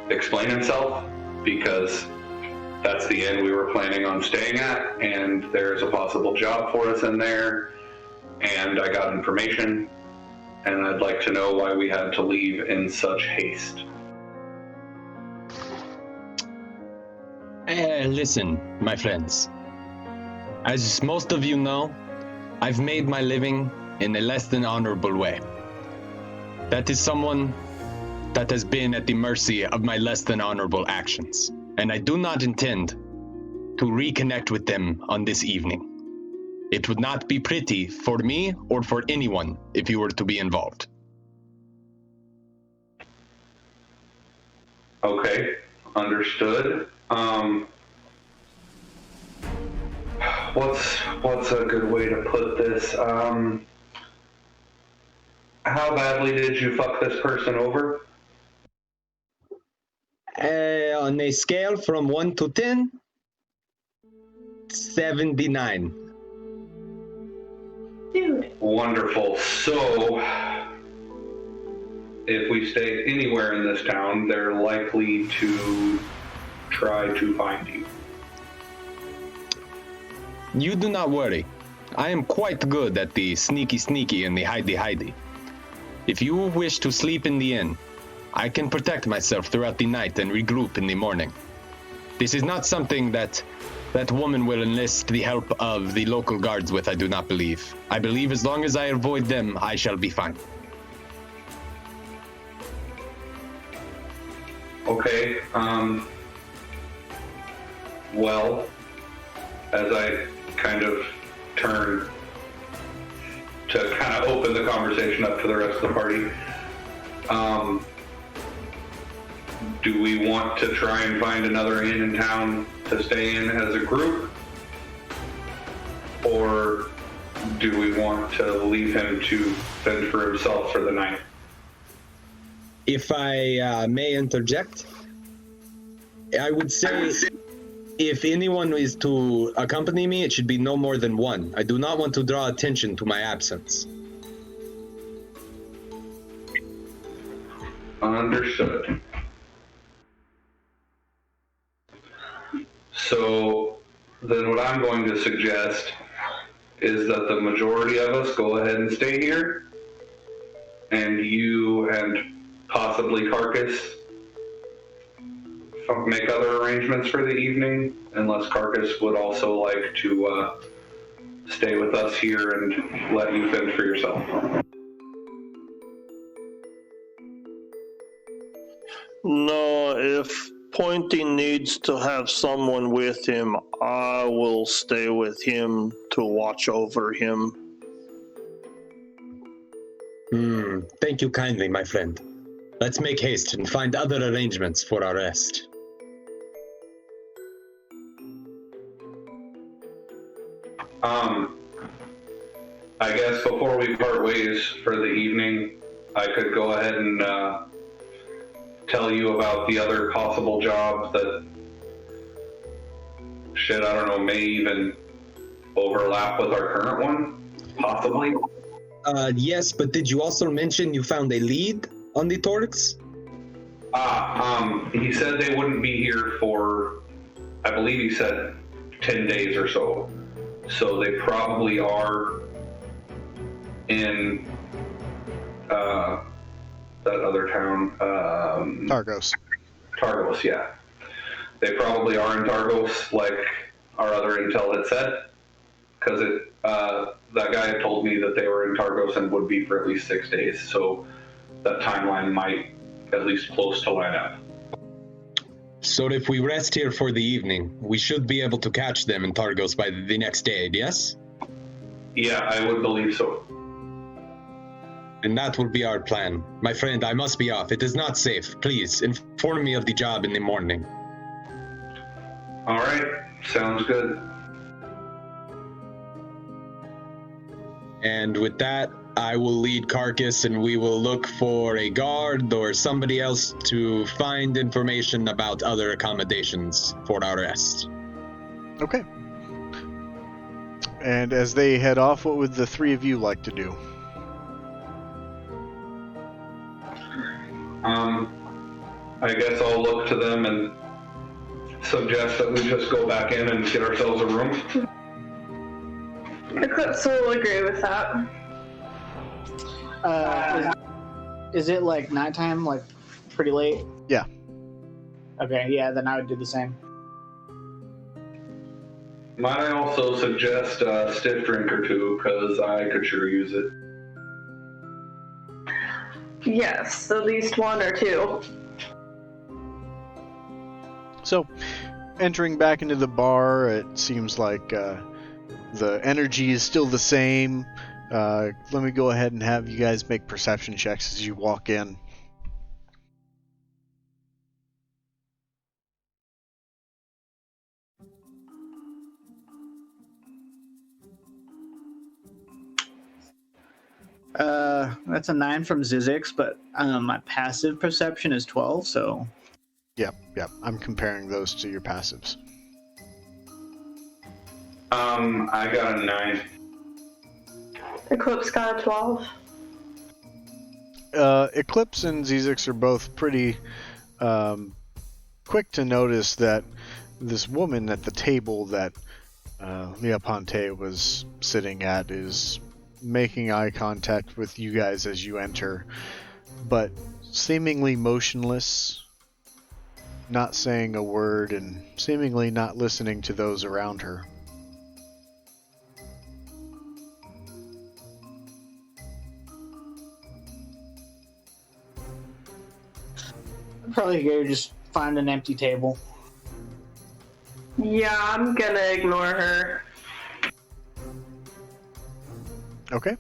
explain himself, because that's the inn we were planning on staying at, and there's a possible job for us in there, and I got information, and I'd like to know why we had to leave in such haste.
Listen, my friends. As most of you know, I've made my living in a less than honorable way. That is someone that has been at the mercy of my less than honorable actions, and I do not intend to reconnect with them on this evening. It would not be pretty for me or for anyone if you were to be involved.
Okay, understood. What's a good way to put this? How badly did you fuck this person over?
On a scale from 1 to 10, 79.
Dude.
Wonderful. So, if we stay anywhere in this town, they're likely to try to find you.
You do not worry. I am quite good at the sneaky and the hidey. If you wish to sleep in the inn, I can protect myself throughout the night and regroup in the morning. This is not something that woman will enlist the help of the local guards with, I do not believe. I believe as long as I avoid them, I shall be fine.
Okay, well, as I kind of turn to kind of open the conversation up to the rest of the party, do we want to try and find another inn in town to stay in as a group? Or do we want to leave him to fend for himself for the night?
If I may interject, I would say if anyone is to accompany me, it should be no more than one. I do not want to draw attention to my absence.
Understood. So then what I'm going to suggest is that the majority of us go ahead and stay here, and you and possibly Carcass make other arrangements for the evening, unless Carcass would also like to stay with us here and let you fend for yourself.
No, if Pointy needs to have someone with him, I will stay with him to watch over him.
Thank you kindly, my friend. Let's make haste and find other arrangements for our rest.
I guess before we part ways for the evening, I could go ahead and tell you about the other possible job that, I don't know, may even overlap with our current one, possibly.
Yes, but did you also mention you found a lead on the Torx?
He said they wouldn't be here for, I believe he said 10 days or so. So they probably are in that other town.
Targos.
Targos, yeah. They probably are in Targos, like our other intel had said, because that guy had told me that they were in Targos and would be for at least 6 days. So that timeline might at least close to line up.
So if we rest here for the evening, we should be able to catch them in Targos by the next day, yes?
Yeah, I would believe so.
And that will be our plan. My friend, I must be off. It is not safe. Please, inform me of the job in the morning.
All right, sounds good.
And with that, I will lead Carcass and we will look for a guard or somebody else to find information about other accommodations for our rest.
Okay. And as they head off, what would the three of you like to do?
I guess I'll look to them and suggest that we just go back in and get ourselves a room.
Eclipse will agree with that.
Is it like nighttime, like pretty late?
Yeah.
Okay, yeah, then I would do the same.
Might I also suggest a stiff drink or two, because I could sure use it.
Yes, at least one or two.
So, entering back into the bar, it seems like the energy is still the same. Let me go ahead and have you guys make perception checks as you walk in.
That's a 9 from Zizix, but my passive perception is 12, so...
Yep. I'm comparing those to your passives.
I got a 9.
Eclipse got a 12.
Eclipse and Zizix are both pretty quick to notice that this woman at the table that Leoponte was sitting at is making eye contact with you guys as you enter, but seemingly motionless, not saying a word, and seemingly not listening to those around her.
I'd probably go just find an empty table.
Yeah, I'm gonna ignore her.
Okay.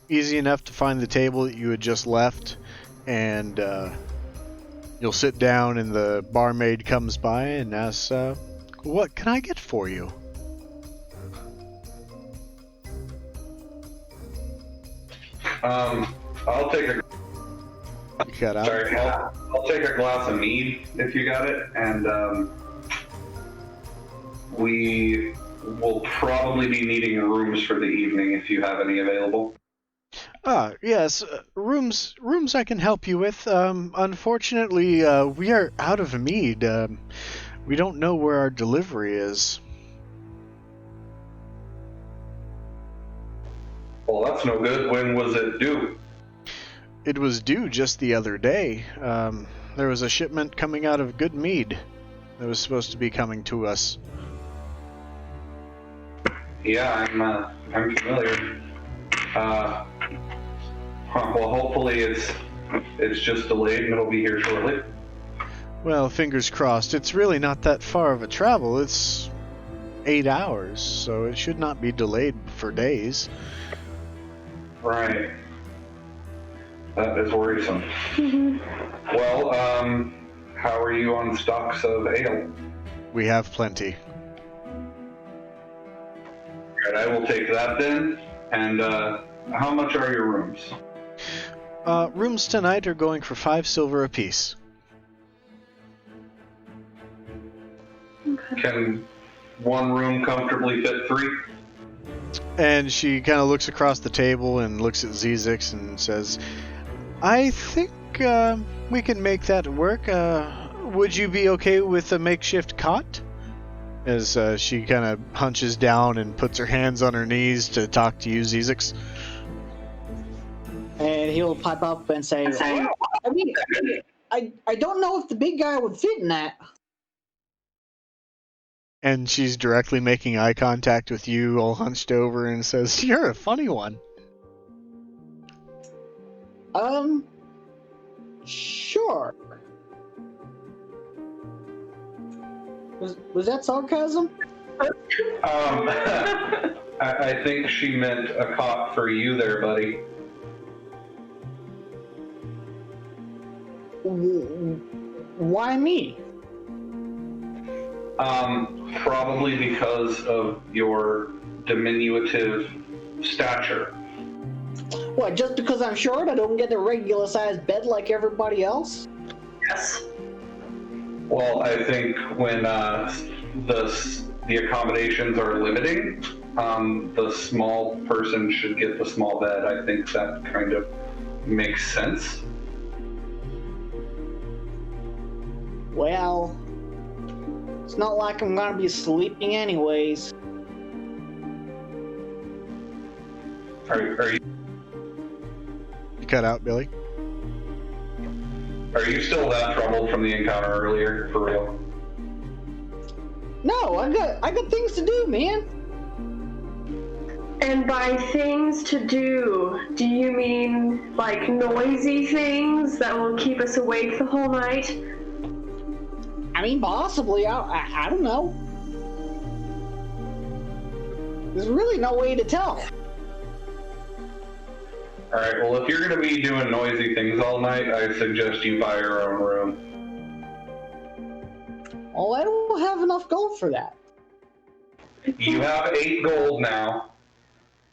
Easy enough to find the table that you had just left, and you'll sit down, and the barmaid comes by and asks, "What can I get for you?"
I'll take a
You cut out.
sorry. I'll take a glass of mead if you got it, and we will probably be needing rooms for the evening if you have any available.
Yes, rooms I can help you with. Unfortunately, we are out of mead. We don't know where our delivery is.
Well, that's no good. When was it due?
It was due just the other day. There was a shipment coming out of Good Mead that was supposed to be coming to us.
Yeah, I'm familiar. Well, hopefully it's just delayed and it'll be here shortly.
Well, fingers crossed. It's really not that far of a travel. It's 8 hours, so it should not be delayed for days.
Right. That is worrisome. Well, how are you on stocks of ale?
We have plenty.
Right, I will take that then. And how much are your rooms?
Rooms tonight are going for 5 silver apiece.
Can one room comfortably fit 3?
And she kind of looks across the table and looks at Zizix and says, I think we can make that work. Would you be okay with a makeshift cot? As she kind of hunches down and puts her hands on her knees to talk to you, Zizix.
And he'll pipe up and say, I mean, I don't know if the big guy would fit in that.
And she's directly making eye contact with you, all hunched over, and says, You're a funny one.
Sure. Was that sarcasm?
I think she meant a cot for you there, buddy.
Why me?
Probably because of your diminutive stature.
What, just because I'm short, I don't get a regular sized bed like everybody else?
Yes.
Well, I think when the accommodations are limiting, the small person should get the small bed. I think that kind of makes sense.
Well, it's not like I'm gonna be sleeping anyways.
Are you
You cut out, Billy.
Are you still that troubled from the encounter earlier, for real?
No, I got things to do, man.
And by things to do you mean like noisy things that will keep us awake the whole night?
I mean, possibly. I don't know. There's really no way to tell.
Alright, well, if you're going to be doing noisy things all night, I suggest you buy your own room.
Well, I don't have enough gold for that.
You have 8 gold now,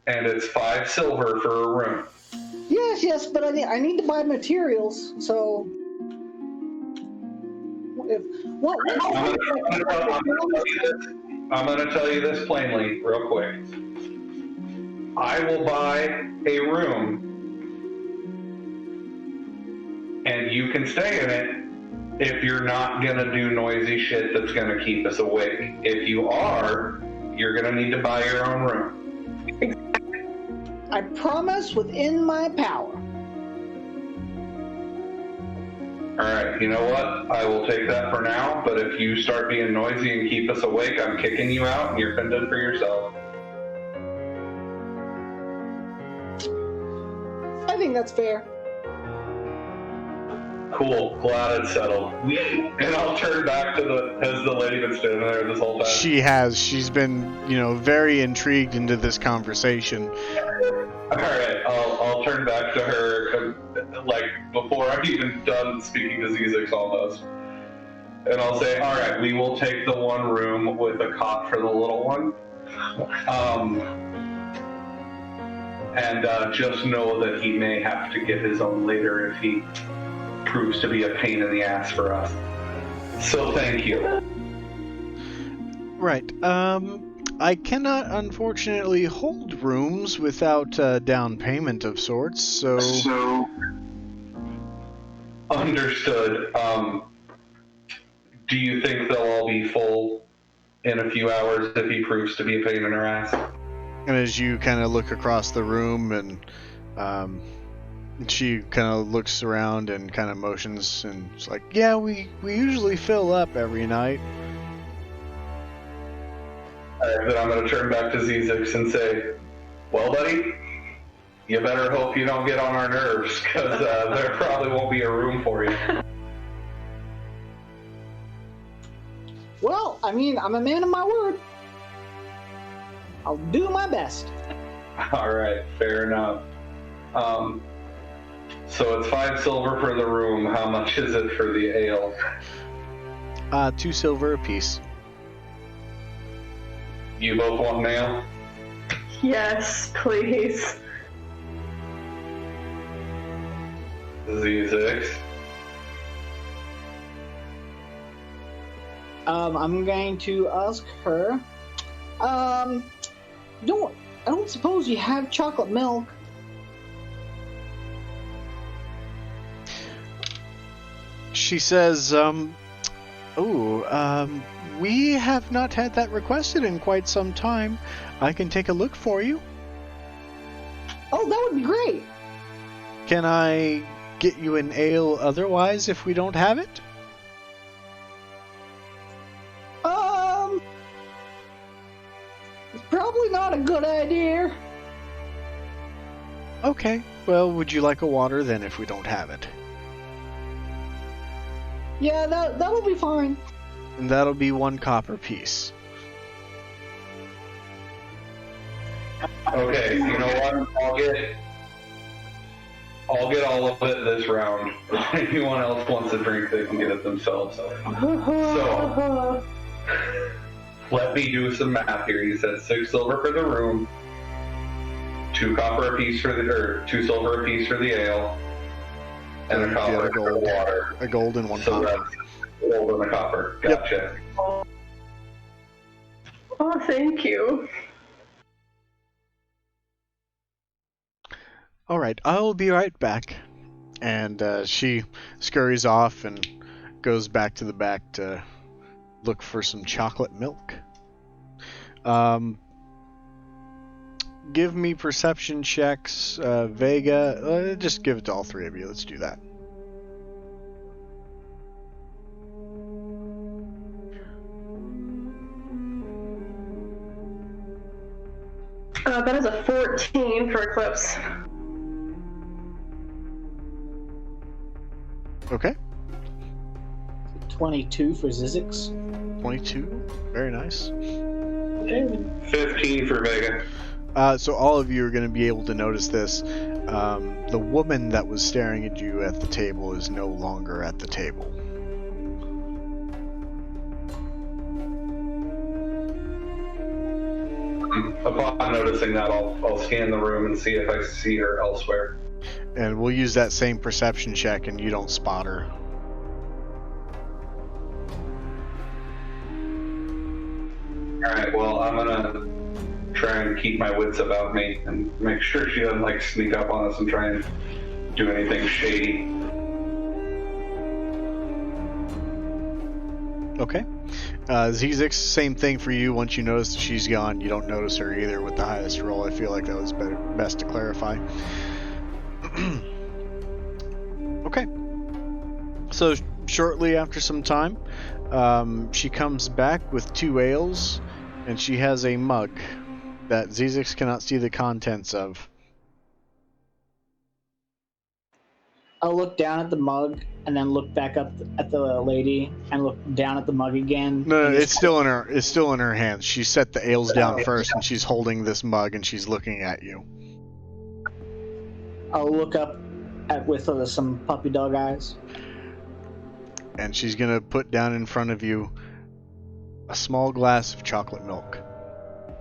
and it's 5 silver for a room.
Yes, but I need to buy materials, so...
I'm going to tell you this plainly, real quick. I will buy a room, and you can stay in it if you're not going to do noisy shit that's going to keep us awake. If you are, you're going to need to buy your own room.
I promise within my power.
Alright, you know what? I will take that for now, but if you start being noisy and keep us awake, I'm kicking you out and you're fending for yourself.
I think that's fair.
Cool. Glad it's settled. And I'll turn back to has the lady been standing there this whole time?
She has. She's been, very intrigued into this conversation.
Alright, I'll turn back to her, like, before I'm even done speaking to Zizix almost. And I'll say, alright, we will take the one room with a cot for the little one. And just know that he may have to get his own later if he proves to be a pain in the ass for us. So thank you.
Right. I cannot, unfortunately, hold rooms without a down payment of sorts, so...
Understood. Do you think they'll all be full in a few hours if he proves to be a pain in her ass?
And as you kind of look across the room, and she kind of looks around and kind of motions, and it's like, yeah, we usually fill up every night.
Alright, then I'm going to turn back to Zizix and say, well, buddy, you better hope you don't get on our nerves, because there probably won't be a room for you.
Well, I mean, I'm a man of my word. I'll do my best.
Alright, fair enough. So it's 5 silver for the room. How much is it for the ale?
2 silver apiece.
You both want an ale?
Yes, please.
Z6.
I'm going to ask her. I don't suppose you have chocolate milk.
She says, we have not had that requested in quite some time. I can take a look for you.
Oh, that would be great.
Can I get you an ale otherwise if we don't have it?
It's probably not a good idea.
Okay, well, would you like a water then if we don't have it?
Yeah, that'll be fine.
And that'll be 1 copper piece.
Okay, you know what? I'll get all of it this round. If anyone else wants a drink, they can get it themselves. So, let me do some math here. You said 6 silver for the room, 2 copper apiece for or 2 silver apiece for the ale, and a copper for the water.
A gold and 1
So
copper.
that's gold and a copper. Gotcha.
Oh, thank you.
Alright, I'll be right back. And she scurries off and goes back to the back to look for some chocolate milk. Give me perception checks, Vega. Just give it to all 3 of you. Let's do that.
That is a 14 for Eclipse.
Okay.
22 for Zizix.
22. Very nice.
15 for Vega.
So all of you are going to be able to notice this. The woman that was staring at you at the table is no longer at the table.
Upon noticing that, I'll scan the room and see if I see her elsewhere.
And we'll use that same perception check and you don't spot her.
Alright, well, I'm gonna try and keep my wits about me and make sure she doesn't, sneak up on us and try and do anything shady.
Okay. Zizix, same thing for you. Once you notice that she's gone, you don't notice her either with the highest roll. I feel like that was best to clarify. Okay. So shortly after some time, she comes back with 2 ales, and she has a mug that Zizix cannot see the contents of.
I'll look down at the mug and then look back up at the lady and look down at the mug again.
No,
and
it's still in her. It's still in her hands. She set the ales down first, and she's holding this mug, and she's looking at you.
I'll look up at with some puppy dog eyes.
And she's gonna put down in front of you a small glass of chocolate milk.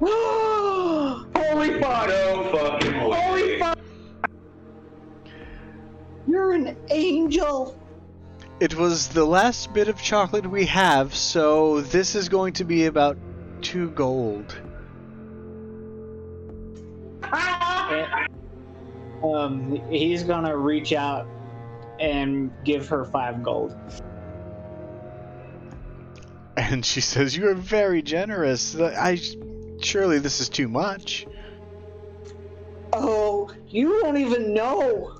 Holy fuck!
No fucking way.
Holy fuck! You're an angel.
It was the last bit of chocolate we have, so this is going to be about 2 gold.
He's gonna reach out and give her 5 gold.
And she says, "You are very generous. Surely this is too much."
Oh, you don't even know.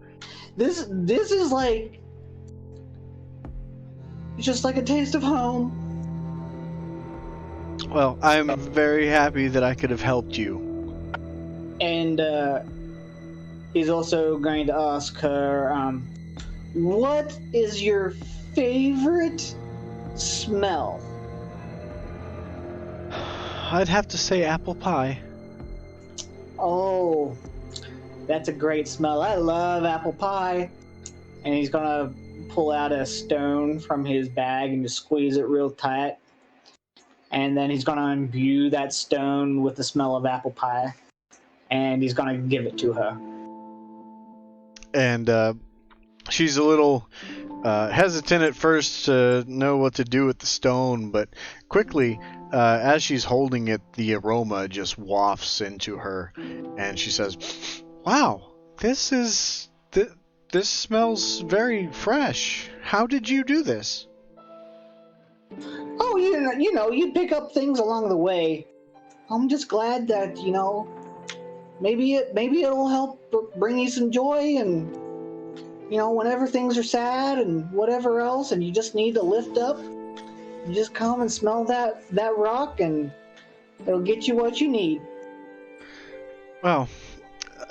This is like just like a taste of home.
Well, I'm very happy that I could have helped you.
And he's also going to ask her, what is your favorite smell?
I'd have to say apple pie.
Oh, that's a great smell. I love apple pie. And he's gonna pull out a stone from his bag and just squeeze it real tight. And then he's gonna imbue that stone with the smell of apple pie. And he's gonna give it to her.
And she's a little hesitant at first to know what to do with the stone, but quickly, as she's holding it, the aroma just wafts into her, and she says, "Wow, this smells very fresh. How did you do this?"
Oh, you know, you pick up things along the way. I'm just glad that, maybe it'll help bring you some joy, and whenever things are sad and whatever else, and you just need to lift up, you just come and smell that rock, and it'll get you what you need.
Well,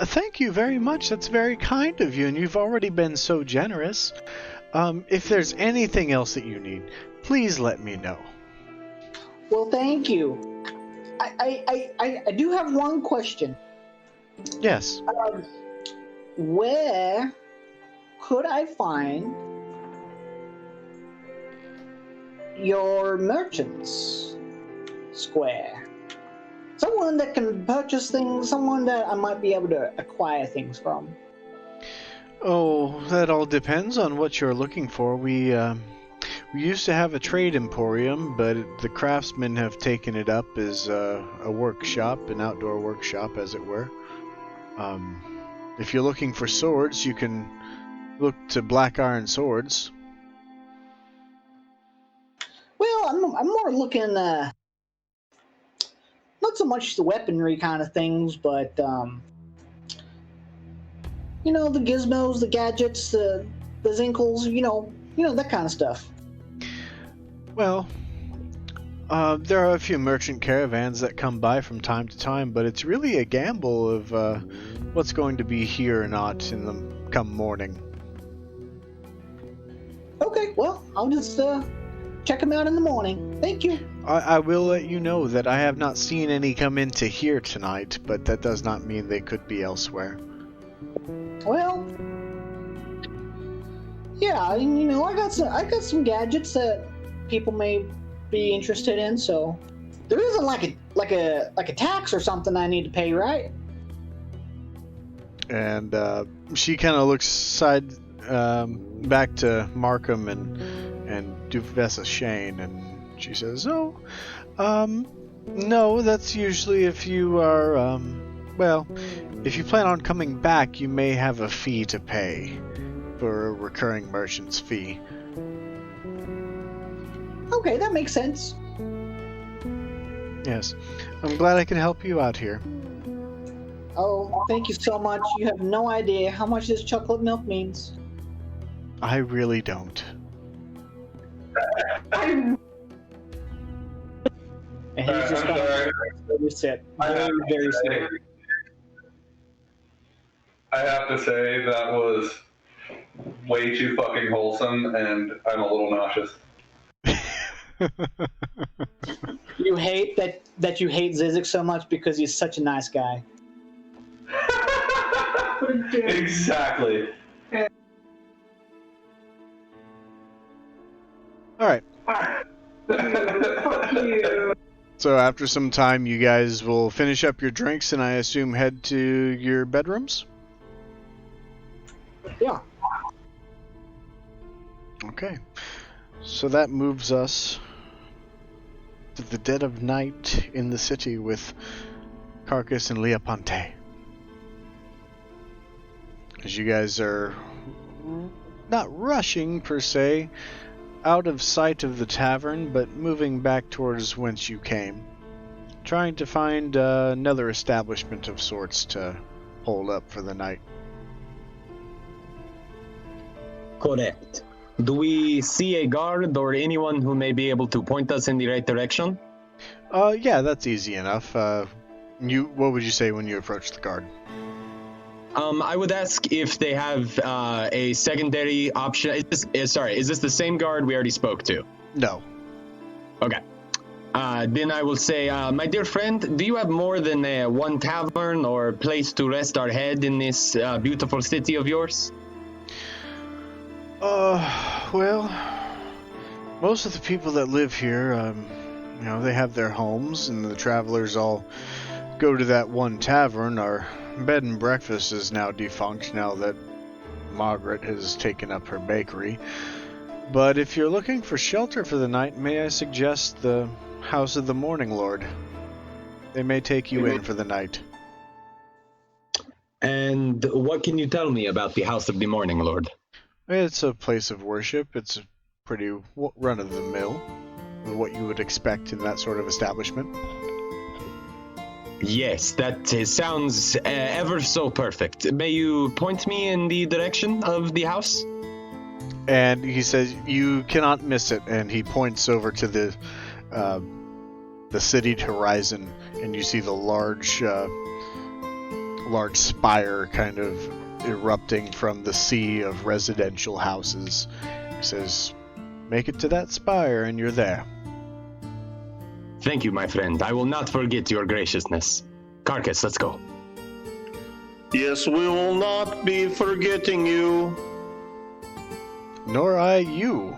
thank you very much. That's very kind of you, and you've already been so generous. If there's anything else that you need, please let me know.
Well, thank you. I do have one question.
Yes.
Where could I find your merchant's square? Someone that can purchase things, someone that I might be able to acquire things from.
Oh, that all depends on what you're looking for. We used to have a trade emporium, but the craftsmen have taken it up as a workshop, an outdoor workshop, as it were. If you're looking for swords, you can look to Black Iron Swords.
Well, I'm more looking, not so much the weaponry kind of things, but, the gizmos, the gadgets, the zinkles, that kind of stuff.
Well, there are a few merchant caravans that come by from time to time, but it's really a gamble of what's going to be here or not in the come morning.
Okay, well, I'll just check them out in the morning. Thank you.
I will let you know that I have not seen any come into here tonight, but that does not mean they could be elsewhere.
Well, yeah, I got some gadgets that people may be interested in, so there isn't like a tax or something I need to pay, right?
And she kind of looks back to Markham and Duvessa Shane, and she says, "Oh, no, that's usually if you are, if you plan on coming back, you may have a fee to pay for a recurring merchant's fee."
Okay, that makes sense.
Yes, I'm glad I can help you out here.
Oh, thank you so much. You have no idea how much this chocolate milk means.
I really don't.
And he's just
I'm sorry.
gonna sit very slow.
I have to say that was way too fucking wholesome, and I'm a little nauseous.
You hate that you hate Zizek so much because he's such a nice guy.
Exactly.
All right.
Fuck you.
So after some time, you guys will finish up your drinks, and I assume head to your bedrooms.
Yeah.
Okay. So that moves us to the dead of night in the city with Carcass and Leoponte. As you guys are not rushing per se, out of sight of the tavern, but moving back towards whence you came, trying to find another establishment of sorts to hold up for the night.
Correct. Do we see a guard or anyone who may be able to point us in the right direction?
Yeah, that's easy enough. What would you say when you approach the guard?
I would ask if they have a secondary option. Is this the same guard we already spoke to?
No.
Okay. Then I will say, my dear friend, do you have more than one tavern or place to rest our head in this beautiful city of yours?
Well, most of the people that live here, they have their homes, and the travelers all go to that one tavern. Our bed and breakfast is now defunct now that Margaret has taken up her bakery. But if you're looking for shelter for the night, may I suggest the House of the Morning Lord? They may take you in for the night.
And what can you tell me about the House of the Morning Lord?
It's a place of worship. It's a pretty run-of-the-mill, what you would expect in that sort of establishment.
Yes, that sounds ever so perfect. May you point me in the direction of the house?
And he says, you cannot miss it, and he points over to the city horizon, and you see the large spire kind of erupting from the sea of residential houses. He says, make it to that spire, and you're there.
Thank you, my friend. I will not forget your graciousness. Carcass, let's go.
Yes, we will not be forgetting you.
Nor I you.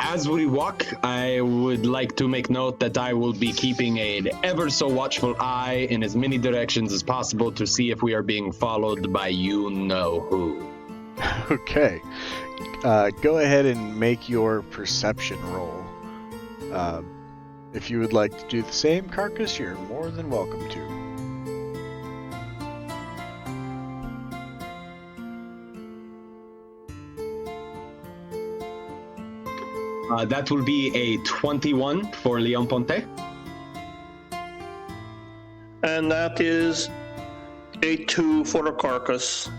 As we walk, I would like to make note that I will be keeping an ever so watchful eye in as many directions as possible to see if we are being followed by you-know-who.
Okay. Go ahead and make your perception roll. If you would like to do the same, Carcass, you're more than welcome to.
That will be a 21 for Leon Ponte.
And that is a 2 for the Carcass.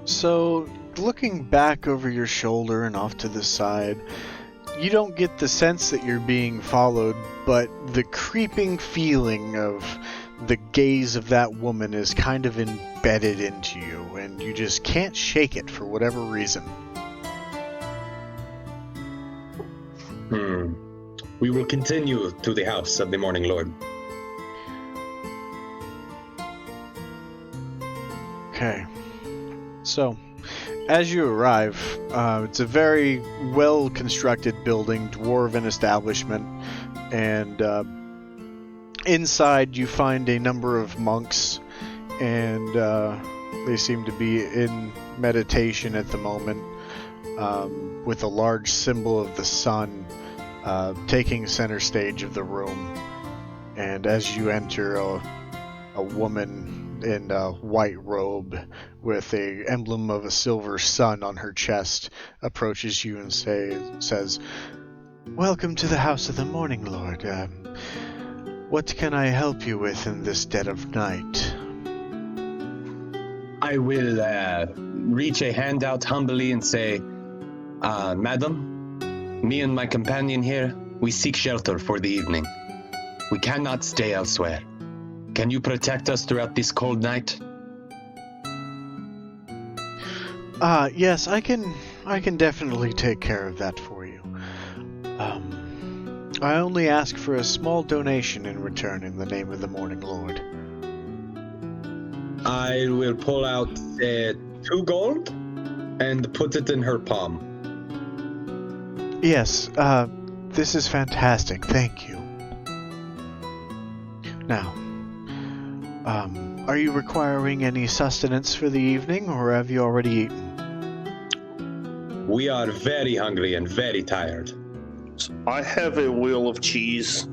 So, looking back over your shoulder and off to the side, you don't get the sense that you're being followed, but the creeping feeling of the gaze of that woman is kind of embedded into you, and you just can't shake it for whatever reason.
We will continue to the House of the Morning Lord.
Okay. So, as you arrive, it's a very well-constructed building, dwarven establishment, and inside you find a number of monks, and they seem to be in meditation at the moment, with a large symbol of the sun taking center stage of the room. And as you enter, a woman in a white robe with a emblem of a silver sun on her chest approaches you and says, "Welcome to the House of the Morning Lord. What can I help you with in this dead of night?"
I will reach a hand out humbly and say, Madam, me and my companion here, we seek shelter for the evening. We cannot stay elsewhere. Can you protect us throughout this cold night?
Yes, I can definitely take care of that for you. I only ask for a small donation in return in the name of the Morning Lord.
I will pull out 2 gold and put it in her palm.
Yes, this is fantastic. Thank you. Now, are you requiring any sustenance for the evening, or have you already eaten?
We are very hungry and very tired.
I have a wheel of cheese.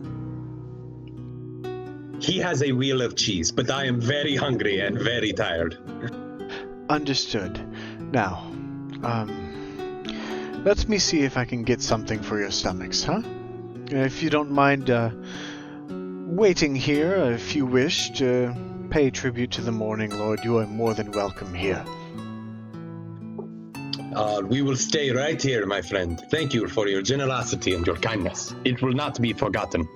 He has a wheel of cheese, but I am very hungry and very tired.
Understood. Now, let me see if I can get something for your stomachs, huh? If you don't mind, waiting here, if you wish to pay tribute to the Morning Lord, you are more than welcome here.
We will stay right here, my friend. Thank you for your generosity and your kindness. It will not be forgotten.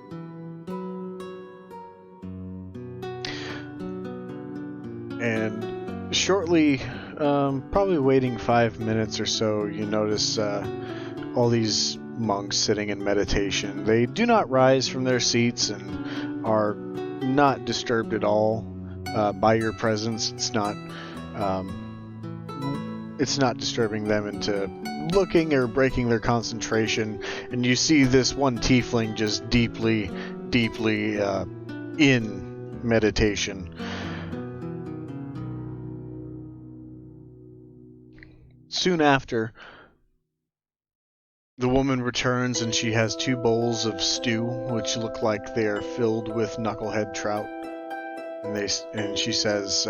And shortly, probably waiting 5 minutes or so, you notice all these monks sitting in meditation. They do not rise from their seats and are not disturbed at all by your presence. It's not disturbing them into looking or breaking their concentration. And you see this one tiefling just deeply in meditation. Soon after, the woman returns and she has 2 bowls of stew, which look like they are filled with knucklehead trout. And she says,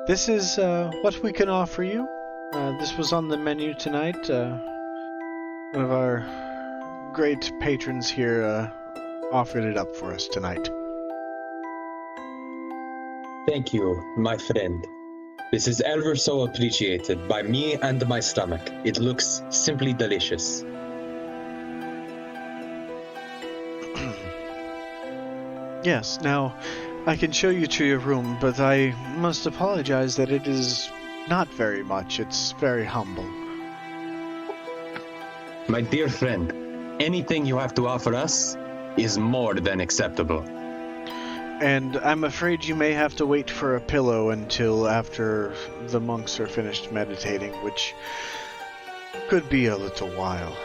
"This is what we can offer you. This was on the menu tonight. One of our great patrons here offered it up for us tonight."
Thank you, my friend. This is ever so appreciated by me and my stomach. It looks simply delicious.
Yes, now, I can show you to your room, but I must apologize that it is not very much. It's very humble.
My dear friend, anything you have to offer us is more than acceptable.
And I'm afraid you may have to wait for a pillow until after the monks are finished meditating, which could be a little while.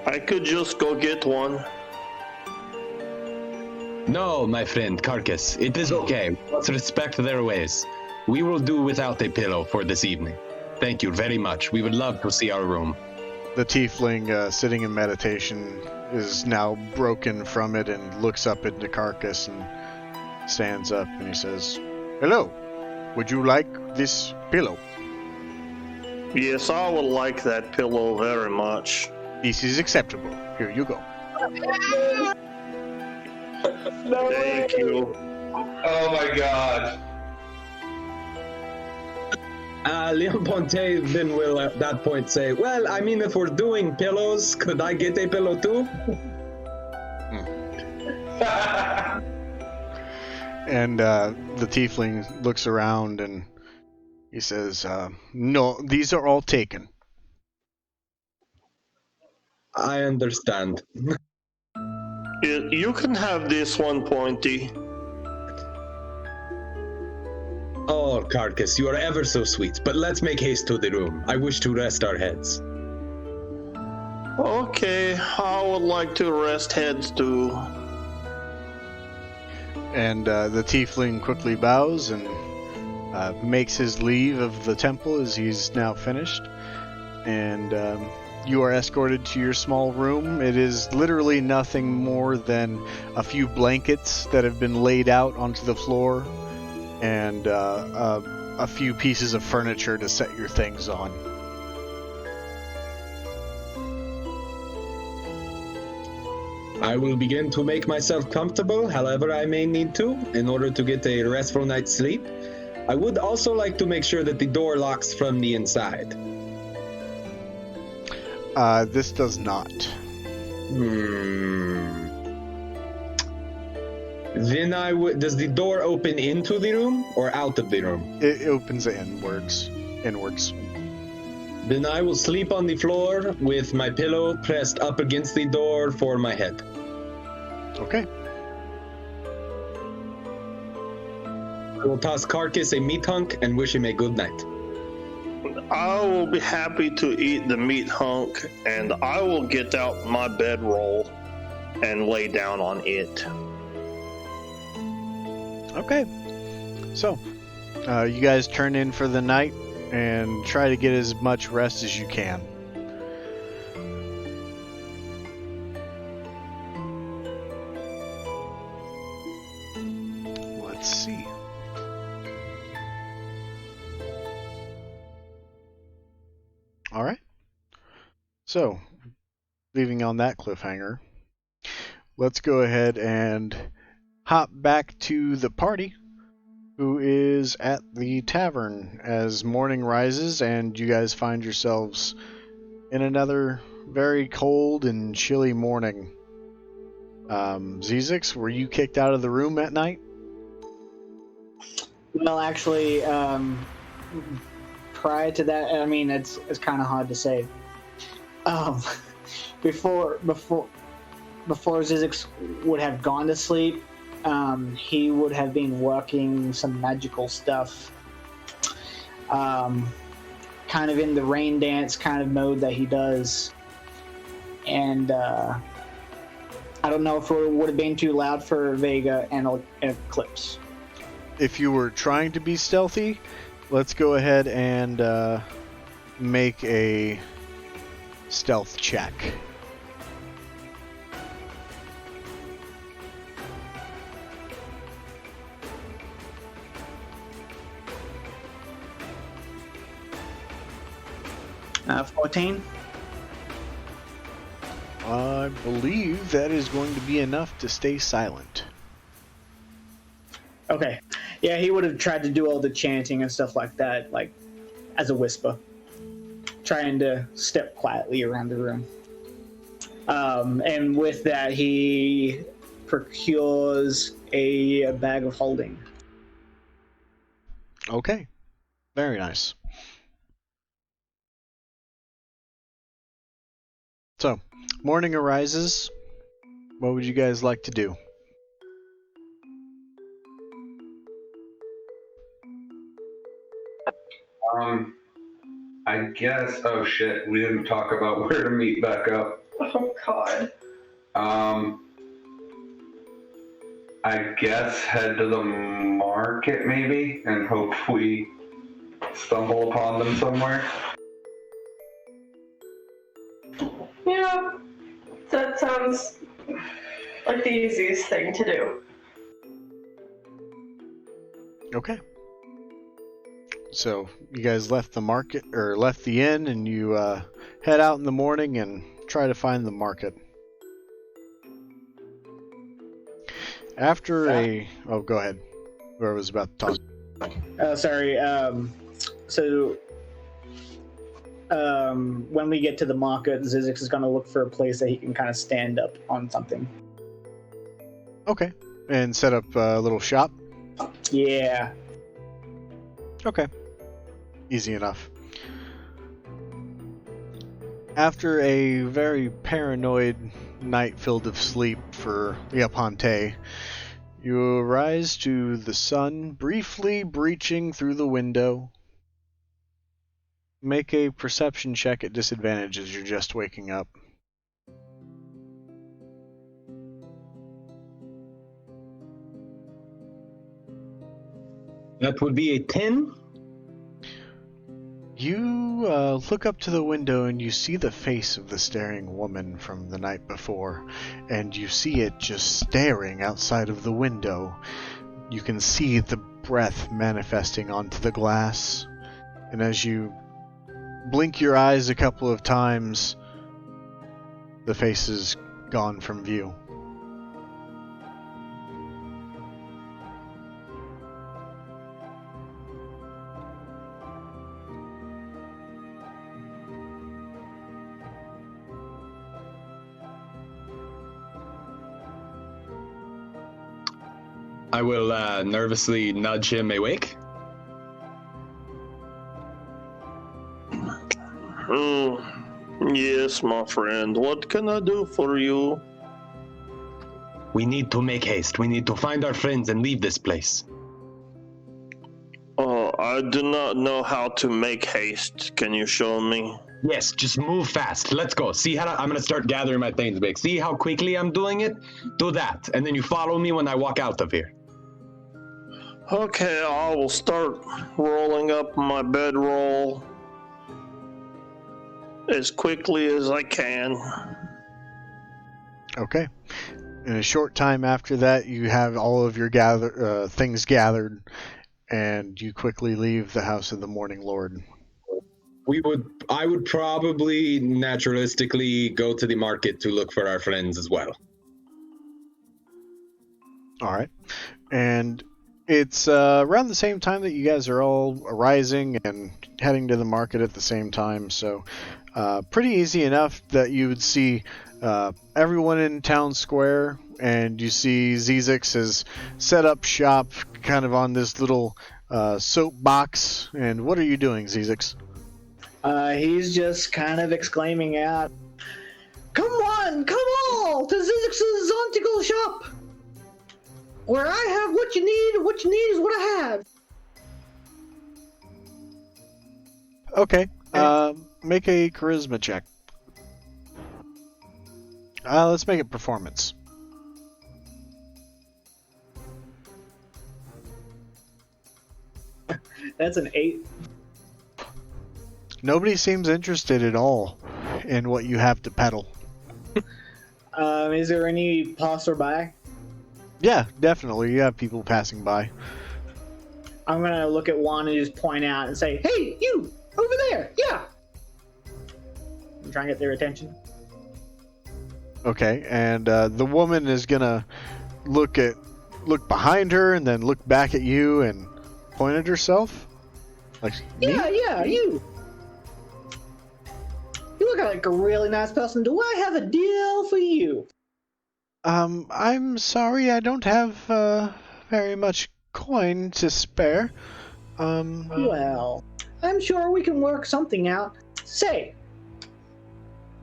I could just go get one.
No, my friend Carcass, it is okay. Let's respect their ways. We will do without a pillow for this evening. Thank you very much. We would love to see our room.
The tiefling sitting in meditation is now broken from it and looks up at the Carcass and stands up and he says, "Hello, would you like this pillow?"
Yes, I would like that pillow very much.
"This is acceptable. Here you go."
Thank you.
Oh my god.
Leon Ponte then will at that point say, "Well, I mean, if we're doing pillows, could I get a pillow too?"
And the tiefling looks around and he says, "No, these are all taken."
I understand.
You can have this one, Pointy.
Oh, Carcass, you are ever so sweet, but let's make haste to the room. I wish to rest our heads.
Okay, I would like to rest heads too.
And the tiefling quickly bows and makes his leave of the temple as he's now finished. And you are escorted to your small room. It is literally nothing more than a few blankets that have been laid out onto the floor and a few pieces of furniture to set your things on.
I will begin to make myself comfortable however I may need to in order to get a restful night's sleep. I would also like to make sure that the door locks from the inside.
This does not.
Then I would. Does the door open into the room or out of the room?
It opens inwards.
Then I will sleep on the floor with my pillow pressed up against the door for my head.
Okay.
I will toss Carcass a meat hunk and wish him a good night.
I will be happy to eat the meat hunk, and I will get out my bedroll and lay down on it.
Okay. So, you guys turn in for the night and try to get as much rest as you can. Let's see. All right. So, leaving on that cliffhanger, let's go ahead and hop back to the party, who is at the tavern as morning rises and you guys find yourselves in another very cold and chilly morning. Zizix, were you kicked out of the room at night?
Well, actually, prior to that, I mean, it's kind of hard to say. Before Zizix would have gone to sleep, he would have been working some magical stuff, kind of in the rain dance kind of mode that he does, and I don't know if it would have been too loud for Vega and Eclipse.
If you were trying to be stealthy, let's go ahead and make a stealth check.
Uh, 14.
I believe that is going to be enough to stay silent.
Okay. Yeah, he would have tried to do all the chanting and stuff like that, like as a whisper, trying to step quietly around the room. And with that, he procures a bag of holding.
Okay. Very nice. So, morning arises. What would you guys like to do?
I guess. Oh shit, we didn't talk about where to meet back up.
Oh god.
I guess head to the market maybe, and hope we stumble upon them somewhere.
Yeah, that sounds like the easiest thing to do.
Okay. So, you guys left the market, or left the inn, and you head out in the morning and try to find the market. After Oh, go ahead. Whoever was about to talk.
Sorry. When we get to the market, Zizix is going to look for a place that he can kind of stand up on something.
Okay. And set up a little shop?
Yeah.
Okay. Easy enough. After a very paranoid night filled with sleep for Leoponte, you arise to the sun briefly breaching through the window. Make a perception check at disadvantage as you're just waking up.
That would be a 10.
You look up to the window and you see the face of the staring woman from the night before, and you see it just staring outside of the window. You can see the breath manifesting onto the glass, and as you blink your eyes a couple of times, the face is gone from view.
I will nervously nudge him awake.
Yes, my friend. What can I do for you?
We need to make haste. We need to find our friends and leave this place.
Oh, I do not know how to make haste. Can you show me?
Yes, just move fast. Let's go. See how I'm gonna start gathering my things back. See how quickly I'm doing it? Do that, and then you follow me when I walk out of here.
Okay, I will start rolling up my bedroll as quickly as I can.
Okay. In a short time after that, you have all of your things gathered, and you quickly leave the House of the Morning Lord.
I would probably naturalistically go to the market to look for our friends as well.
All right. And it's around the same time that you guys are all arising and heading to the market at the same time, so pretty easy enough that you would see everyone in town square, and you see Zizix has set up shop kind of on this little soapbox. And what are you doing, Zizix?
He's just kind of exclaiming out, "Come on, come all to Zizix's Zontical shop, where I have what you need, and what you need is what I have."
Okay. Make a charisma check. Let's make it performance.
That's an 8.
Nobody seems interested at all in what you have to peddle.
Is there any passerby?
Yeah, definitely. You have people passing by.
I'm gonna look at one and just point out and say, "Hey, you over there! Yeah." I'm trying to get their attention.
Okay, and the woman is gonna look behind her and then look back at you and point at herself. Like, me?
Yeah, you. You look like a really nice person. Do I have a deal for you?
I'm sorry, I don't have very much coin to spare.
Well, I'm sure we can work something out. Say,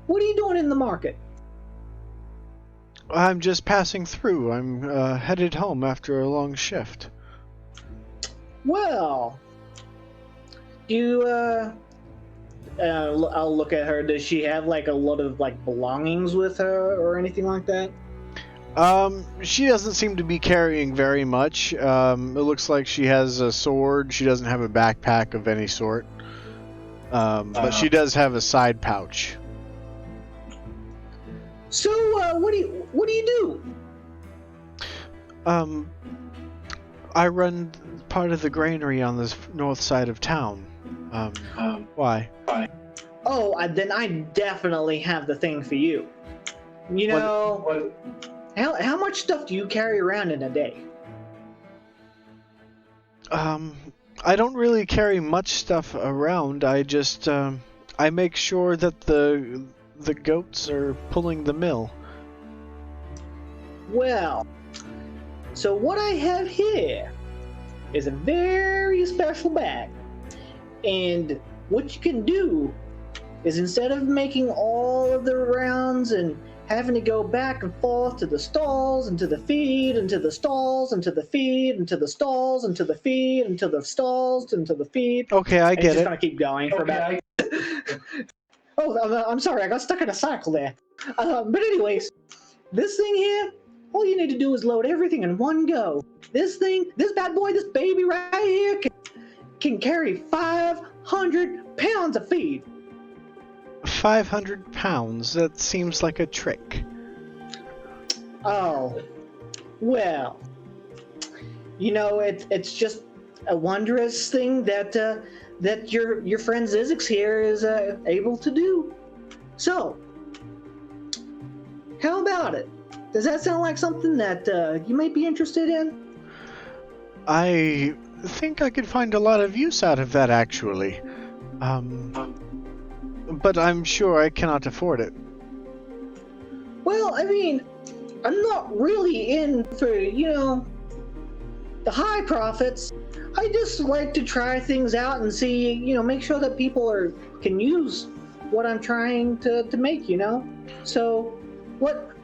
what are you doing in the market?
I'm just passing through. I'm headed home after a long shift.
Well, I'll look at her. Does she have like a lot of like belongings with her or anything like that?
She doesn't seem to be carrying very much. It looks like she has a sword. She doesn't have a backpack of any sort. But she does have a side pouch.
So, what do you do?
I run part of the granary on this north side of town. Why?
Oh, then I definitely have the thing for you. You know, how much stuff do you carry around in a day?
I don't really carry much stuff around. I just, I make sure that the goats are pulling the mill.
Well, so what I have here is a very special bag. And what you can do is, instead of making all of the rounds and having to go back and forth to the stalls and to the feed and to the stalls and to the feed and to the stalls and to the feed and to the stalls and to the feed.
Okay, I get it.
It's just gonna keep going for about. Oh, I'm sorry, I got stuck in a cycle there. But anyways, this thing here, all you need to do is load everything in one go. This bad boy, this baby right here can carry 500 pounds of feed.
500 pounds? That seems like a trick.
Oh, well, you know, it's just a wondrous thing that your friend Zizix here is able to do. So, how about it? Does that sound like something that you might be interested in?
I think I could find a lot of use out of that, actually. But I'm sure I cannot afford it.
Well, I mean, I'm not really in for,
the high profits. I just like to try things out and see, make sure that people can use what I'm trying to make, So, what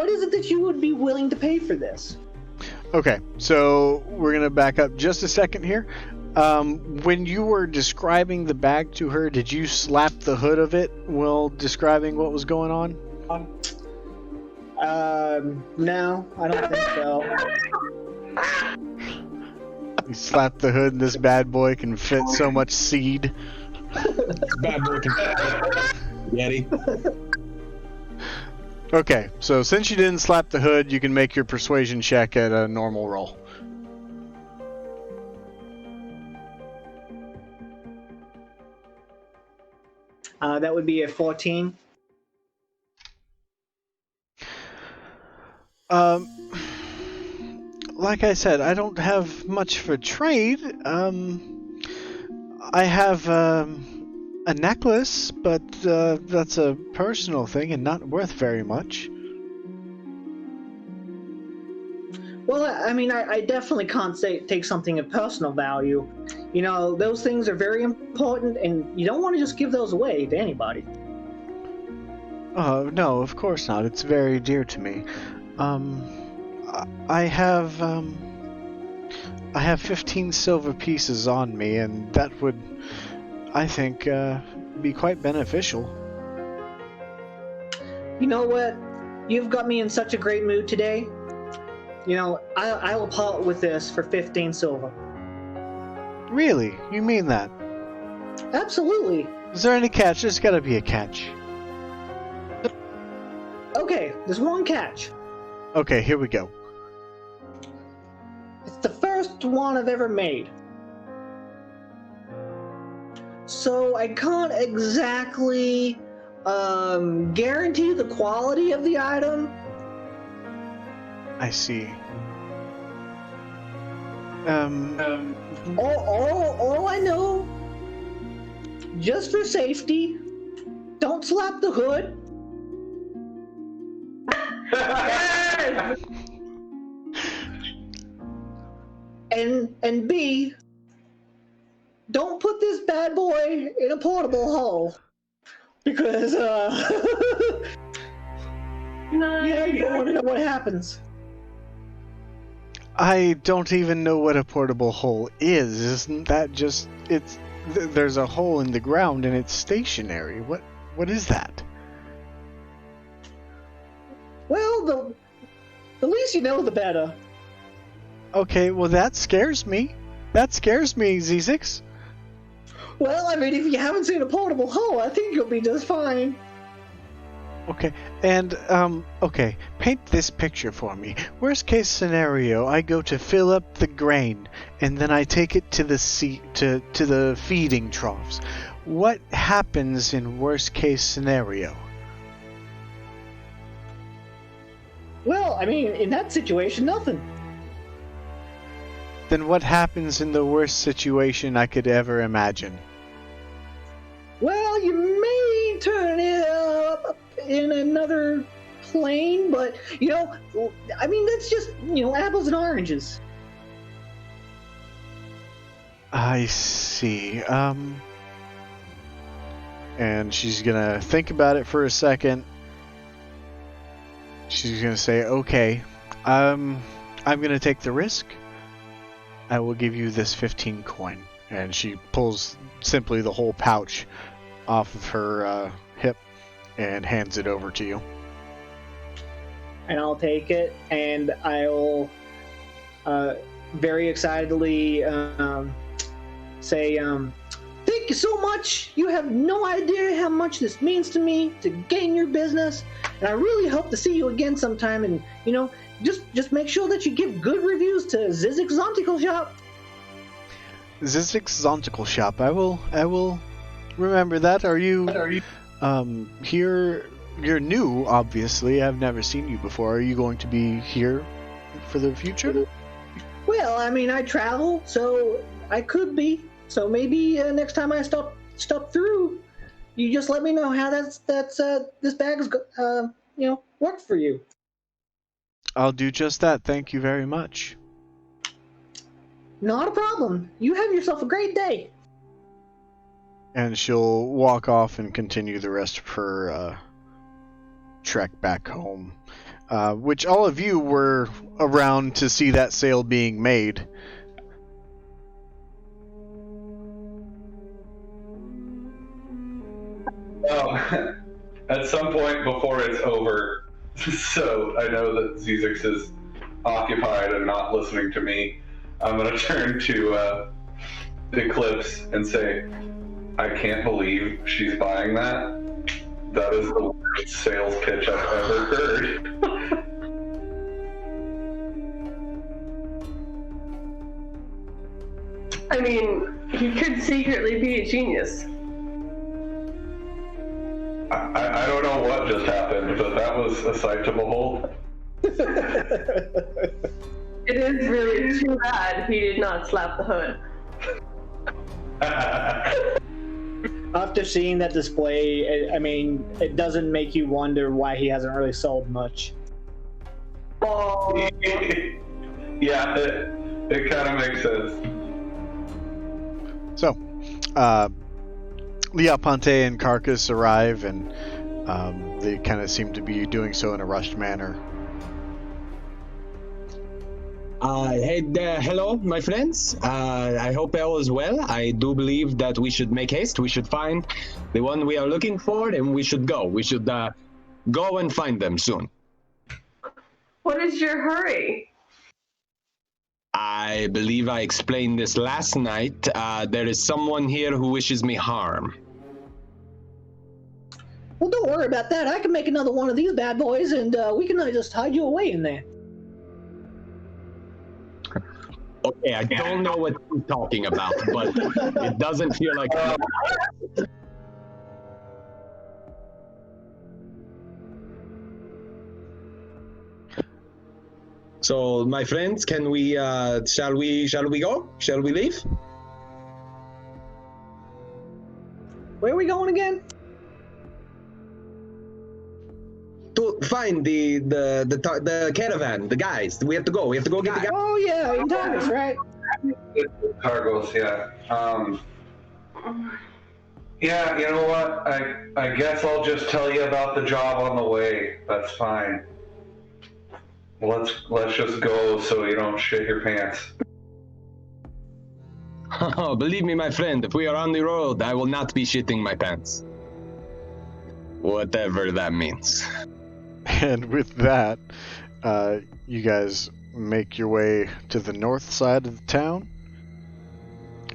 is it that you would be willing to pay for this?
Okay, so we're gonna back up just a second here. When you were describing the bag to her, did you slap the hood of it while describing what was going on?
No, I don't think so.
You slap the hood and this bad boy can fit so much seed.
Bad boy can Yeti.
Okay, so since you didn't slap the hood, you can make your persuasion check at a normal roll.
That would be a 14.
Like I said, I don't have much for trade. I have a necklace, but that's a personal thing and not worth very much.
Well, I definitely can't take something of personal value. Those things are very important, and you don't want to just give those away to anybody.
Oh, no, of course not. It's very dear to me. I have 15 silver pieces on me, and that would, I think, be quite beneficial.
You know what? You've got me in such a great mood today. I will part with this for 15 silver.
Really? You mean that?
Absolutely.
Is there any catch? There's gotta be a catch.
Okay, there's one catch.
Okay, here we go.
It's the first one I've ever made. So I can't exactly guarantee the quality of the item.
I see.
All I know, just for safety, don't slap the hood. And B, don't put this bad boy in a portable hole. Because, yeah, you don't want to know what happens.
I don't even know what a portable hole is. Isn't that just... there's a hole in the ground and it's stationary. What is that?
Well, the least you know, the better.
Okay, well that scares me. That scares me, Zizix.
Well, if you haven't seen a portable hole, I think you'll be just fine.
Okay, and, okay, paint this picture for me. Worst case scenario, I go to fill up the grain, and then I take it to the to the feeding troughs. What happens in worst case scenario?
Well, in that situation, nothing.
Then what happens in the worst situation I could ever imagine?
Well, you may turn it up in another plane, but, that's just, apples and oranges.
I see. And she's gonna think about it for a second. She's gonna say, okay, I'm gonna take the risk. I will give you this 15 coin. And she pulls simply the whole pouch off of her hip and hands it over to you.
And I'll take it, and I'll very excitedly say,
Thank you so much. You have no idea how much this means to me to gain your business. And I really hope to see you again sometime. And, just make sure that you give good reviews to Zizik's Zontical Shop.
Zizik's Zontical Shop. I will remember that. Are you here? You're new, obviously. I've never seen you before. Are you going to be here for the future?
Well, I travel, so I could be. So maybe next time I stop through, you just let me know how this bag's worked for you.
I'll do just that. Thank you very much.
Not a problem. You have yourself a great day.
And she'll walk off and continue the rest of her trek back home. Which all of you were around to see that sail being made.
Well, at some point before it's over, so I know that Zezix is occupied and not listening to me, I'm going to turn to Eclipse and say, I can't believe she's buying that. That is the worst sales pitch I've ever heard.
I mean, he could secretly be a genius.
I don't know what just happened, but that was a sight to behold.
It is really too bad he did not slap the hood.
After seeing that display, it doesn't make you wonder why he hasn't really sold much.
Oh.
Yeah, it kind of makes sense.
So, Lea Ponte and Carcass arrive, and they kind of seem to be doing so in a rushed manner.
Hello, my friends. I hope all is well. I do believe that we should make haste. We should find the one we are looking for, and we should go. We should go and find them soon.
What is your hurry?
I believe I explained this last night. There is someone here who wishes me harm.
Well, don't worry about that. I can make another one of these bad boys, and we can just hide you away in there.
Okay, I don't know what you're talking about, but it doesn't feel like... So, my friends, can we, shall we go? Shall we leave?
Where are we going again?
To find the caravan, the guys. We have to go get the guys.
Oh, yeah, in Targus, right?
Targos, yeah. Yeah, you know what? I guess I'll just tell you about the job on the way. That's fine. Let's just go so you don't shit your pants.
Oh, believe me, my friend, if we are on the road, I will not be shitting my pants. Whatever that means.
And with that, you guys make your way to the north side of the town,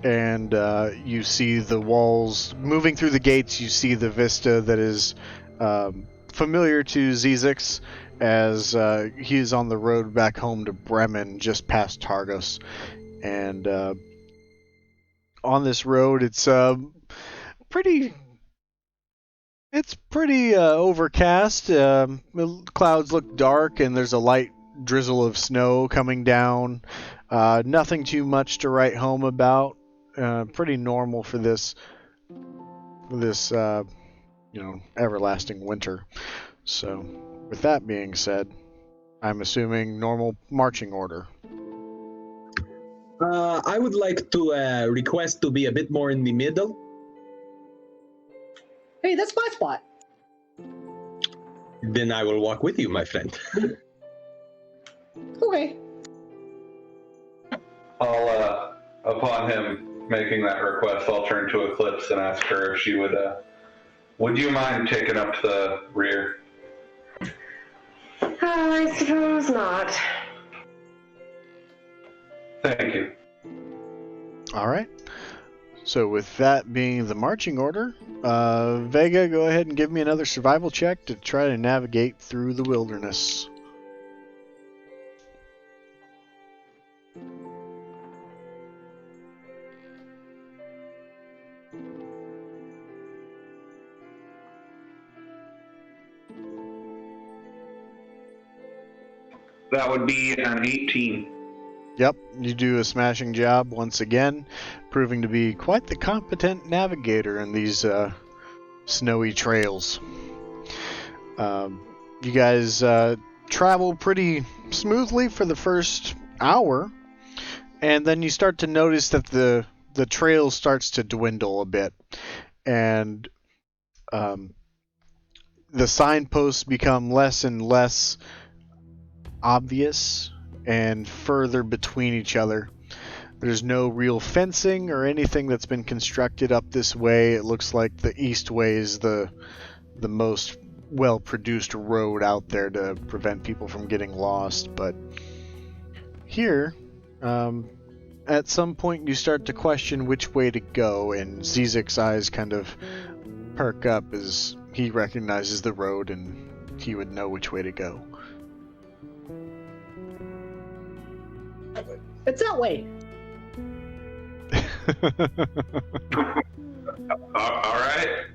and you see the walls moving through the gates. You see the vista that is familiar to Zezix, as he is on the road back home to Bremen, just past Targos. And on this road, it's pretty overcast. The clouds look dark, and there's a light drizzle of snow coming down. Nothing too much to write home about. Pretty normal for this everlasting winter. So, with that being said, I'm assuming normal marching order.
I would like to request to be a bit more in the middle.
Hey, that's my spot.
Then I will walk with you, my friend.
Okay.
I'll, upon him making that request, I'll turn to Eclipse and ask her if she would you mind taking up to the rear?
I suppose not.
Thank you.
All right. So with that being the marching order, Vega, go ahead and give me another survival check to try to navigate through the wilderness.
That would be an 18.
Yep, you do a smashing job once again, proving to be quite the competent navigator in these snowy trails. You guys travel pretty smoothly for the first hour, And then you start to notice that the trail starts to dwindle a bit, and the signposts become less and less obvious and further between each other. There's no real fencing or anything that's been constructed up this way. It looks like the east way is the most well-produced road out there to prevent people from getting lost. But here, at some point you start to question which way to go, and Zizek's eyes kind of perk up as he recognizes the road and he would know which way to go.
It's that way.
All right.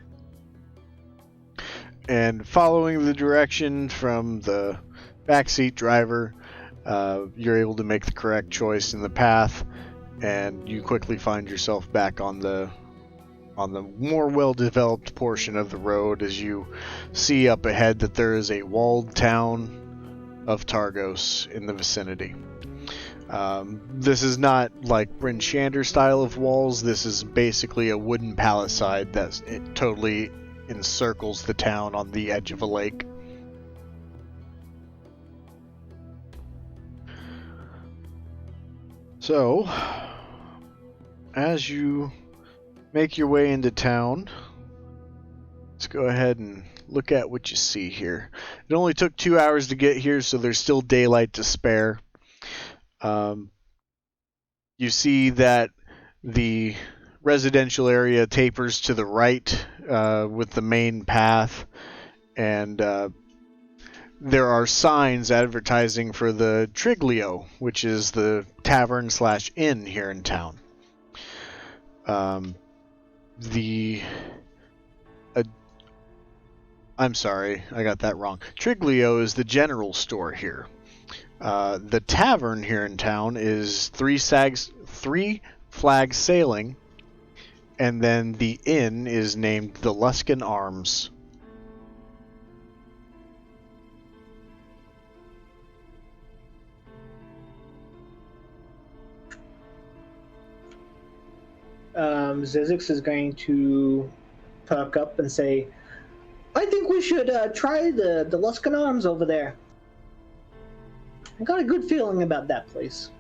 And following the direction from the backseat driver, you're able to make the correct choice in the path, and you quickly find yourself back on the more well-developed portion of the road as you see up ahead that there is a walled town of Targos in the vicinity. This is not like Bryn Shander style of walls. This is basically a wooden palisade that totally encircles the town on the edge of a lake. So, as you make your way into town, let's go ahead and look at what you see here. It only took 2 hours to get here, so there's still daylight to spare. You see that the residential area tapers to the right with the main path, and there are signs advertising for the Triglio, which is the tavern/inn here in town. I'm sorry, I got that wrong. Triglio is the general store here. The tavern here in town is Three Flags Sailing, and then the inn is named the Luskan Arms.
Zizix is going to perk up and say, I think we should try the Luskan Arms over there. I got a good feeling about that place.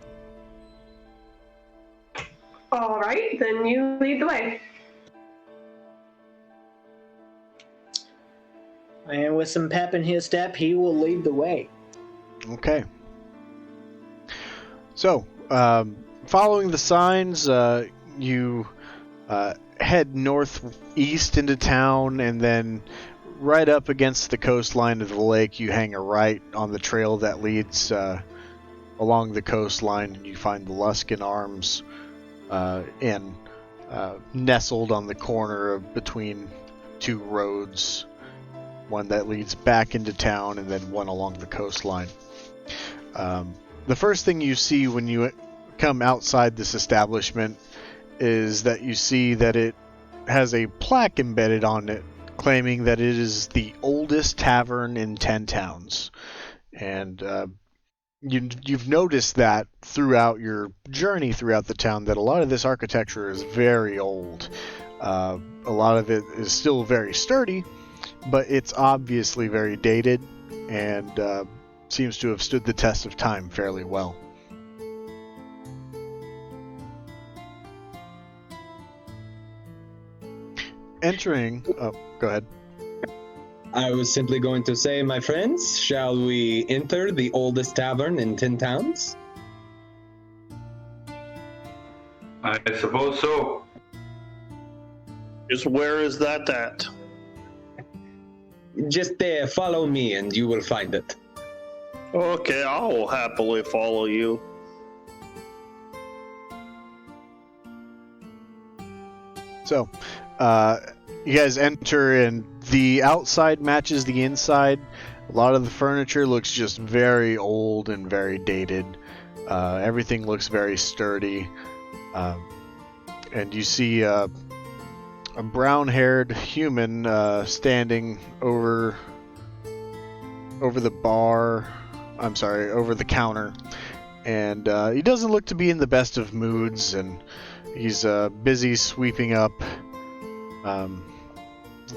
All right, then you lead the way.
And with some pep in his step, he will lead the way.
Okay. So, following the signs, you head northeast into town, and then right up against the coastline of the lake, you hang a right on the trail that leads along the coastline, and you find the Luskan Arms Inn, nestled on the corner of between two roads, one that leads back into town and then one along the coastline. The first thing you see when you come outside this establishment is that you see that it has a plaque embedded on it claiming that it is the oldest tavern in 10 towns. And you've noticed that throughout your journey throughout the town that a lot of this architecture is very old. A lot of it is still very sturdy, but it's obviously very dated and seems to have stood the test of time fairly well. Entering... Oh, go ahead.
I was simply going to say, my friends, shall we enter the oldest tavern in 10 towns?
I suppose so.
Just where is that at?
Just follow me and you will find it.
Okay, I will happily follow you.
So, you guys enter, and the outside matches the inside. A lot of the furniture looks just very old and very dated. Everything looks very sturdy. And you see a brown-haired human standing over the bar. I'm sorry, over the counter. and he doesn't look to be in the best of moods, and he's busy sweeping up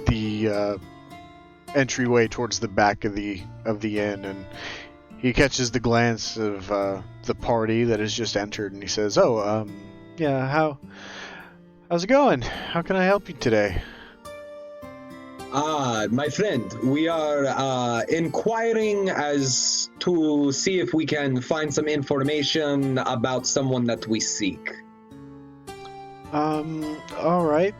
the entryway towards the back of the inn, and he catches the glance of the party that has just entered, and he says, "Oh, yeah, how's it going? How can I help you today?"
My friend, we are inquiring as to see if we can find some information about someone that we seek.
All right.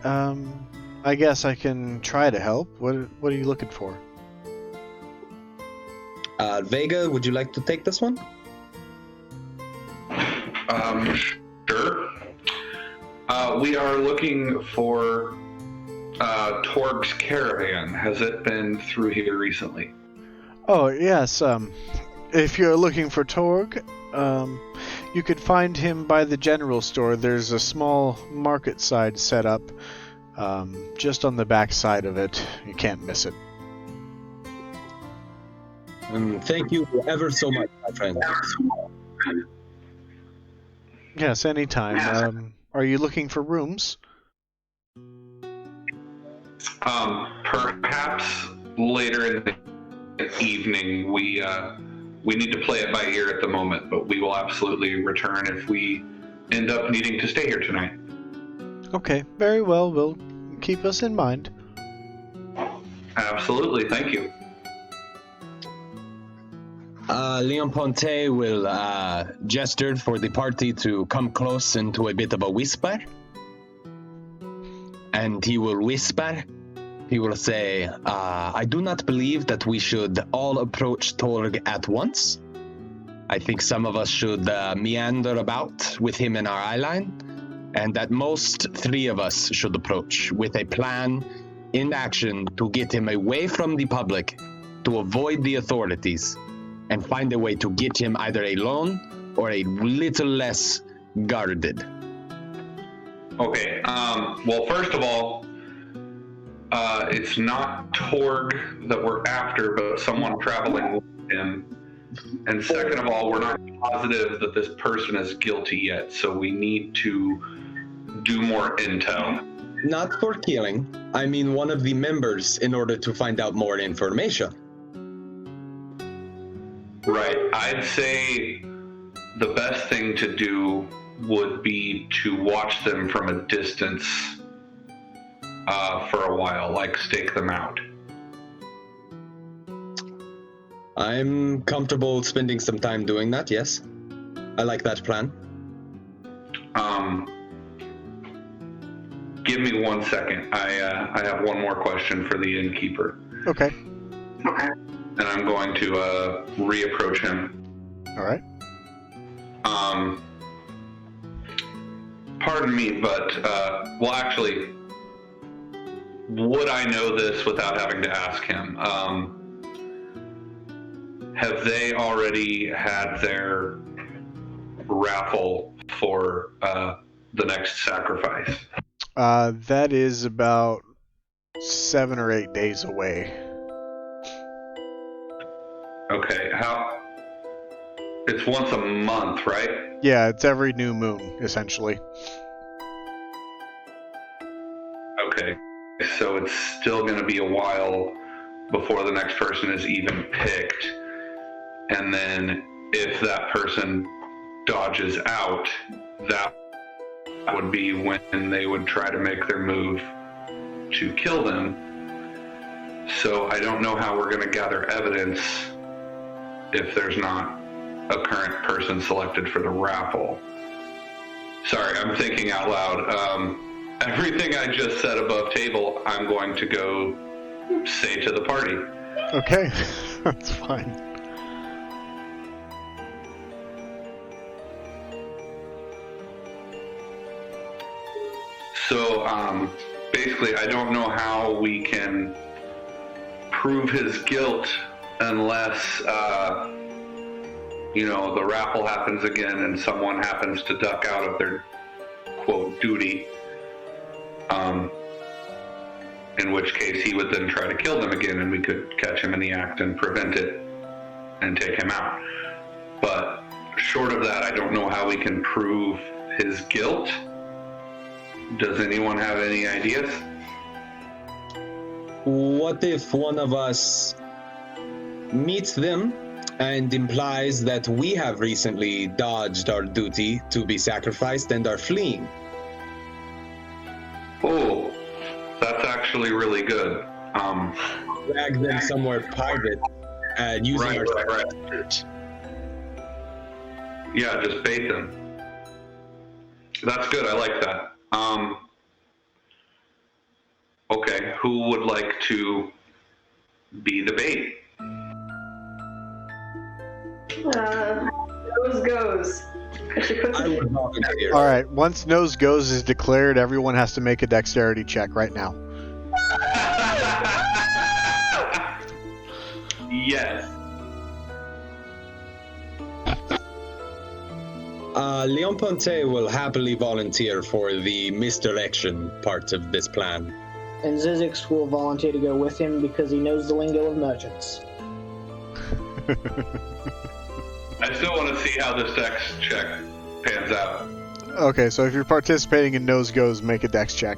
I guess I can try to help. What are you looking for?
Vega, would you like to take this one?
Sure. We are looking for Torg's caravan. Has it been through here recently?
Oh, yes. If you're looking for Torg, you could find him by the general store. There's a small market side set up just on the back side of it. You can't miss it.
Thank you ever so much, my friend.
Yes, anytime. Are you looking for rooms?
Perhaps later in the evening. We need to play it by ear at the moment, but we will absolutely return if we end up needing to stay here tonight.
Okay, very well. We'll keep us in mind.
Absolutely, thank you.
Leon Ponte will gesture for the party to come close into a bit of a whisper. And he will whisper. He will say, I do not believe that we should all approach Torg at once. I think some of us should meander about with him in our eyeline, and at most 3 of us should approach with a plan in action to get him away from the public, to avoid the authorities, and find a way to get him either alone or a little less guarded.
Okay, well, first of all, it's not Torg that we're after, but someone traveling with him. And second of all, we're not positive that this person is guilty yet, so we need to do more intel.
Not for killing. I mean one of the members in order to find out more information.
Right. I'd say the best thing to do would be to watch them from a distance for a while, like stake them out.
I'm comfortable spending some time doing that, yes. I like that plan.
Give me 1 second. I have one more question for the innkeeper.
Okay.
And I'm going to reapproach him.
All right.
Pardon me, but, well, actually, would I know this without having to ask him? Have they already had their raffle for the next sacrifice?
That is about 7 or 8 days away.
Okay, it's once a month, right?
Yeah, it's every new moon, essentially.
Okay, so it's still going to be a while before the next person is even picked. And then if that person dodges out, that would be when they would try to make their move to kill them. So I don't know how we're going to gather evidence if there's not a current person selected for the raffle. Sorry, I'm thinking out loud. Everything I just said above table, I'm going to go say to the party.
Okay, that's fine.
So, basically, I don't know how we can prove his guilt unless, the raffle happens again and someone happens to duck out of their, quote, duty. In which case he would then try to kill them again and we could catch him in the act and prevent it and take him out. But short of that, I don't know how we can prove his guilt. Does anyone have any ideas?
What if one of us meets them and implies that we have recently dodged our duty to be sacrificed and are fleeing?
Oh, that's actually really good.
Drag them somewhere private and using
right. Yeah, just bait them. That's good. I like that. Okay, who would like to be the bait?
Nose goes.
I would volunteer.
All right. Once nose goes is declared, everyone has to make a dexterity check right now.
Yes.
Leon Ponte will happily volunteer for the misdirection part of this plan.
And Zizix will volunteer to go with him because he knows the lingo of merchants.
I still want to see how this dex check pans out.
Okay, so if you're participating in nose goes, make a dex check.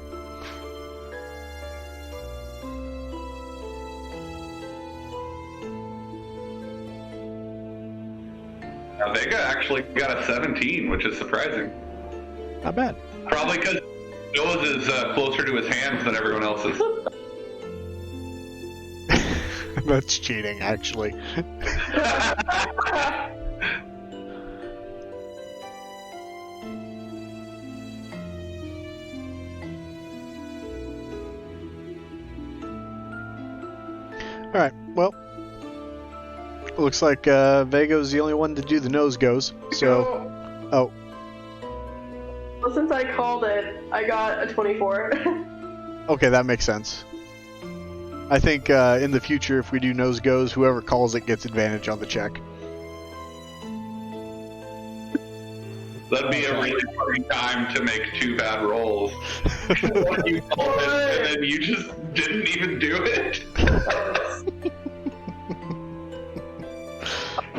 Now, Vega actually got a 17, which is surprising.
Not bad.
Probably because Noah's is closer to his hands than everyone else's.
That's cheating, actually. Alright, well, looks like Vago's the only one to do the nose goes, so... Oh.
Well, since I called it, I got a 24.
Okay, that makes sense. I think in the future, if we do nose goes, whoever calls it gets advantage on the check.
That'd be a really funny time to make two bad rolls. You called it, and then you just didn't even do it.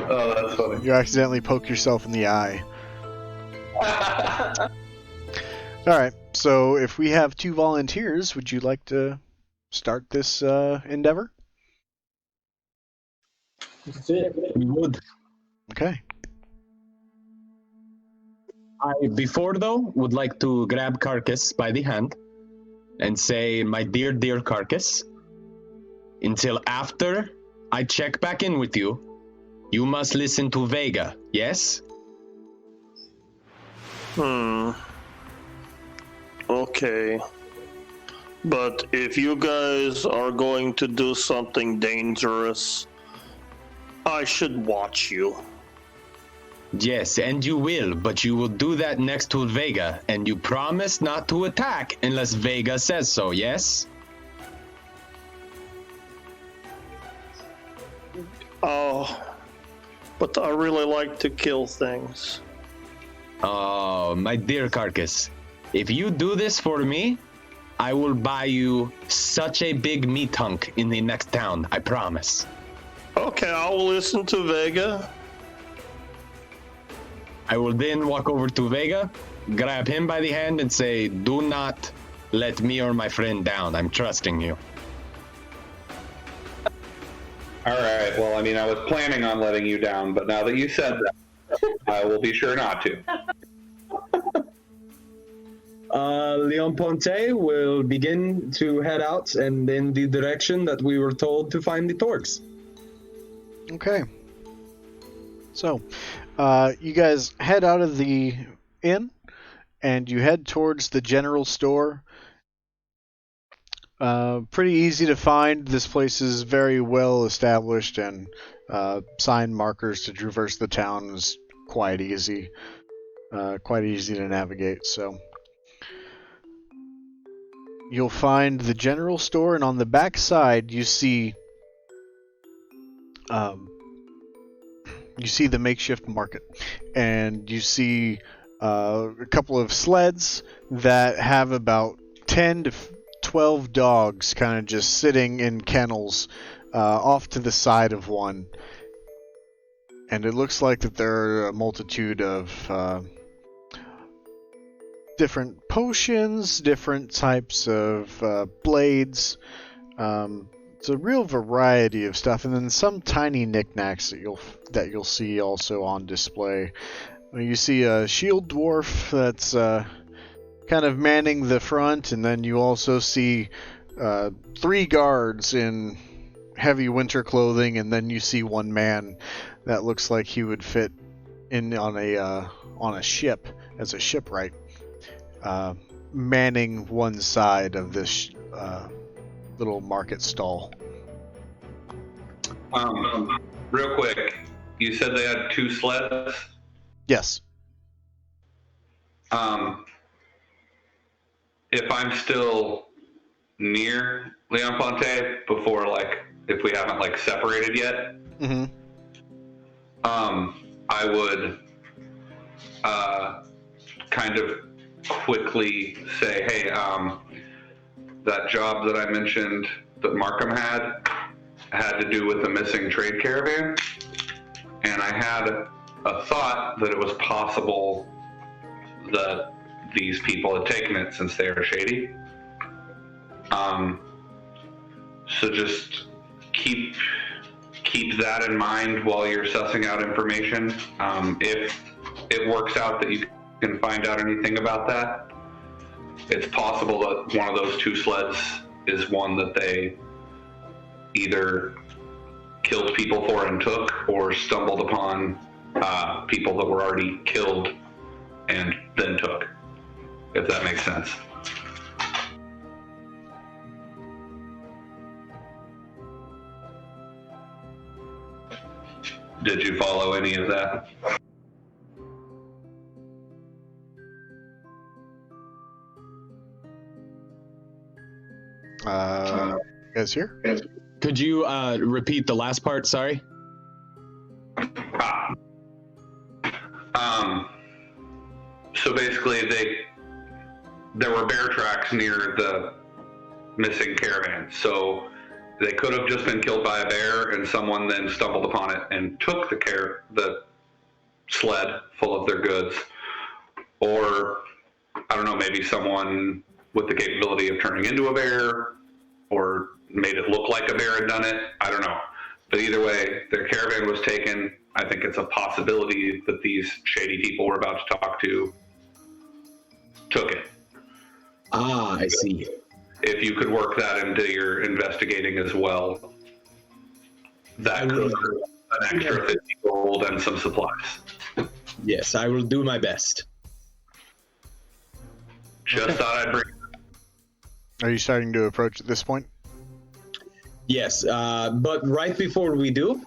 Oh, that's funny.
You accidentally poke yourself in the eye. Alright, so if we have 2 volunteers, would you like to start this endeavor?
That's it.
We would.
Okay.
I, before though, would like to grab Carcass by the hand and say, my dear, dear Carcass, until after I check back in with you, you must listen to Vega, yes?
Okay. But if you guys are going to do something dangerous, I should watch you.
Yes, and you will, but you will do that next to Vega, and you promise not to attack unless Vega says so, yes?
Oh, but I really like to kill things.
Oh, my dear Carcass, if you do this for me, I will buy you such a big meat hunk in the next town, I promise.
Okay, I will listen to Vega.
I will then walk over to Vega, grab him by the hand and say, do not let me or my friend down. I'm trusting you.
All right. Well, I mean, I was planning on letting you down, but now that you said that, I will be sure not to.
Leon Ponte will begin to head out and in the direction that we were told to find the Torques.
Okay. So, you guys head out of the inn, and you head towards the general store. Pretty easy to find. This place is very well established, and sign markers to traverse the town is quite easy. Quite easy to navigate, so... You'll find the general store, and on the back side, you see the makeshift market, and you see a couple of sleds that have about 10 to 12 dogs kind of just sitting in kennels off to the side of one. and it looks like that there are a multitude of different potions, different types of blades. It's a real variety of stuff, and then some tiny knickknacks that you'll see also on display. You see a shield dwarf that's kind of manning the front, and then you also see 3 guards in heavy winter clothing, and then you see one man that looks like he would fit in on a ship as a shipwright, manning one side of this little market stall.
Real quick, you said they had 2 sleds?
Yes.
If I'm still near Leon Ponte before, if we haven't separated yet,
Mm-hmm.
I would kind of quickly say, hey, that job that I mentioned that Markham had to do with the missing trade caravan, and I had a thought that it was possible that these people had taken it since they are shady. So just keep that in mind while you're sussing out information. If it works out that you can find out anything about that, it's possible that one of those 2 sleds is one that they either killed people for and took, or stumbled upon people that were already killed and then took, if that makes sense. Did you follow any of that?
You guys here?
Could you repeat the last part? Sorry.
So basically, there were bear tracks near the missing caravan. So they could have just been killed by a bear, and someone then stumbled upon it and took the sled full of their goods. Or, I don't know, maybe someone with the capability of turning into a bear, or made it look like a bear had done it. I don't know. But either way, their caravan was taken. I think it's a possibility that these shady people we're about to talk to took it.
Ah, I see.
If you could work that into your investigating as well, that could an extra 50 gold and some supplies.
Yes, I will do my best.
Just thought I'd bring.
Are you starting to approach at this point?
Yes, but right before we do,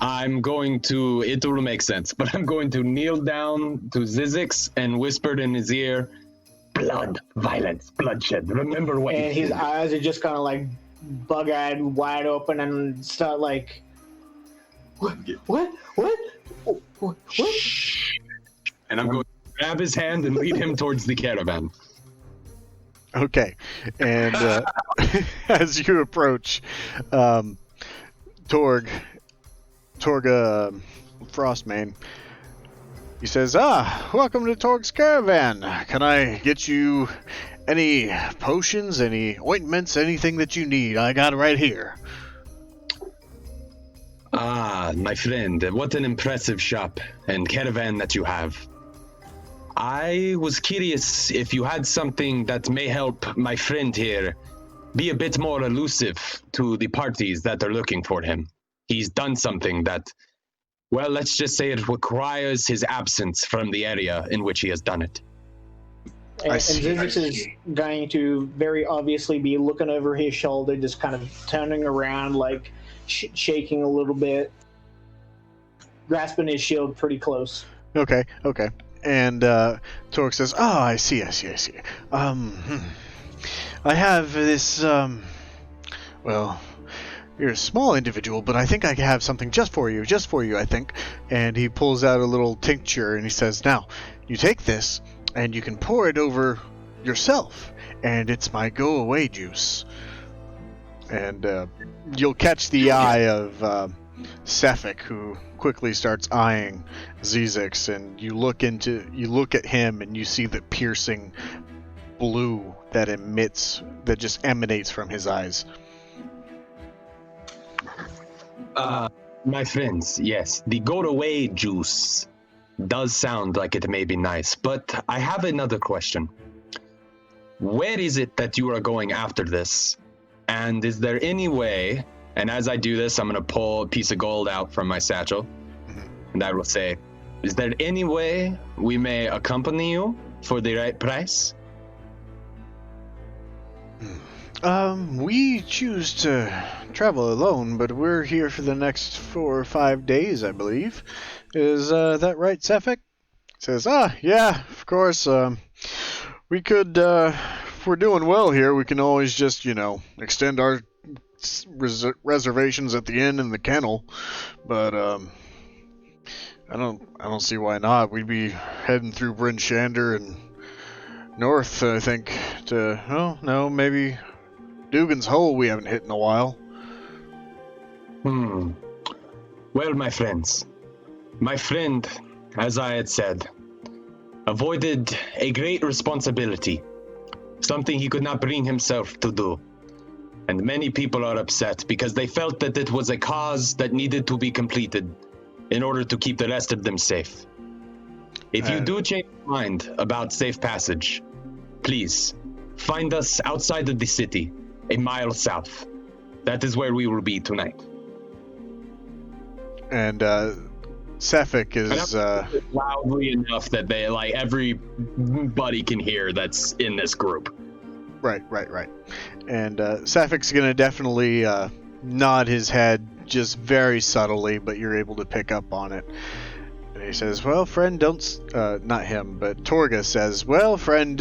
I'm going to, it will make sense, but I'm going to kneel down to Zizix and whisper in his ear, blood, violence, bloodshed, remember what
And
you
his
did.
eyes are just kind of like bug-eyed, wide open, and start like, what?
And I'm going to grab his hand and lead him towards the caravan.
Okay, and as you approach, Torg, Frost Maiden, he says, welcome to Torg's caravan. Can I get you any potions, any ointments, anything that you need? I got it right here.
Ah, my friend, what an impressive shop and caravan that you have. I was curious if you had something that may help my friend here be a bit more elusive to the parties that are looking for him. He's done something that, well, let's just say it requires his absence from the area in which he has done it.
And Zizix is going to very obviously be looking over his shoulder, just kind of turning around, like shaking a little bit, grasping his shield pretty close.
Okay. And Torg says, I see. I have this, well, you're a small individual, but I think I have something just for you, I think. And he pulls out a little tincture and he says, now, you take this and you can pour it over yourself, and it's my go-away juice. And you'll catch the eye of Sefik, who quickly starts eyeing Zizix, and you look at him and you see the piercing blue that just emanates from his eyes.
My friends, yes, the go-away juice does sound like it may be nice, but I have another question. Where is it that you are going after this? And is there any way, and as I do this, I'm going to pull a piece of gold out from my satchel, and I will say, is there any way we may accompany you for the right price?
We choose to travel alone, but we're here for the next 4 or 5 days, I believe. Is that right, Sefik? Says, yeah, of course. We could, if we're doing well here, we can always just, extend our reservations at the inn and the kennel. But, I don't see why not. We'd be heading through Bryn Shander and north, I think, maybe Dugan's Hole we haven't hit in a while.
Well, my friends, my friend, as I had said, avoided a great responsibility, something he could not bring himself to do. And many people are upset because they felt that it was a cause that needed to be completed in order to keep the rest of them safe. If you do change your mind about safe passage, please find us outside of the city, a mile south. That is where we will be tonight.
And Sefik is
loudly enough that they everybody can hear that's in this group.
Right. And Safik's gonna definitely nod his head just very subtly, but you're able to pick up on it. And he says, well, friend, not him, but Torga says, well, friend,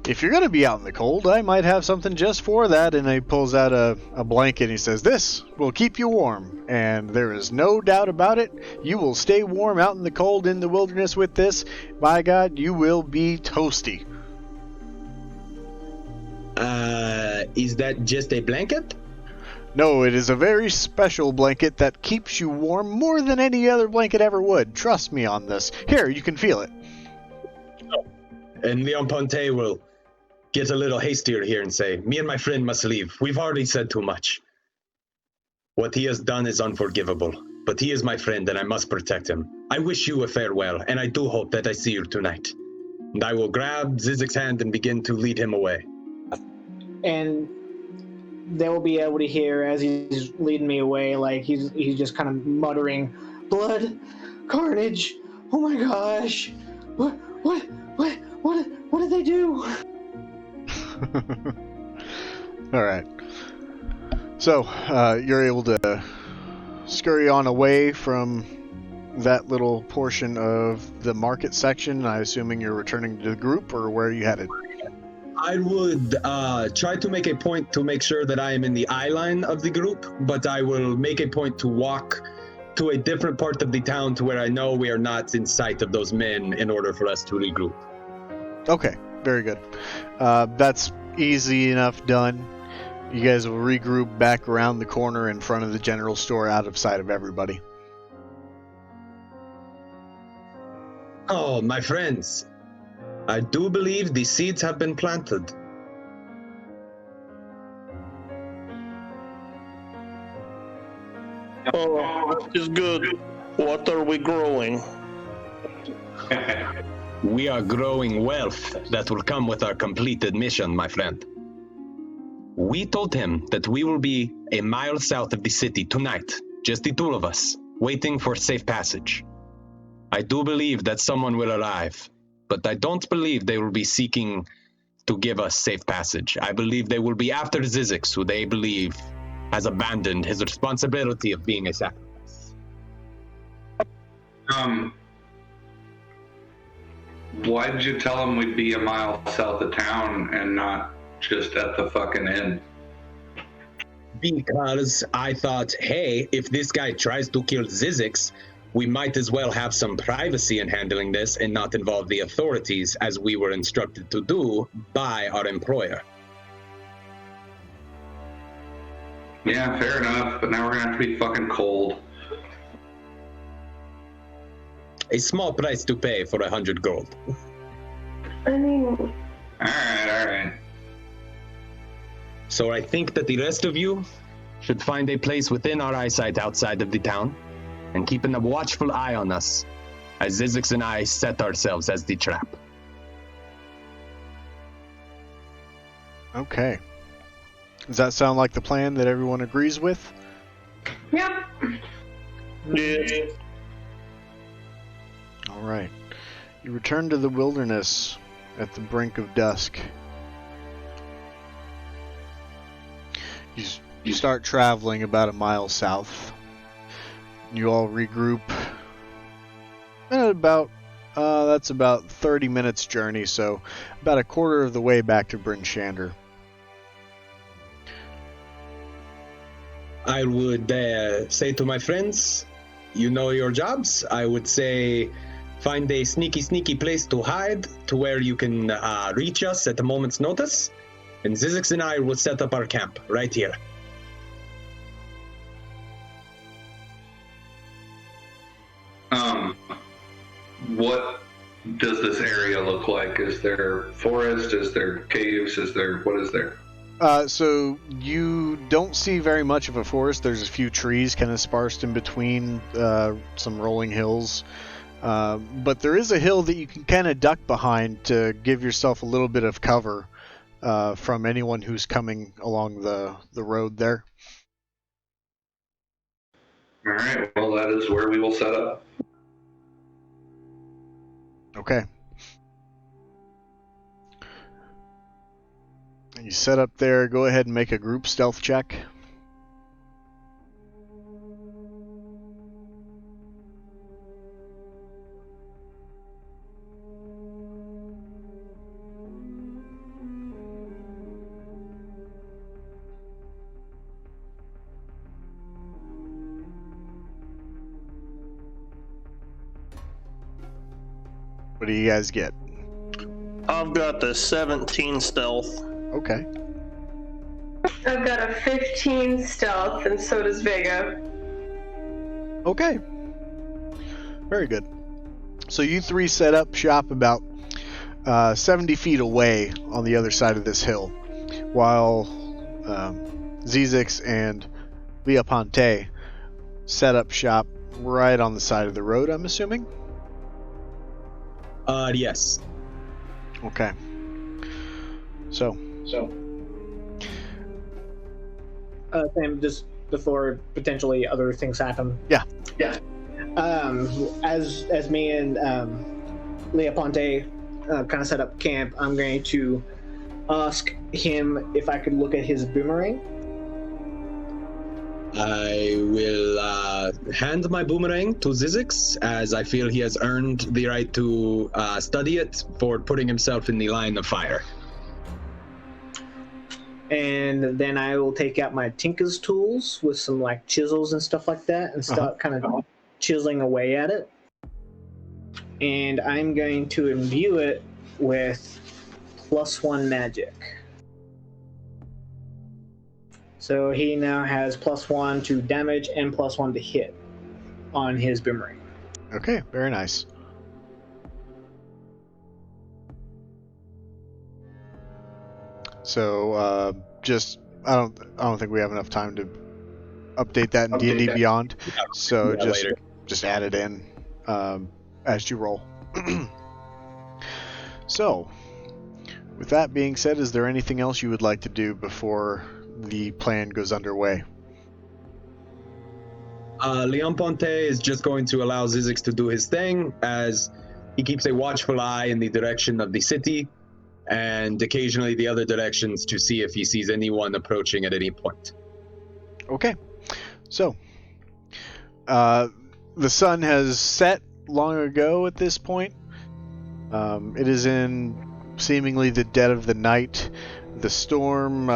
if you're going to be out in the cold, I might have something just for that. And he pulls out a blanket and he says, this will keep you warm. And there is no doubt about it. You will stay warm out in the cold in the wilderness with this. By God, you will be toasty.
Is that just a blanket?
No, it is a very special blanket that keeps you warm more than any other blanket ever would. Trust me on this. Here, you can feel it.
And Leon Ponte will get a little hastier here and say, me and my friend must leave. We've already said too much. What he has done is unforgivable, but he is my friend and I must protect him. I wish you a farewell, and I do hope that I see you tonight. And I will grab Zizik's hand and begin to lead him away.
And they will be able to hear as he's leading me away, he's just kind of muttering, blood, carnage, oh my gosh, what did they do?
All right. So, you're able to scurry on away from that little portion of the market section. I'm assuming you're returning to the group, or where are you headed?
I would try to make a point to make sure that I am in the eye line of the group, but I will make a point to walk to a different part of the town to where I know we are not in sight of those men in order for us to regroup.
Okay, very good. That's easy enough done. You guys will regroup back around the corner in front of the general store out of sight of everybody.
Oh, my friends. I do believe the seeds have been planted.
Oh, that is good. What are we growing?
We are growing wealth that will come with our completed mission, my friend. We told him that we will be a mile south of the city tonight, just the two of us, waiting for safe passage. I do believe that someone will arrive, but I don't believe they will be seeking to give us safe passage. I believe they will be after Zizix, who they believe has abandoned his responsibility of being a sacrifice.
Why did you tell him we'd be a mile south of town and not just at the fucking inn?
Because I thought, hey, if this guy tries to kill Zizix, we might as well have some privacy in handling this and not involve the authorities, as we were instructed to do by our employer.
Yeah, fair enough, but now we're gonna have to be fucking cold.
A small price to pay for 100 gold.
I mean,
Alright.
So I think that the rest of you should find a place within our eyesight outside of the town and keeping a watchful eye on us as Zizix and I set ourselves as the trap.
Okay. Does that sound like the plan that everyone agrees with?
yeah.
Yeah.
All right. You return to the wilderness at the brink of dusk. You start traveling about a mile south. You all regroup. And that's about 30 minutes journey, so about a quarter of the way back to Bryn Shander.
I would say to my friends, you know your jobs. I would say find a sneaky place to hide to where you can reach us at a moment's notice. And Zizix and I will set up our camp right here.
What does this area look like? Is there forest? Is there caves? What is there?
So you don't see very much of a forest. There's a few trees kind of sparsed in between some rolling hills. But there is a hill that you can kind of duck behind to give yourself a little bit of cover from anyone who's coming along the road there.
All right. Well, that is where we will set up.
Okay. You set up there. Go ahead and make a group stealth check. What do you guys get?
I've got the 17 stealth.
Okay.
I've got a 15 stealth, and so does Vega.
Okay. Very good. So you three set up shop about 70 feet away on the other side of this hill, while Zizix and Leoponte set up shop right on the side of the road, I'm assuming?
Yes.
Okay. So.
Sam, just before potentially other things happen.
Yeah.
As me and Leoponte kind of set up camp, I'm going to ask him if I could look at his boomerang.
I will hand my boomerang to Zizix, as I feel he has earned the right to study it for putting himself in the line of fire.
And then I will take out my Tinker's tools with some like chisels and stuff like that and start kind of chiseling away at it. And I'm going to imbue it with +1 magic. So he now has +1 to damage and +1 to hit on his boomerang.
Okay, very nice. So I don't think we have enough time to update that in D&D Beyond. So just add it in as you roll. So, with that being said, is there anything else you would like to do before the plan goes underway?
Leon Ponte is just going to allow Zizix to do his thing as he keeps a watchful eye in the direction of the city and occasionally the other directions to see if he sees anyone approaching at any point.
Okay. So, the sun has set long ago at this point. It is in seemingly the dead of the night. The storm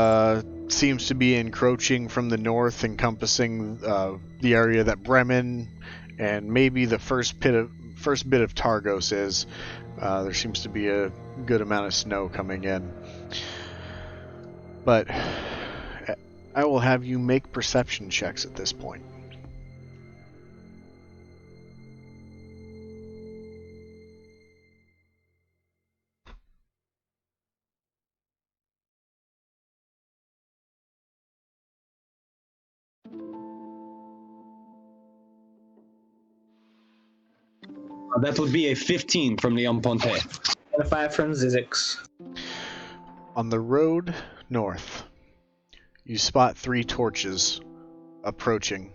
seems to be encroaching from the north, encompassing the area that Bremen and maybe the first bit of Targos is. There seems to be a good amount of snow coming in. But I will have you make perception checks at this point.
That would be a 15 from Leon Ponte.
And a 5 from Zizix.
On the road north, you spot 3 torches approaching.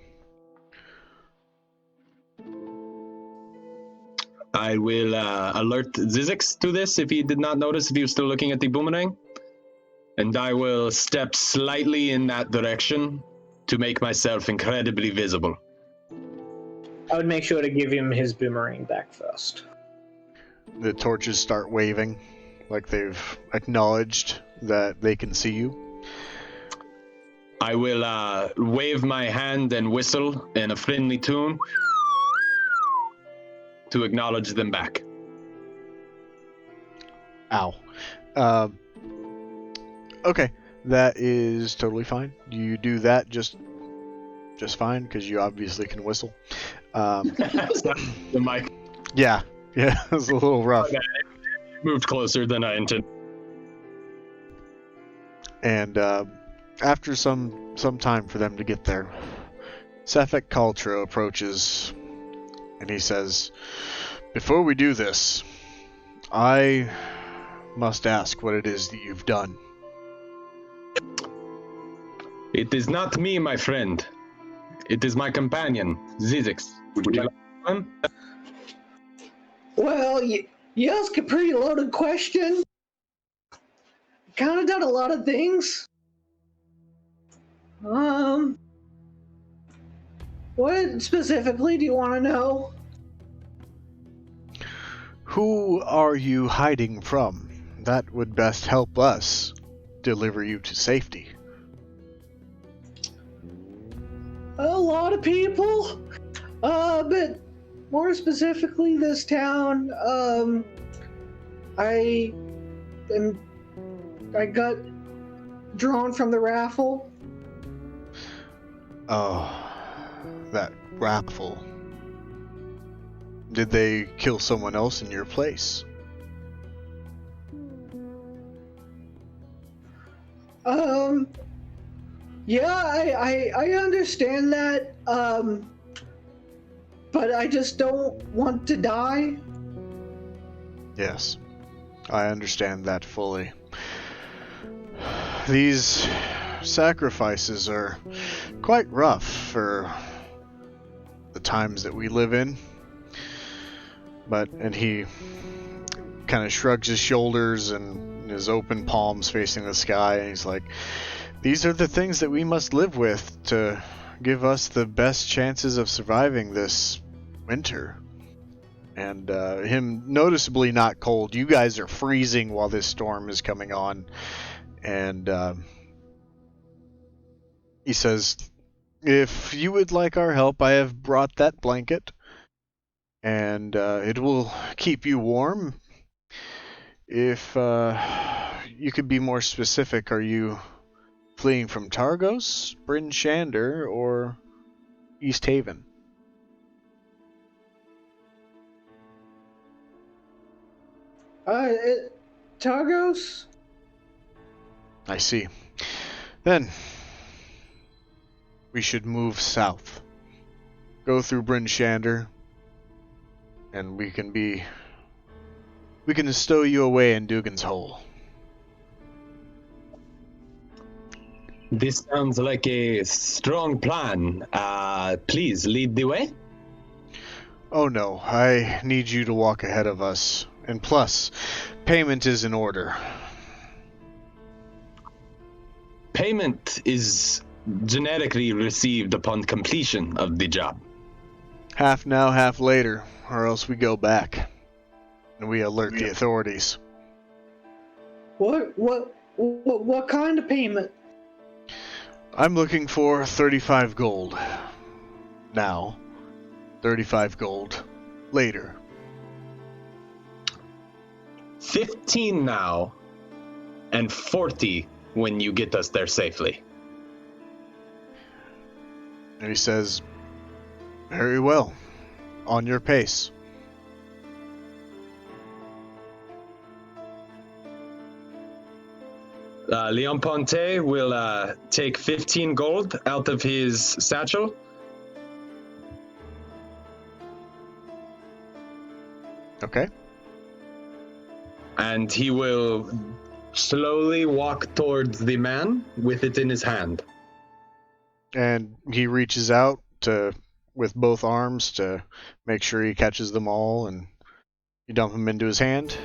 I will alert Zizix to this if he did not notice, if he was still looking at the boomerang. And I will step slightly in that direction to make myself incredibly visible.
I would make sure to give him his boomerang back first.
The torches start waving, like they've acknowledged that they can see you.
I will wave my hand and whistle in a friendly tune to acknowledge them back.
Ow. Okay, that is totally fine. You do that just fine, because you obviously can whistle.
The mic
Yeah, it was a little rough.
moved closer than I intended.
And after some time for them to get there, Sefik Kaltra approaches, and he says, "Before we do this, I must ask what it is that you've done."
It is not me, my friend. It is my companion, Zizix. Would you like him?
Well, you ask a pretty loaded question. Kind of done a lot of things. What specifically do you want to know?
Who are you hiding from? That would best help us deliver you to safety.
A lot of people, but more specifically this town. I got drawn from the raffle.
Oh, that raffle. Did they kill someone else in your place?
Yeah, I understand that, but I just don't want to die.
Yes, I understand that fully. These sacrifices are quite rough for the times that we live in. And he kind of shrugs his shoulders and his open palms facing the sky, and he's like, "These are the things that we must live with to give us the best chances of surviving this winter." And him noticeably not cold. You guys are freezing while this storm is coming on. And he says, "If you would like our help, I have brought that blanket. And it will keep you warm. If you could be more specific, are you fleeing from Targos, Bryn Shander, or East Haven?"
Targos?
I see. Then we should move south. Go through Bryn Shander, and we can stow you away in Dugan's Hole.
This sounds like a strong plan. Please lead the way.
Oh no, I need you to walk ahead of us. And plus, payment is in order.
Payment is generically received upon completion of the job.
Half now, half later, or else we go back. And we alert the authorities.
What kind of payment?
I'm looking for 35 gold. Now. 35 gold. Later.
15 now, and 40 when you get us there safely.
And he says, "Very well. On your pace."
Leon Ponte will take 15 gold out of his satchel.
Okay.
And he will slowly walk towards the man with it in his hand.
And he reaches out with both arms to make sure he catches them all, and you dump them into his hand.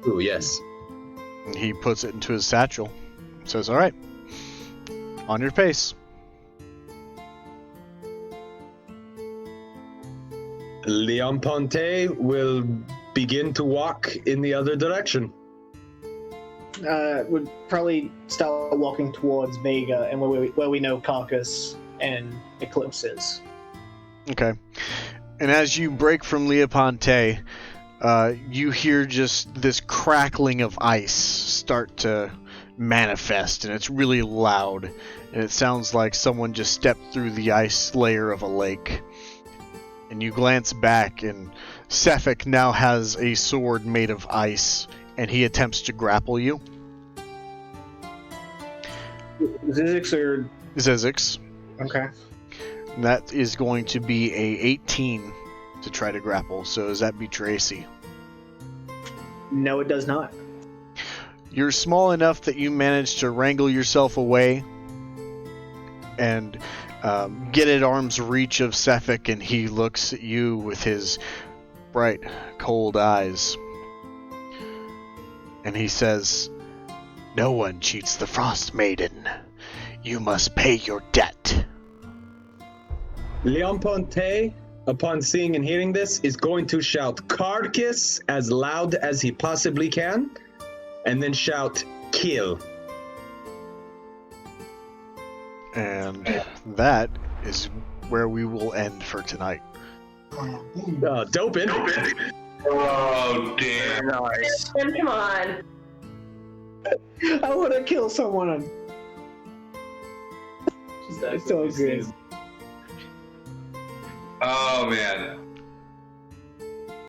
Ooh, yes.
And he puts it into his satchel. Says, "All right, on your pace."
Leon Ponte will begin to walk in the other direction.
Would probably start walking towards Vega and where we know Carcass and Eclipse is.
Okay. And as you break from Leoponte, you hear just this crackling of ice start to manifest, and it's really loud, and it sounds like someone just stepped through the ice layer of a lake. And you glance back, and Sefik now has a sword made of ice, and he attempts to grapple you.
Zizix or...
Zizix.
Okay.
And that is going to be a 18 to try to grapple, so does that beat your AC?
No, it does not.
You're small enough that you manage to wrangle yourself away and get at arm's reach of Sefik, and he looks at you with his bright, cold eyes. And he says, "No one cheats the Frost Maiden. You must pay your debt."
Leon Ponte, upon seeing and hearing this, is going to shout "Carcass" as loud as he possibly can, and then shout "Kill."
And that is where we will end for tonight.
Dope it.
Oh, damn.
Nice.
Come on.
I want to kill someone. It's so good.
Oh, man.